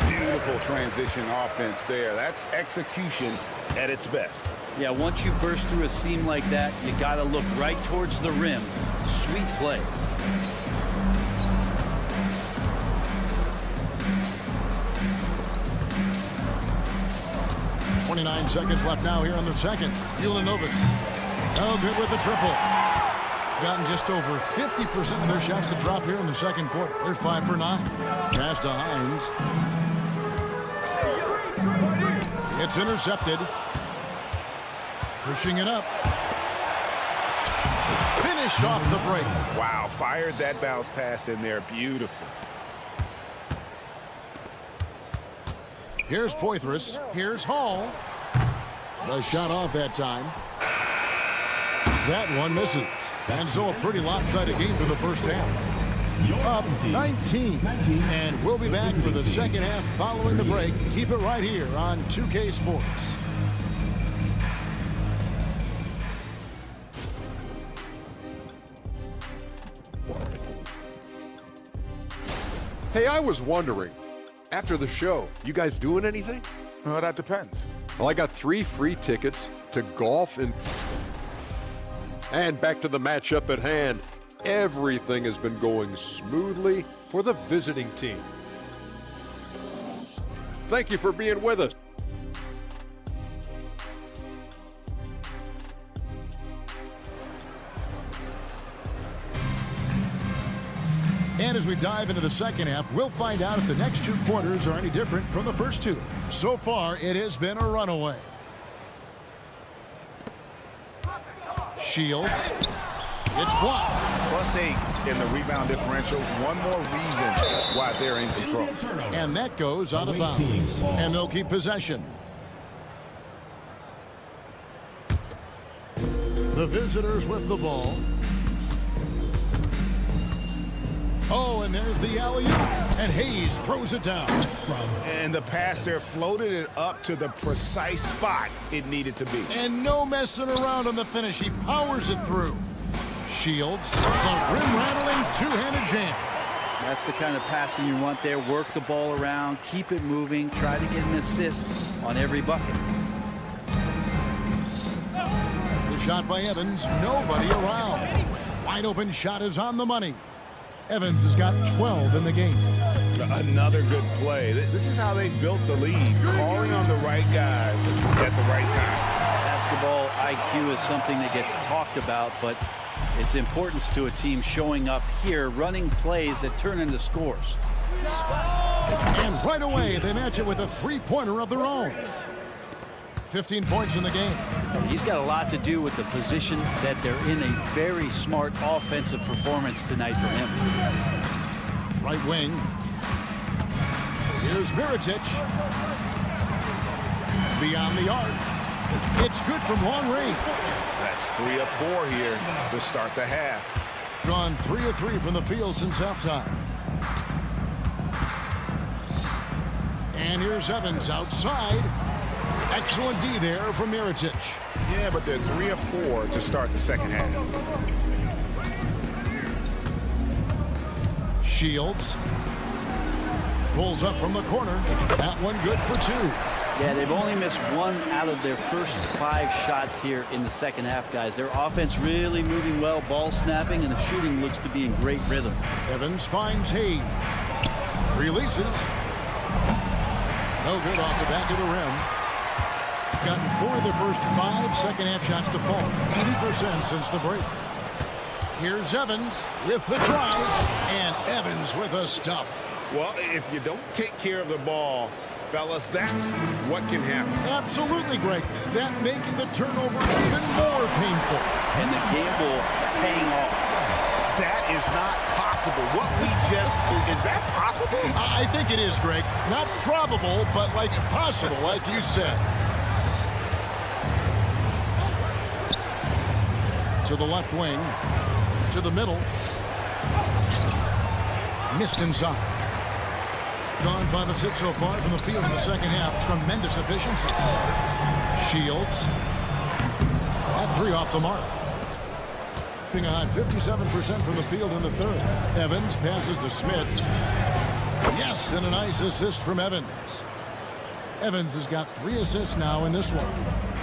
Beautiful transition offense there. That's execution at its best. Yeah, once you burst through a seam like that, you got to look right towards the rim. Sweet play. .29 seconds left now here in the second. Ulanovich. No good with the triple. Gotten just over 50% of their shots to drop here in the second quarter. They're 5 for 9. Pass to Hines. It's intercepted. Pushing it up. Finished off the break. Wow, fired that bounce pass in there. Beautiful. Here's Poitras. Here's Hall. The shot off that time. That one misses. And so a pretty lopsided game for the first half. Up 19. And we'll be back for the second half following the break. Keep it right here on 2K Sports. Hey, I was wondering, after the show, you guys doing anything? Well, that depends. Well, I got 3 free tickets to golf and back to the matchup at hand. Everything has been going smoothly for the visiting team. Thank you for being with us. And as we dive into the second half, we'll find out if the next 2 quarters are any different from the first 2. So far, it has been a runaway. Shields. It's blocked. +8 in the rebound differential. One more reason why they're in control. And that goes out of bounds. And they'll keep possession. The visitors with the ball. Oh, and there's the alley-oop. And Hayes throws it down. And the pass there floated it up to the precise spot it needed to be. And no messing around on the finish. He powers it through. Shields, the rim-rattling two-handed jam. That's the kind of passing you want there. Work the ball around, keep it moving, try to get an assist on every bucket. The shot by Evans, nobody around. Wide open shot is on the money. Evans has got 12 in the game. Another good play. This is how they built the lead, calling on the right guys at the right time. Basketball IQ is something that gets talked about, but its importance to a team showing up here, running plays that turn into scores. And right away, they match it with a three-pointer of their own. 15 points in the game. He's got a lot to do with the position that they're in. A very smart offensive performance tonight for him. Right wing. Here's Mirotic. Beyond the arc. It's good from long range. That's 3 of 4 here to start the half. Gone 3 of 3 from the field since halftime. And here's Evans outside. Excellent D there from Mirotic. Yeah, but they're 3 of 4 to start the second half. Shields pulls up from the corner. That one good for 2. Yeah, they've only missed 1 out of their first 5 shots here in the second half, guys. Their offense really moving well, ball snapping, and the shooting looks to be in great rhythm. Evans finds Hayes. Releases. No good off the back of the rim. Gotten 4 of their first 5 second half shots to fall. 80% since the break. Here's Evans with the drive. And Evans with a stuff. Well, if you don't take care of the ball, fellas, that's what can happen. Absolutely, Greg. That makes the turnover even more painful. And the gamble paying off. That is not possible. What we just, is that possible? I think it is, Greg. Not probable, but like possible, like you said. To the left wing. To the middle. Missed inside. Gone 5 of 6 so far from the field in the second half. Tremendous efficiency. Shields. At 3 off the mark. Being a hot 57% from the field in the third. Evans passes to Smits. Yes, and a nice assist from Evans. Evans has got 3 assists now in this one.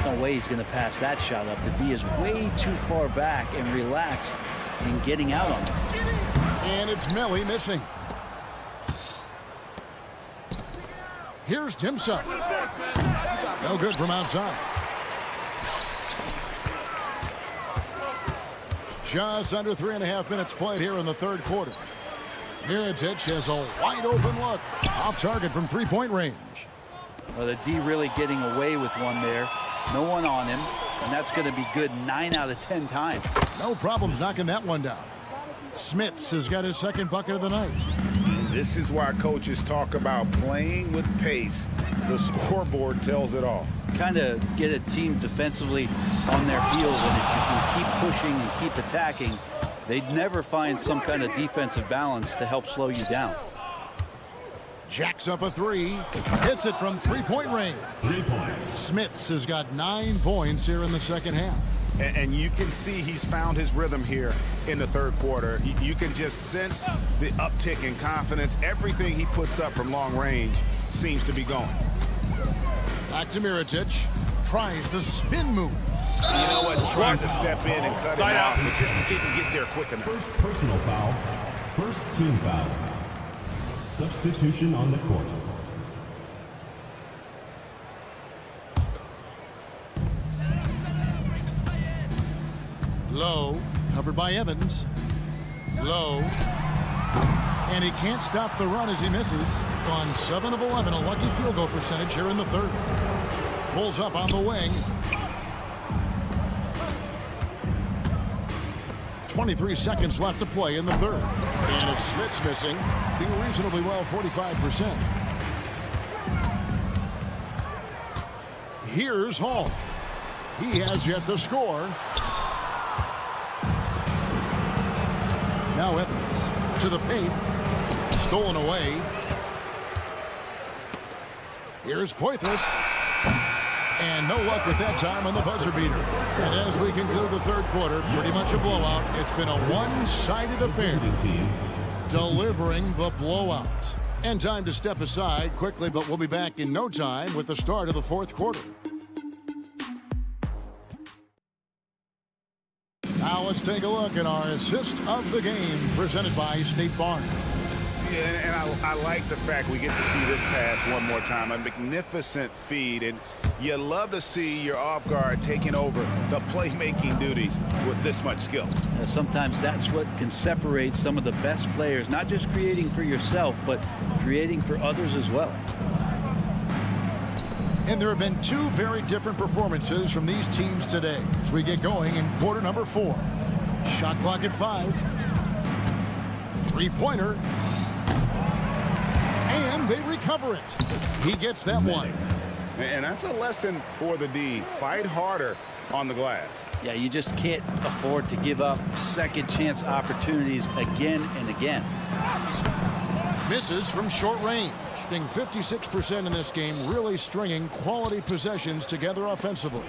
No way he's going to pass that shot up. The D is way too far back and relaxed in getting out on it. And it's Melly missing. Here's Timson. No good from outside. Just under 3.5 minutes played here in the third quarter. Mirotic has a wide open look. Off target from 3-point range. Well, the D really getting away with one there. No one on him. And that's going to be good 9 out of 10 times. No problems knocking that one down. Smits has got his second bucket of the night. This is why coaches talk about playing with pace. The scoreboard tells it all. Kind of get a team defensively on their heels, and if you can keep pushing and keep attacking, they'd never find some kind of defensive balance to help slow you down. Jacks up a three, hits it from three-point range. 3 points. Smits has got 9 points here in the second half. And you can see he's found his rhythm here in the third quarter. You can just sense the uptick in confidence. Everything he puts up from long range seems to be going. Back to Mirotic. Tries the spin move. You know what? Tried to step in and cut it out, but just didn't get there quick enough. First personal foul. First team foul. Substitution on the court. Low, covered by Evans. Low. And he can't stop the run as he misses. On 7 of 11, a lucky field goal percentage here in the third. Pulls up on the wing. 23 seconds left to play in the third. And it's Smits missing. Doing reasonably well, 45%. Here's Hall. He has yet to score. Now Evans to the paint. Stolen away. Here's Poitras. And no luck with that time on the buzzer beater. And as we conclude the third quarter, pretty much a blowout. It's been a one-sided affair. Delivering the blowout. And time to step aside quickly, but we'll be back in no time with the start of the fourth quarter. Now let's take a look at our assist of the game presented by State Farm. Yeah, and I like the fact we get to see this pass one more time. A magnificent feed, and you love to see your off guard taking over the playmaking duties with this much skill. Sometimes that's what can separate some of the best players, not just creating for yourself, but creating for others as well. And there have been 2 very different performances from these teams today as we get going in quarter number 4. Shot clock at 5. Three-pointer. And they recover it. He gets that one. And that's a lesson for the D. Fight harder on the glass. Yeah, you just can't afford to give up second chance opportunities again and again. Misses from short range. Shooting 56% in this game, really stringing quality possessions together offensively.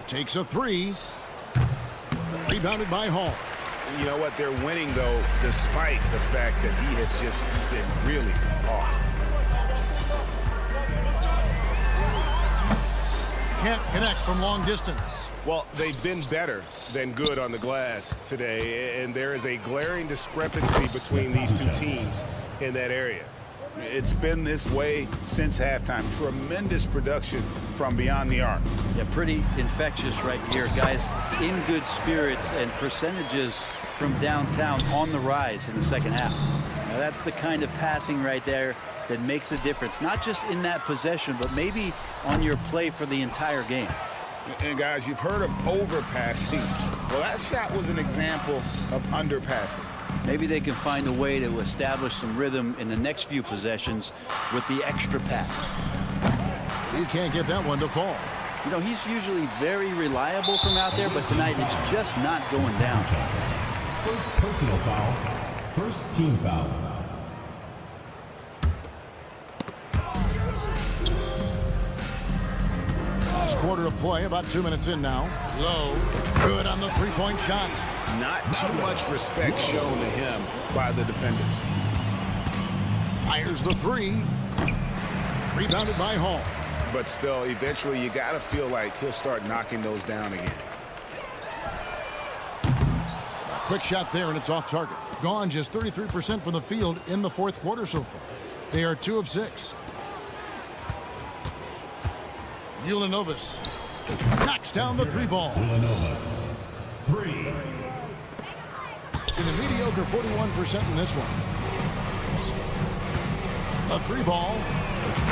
Takes a 3. Rebounded by Hall. You know what? They're winning, though, despite the fact that he has just been really off. Can't connect from long distance. Well, they've been better than good on the glass today, and there is a glaring discrepancy between these two teams in that area. It's been this way since halftime. Tremendous production from beyond the arc. Yeah, pretty infectious right here. Guys in good spirits, and percentages from downtown on the rise in the second half. Now that's the kind of passing right there that makes a difference, not just in that possession, but maybe on your play for the entire game. And guys, you've heard of overpassing. Well, that shot was an example of underpassing. Maybe they can find a way to establish some rhythm in the next few possessions with the extra pass. He can't get that one to fall. You know, he's usually very reliable from out there, but tonight it's just not going down. First personal foul. First team foul. Last quarter of play, about 2 minutes in now. Low, good on the three-point shot. Not too much respect shown to him by the defenders. Fires the 3. Rebounded by Hall. But still, eventually you got to feel like he'll start knocking those down again. A quick shot there, and it's off target. Gone just 33% from the field in the fourth quarter so far. They are 2 of 6. Ulanovas knocks down the 3 ball. Ulanovas. 3. In a mediocre 41% in this one. The 3 ball.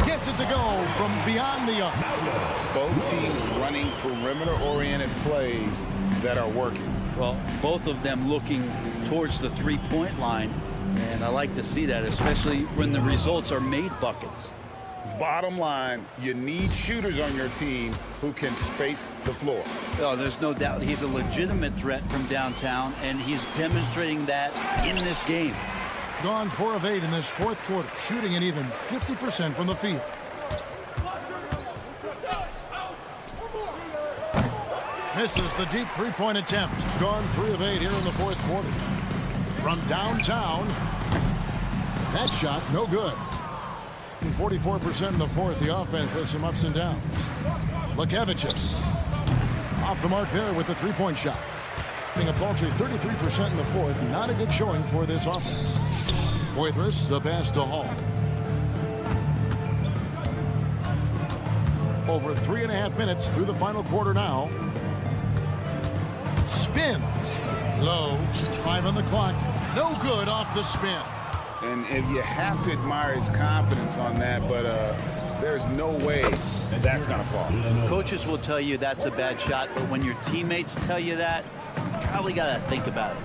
Gets it to go from beyond the arc. Both teams running perimeter-oriented plays that are working. Well, both of them looking towards the three-point line, and I like to see that, especially when the results are made buckets. Bottom line, you need shooters on your team who can space the floor. Oh, there's no doubt he's a legitimate threat from downtown, and he's demonstrating that in this game. Gone 4 of 8 in this fourth quarter, shooting an even 50% from the field. Misses the deep three-point attempt. Gone 3 of 8 here in the fourth quarter. From downtown, that shot no good. 44% in the fourth. The offense with some ups and downs. Lukevicius off the mark there with the three-point shot. Being a paltry 33% in the fourth. Not a good showing for this offense. Poitras, the pass to Hall. Over 3.5 minutes through the final quarter now. Spins. Low. 5 on the clock. No good off the spin. And you have to admire his confidence on that, but there's no way that's going to fall. Coaches will tell you that's a bad shot, but when your teammates tell you that, you probably got to think about it.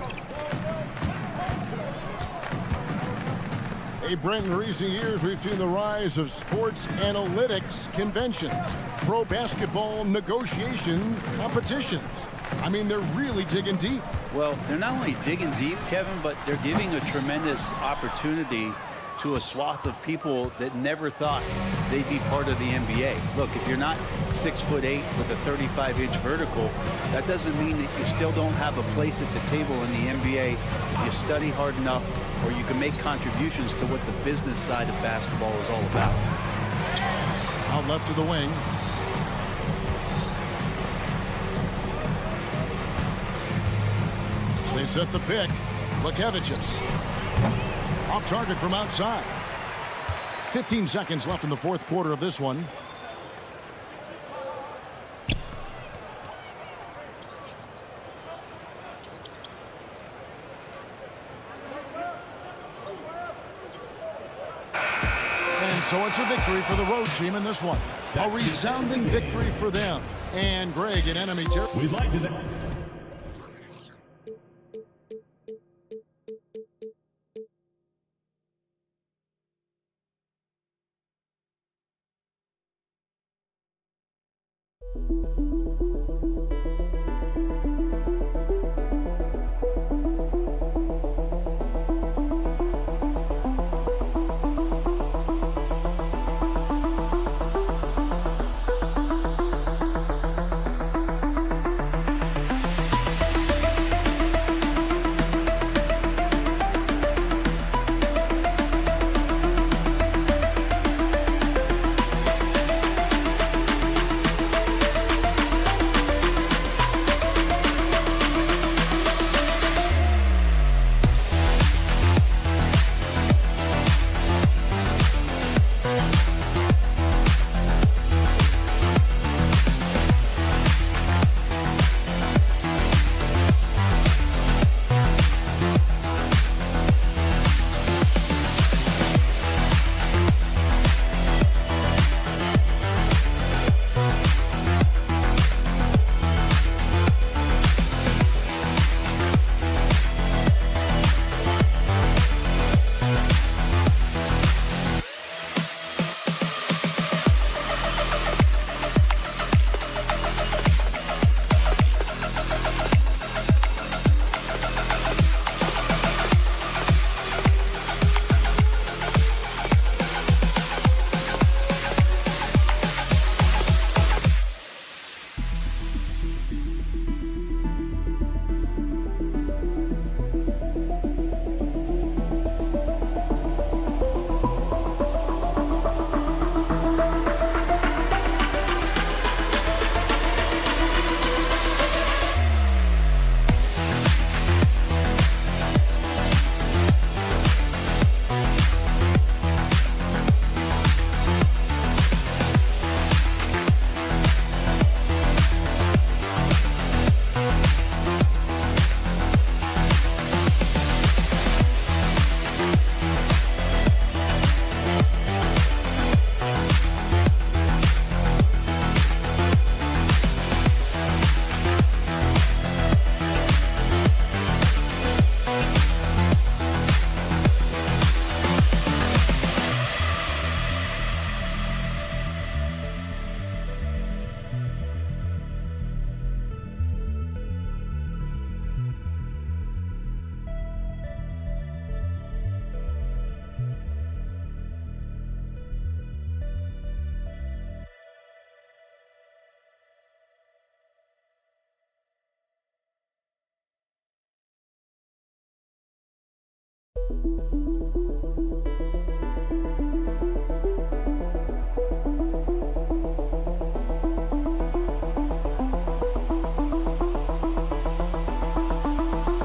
Hey, Brent, in recent years, we've seen the rise of sports analytics conventions, pro basketball negotiation competitions. I mean, they're really digging deep. Well, they're not only digging deep, Kevin, but they're giving a tremendous opportunity to a swath of people that never thought they'd be part of the NBA. Look, if you're not 6'8" with a 35-inch vertical, that doesn't mean that you still don't have a place at the table in the NBA if you study hard enough, or you can make contributions to what the business side of basketball is all about. Out left of the wing. They set the pick. Lukevicius. Off target from outside. 15 seconds left in the fourth quarter of this one. And so it's a victory for the road team in this one. A resounding victory for them. And Greg in enemy territory. We'd like to...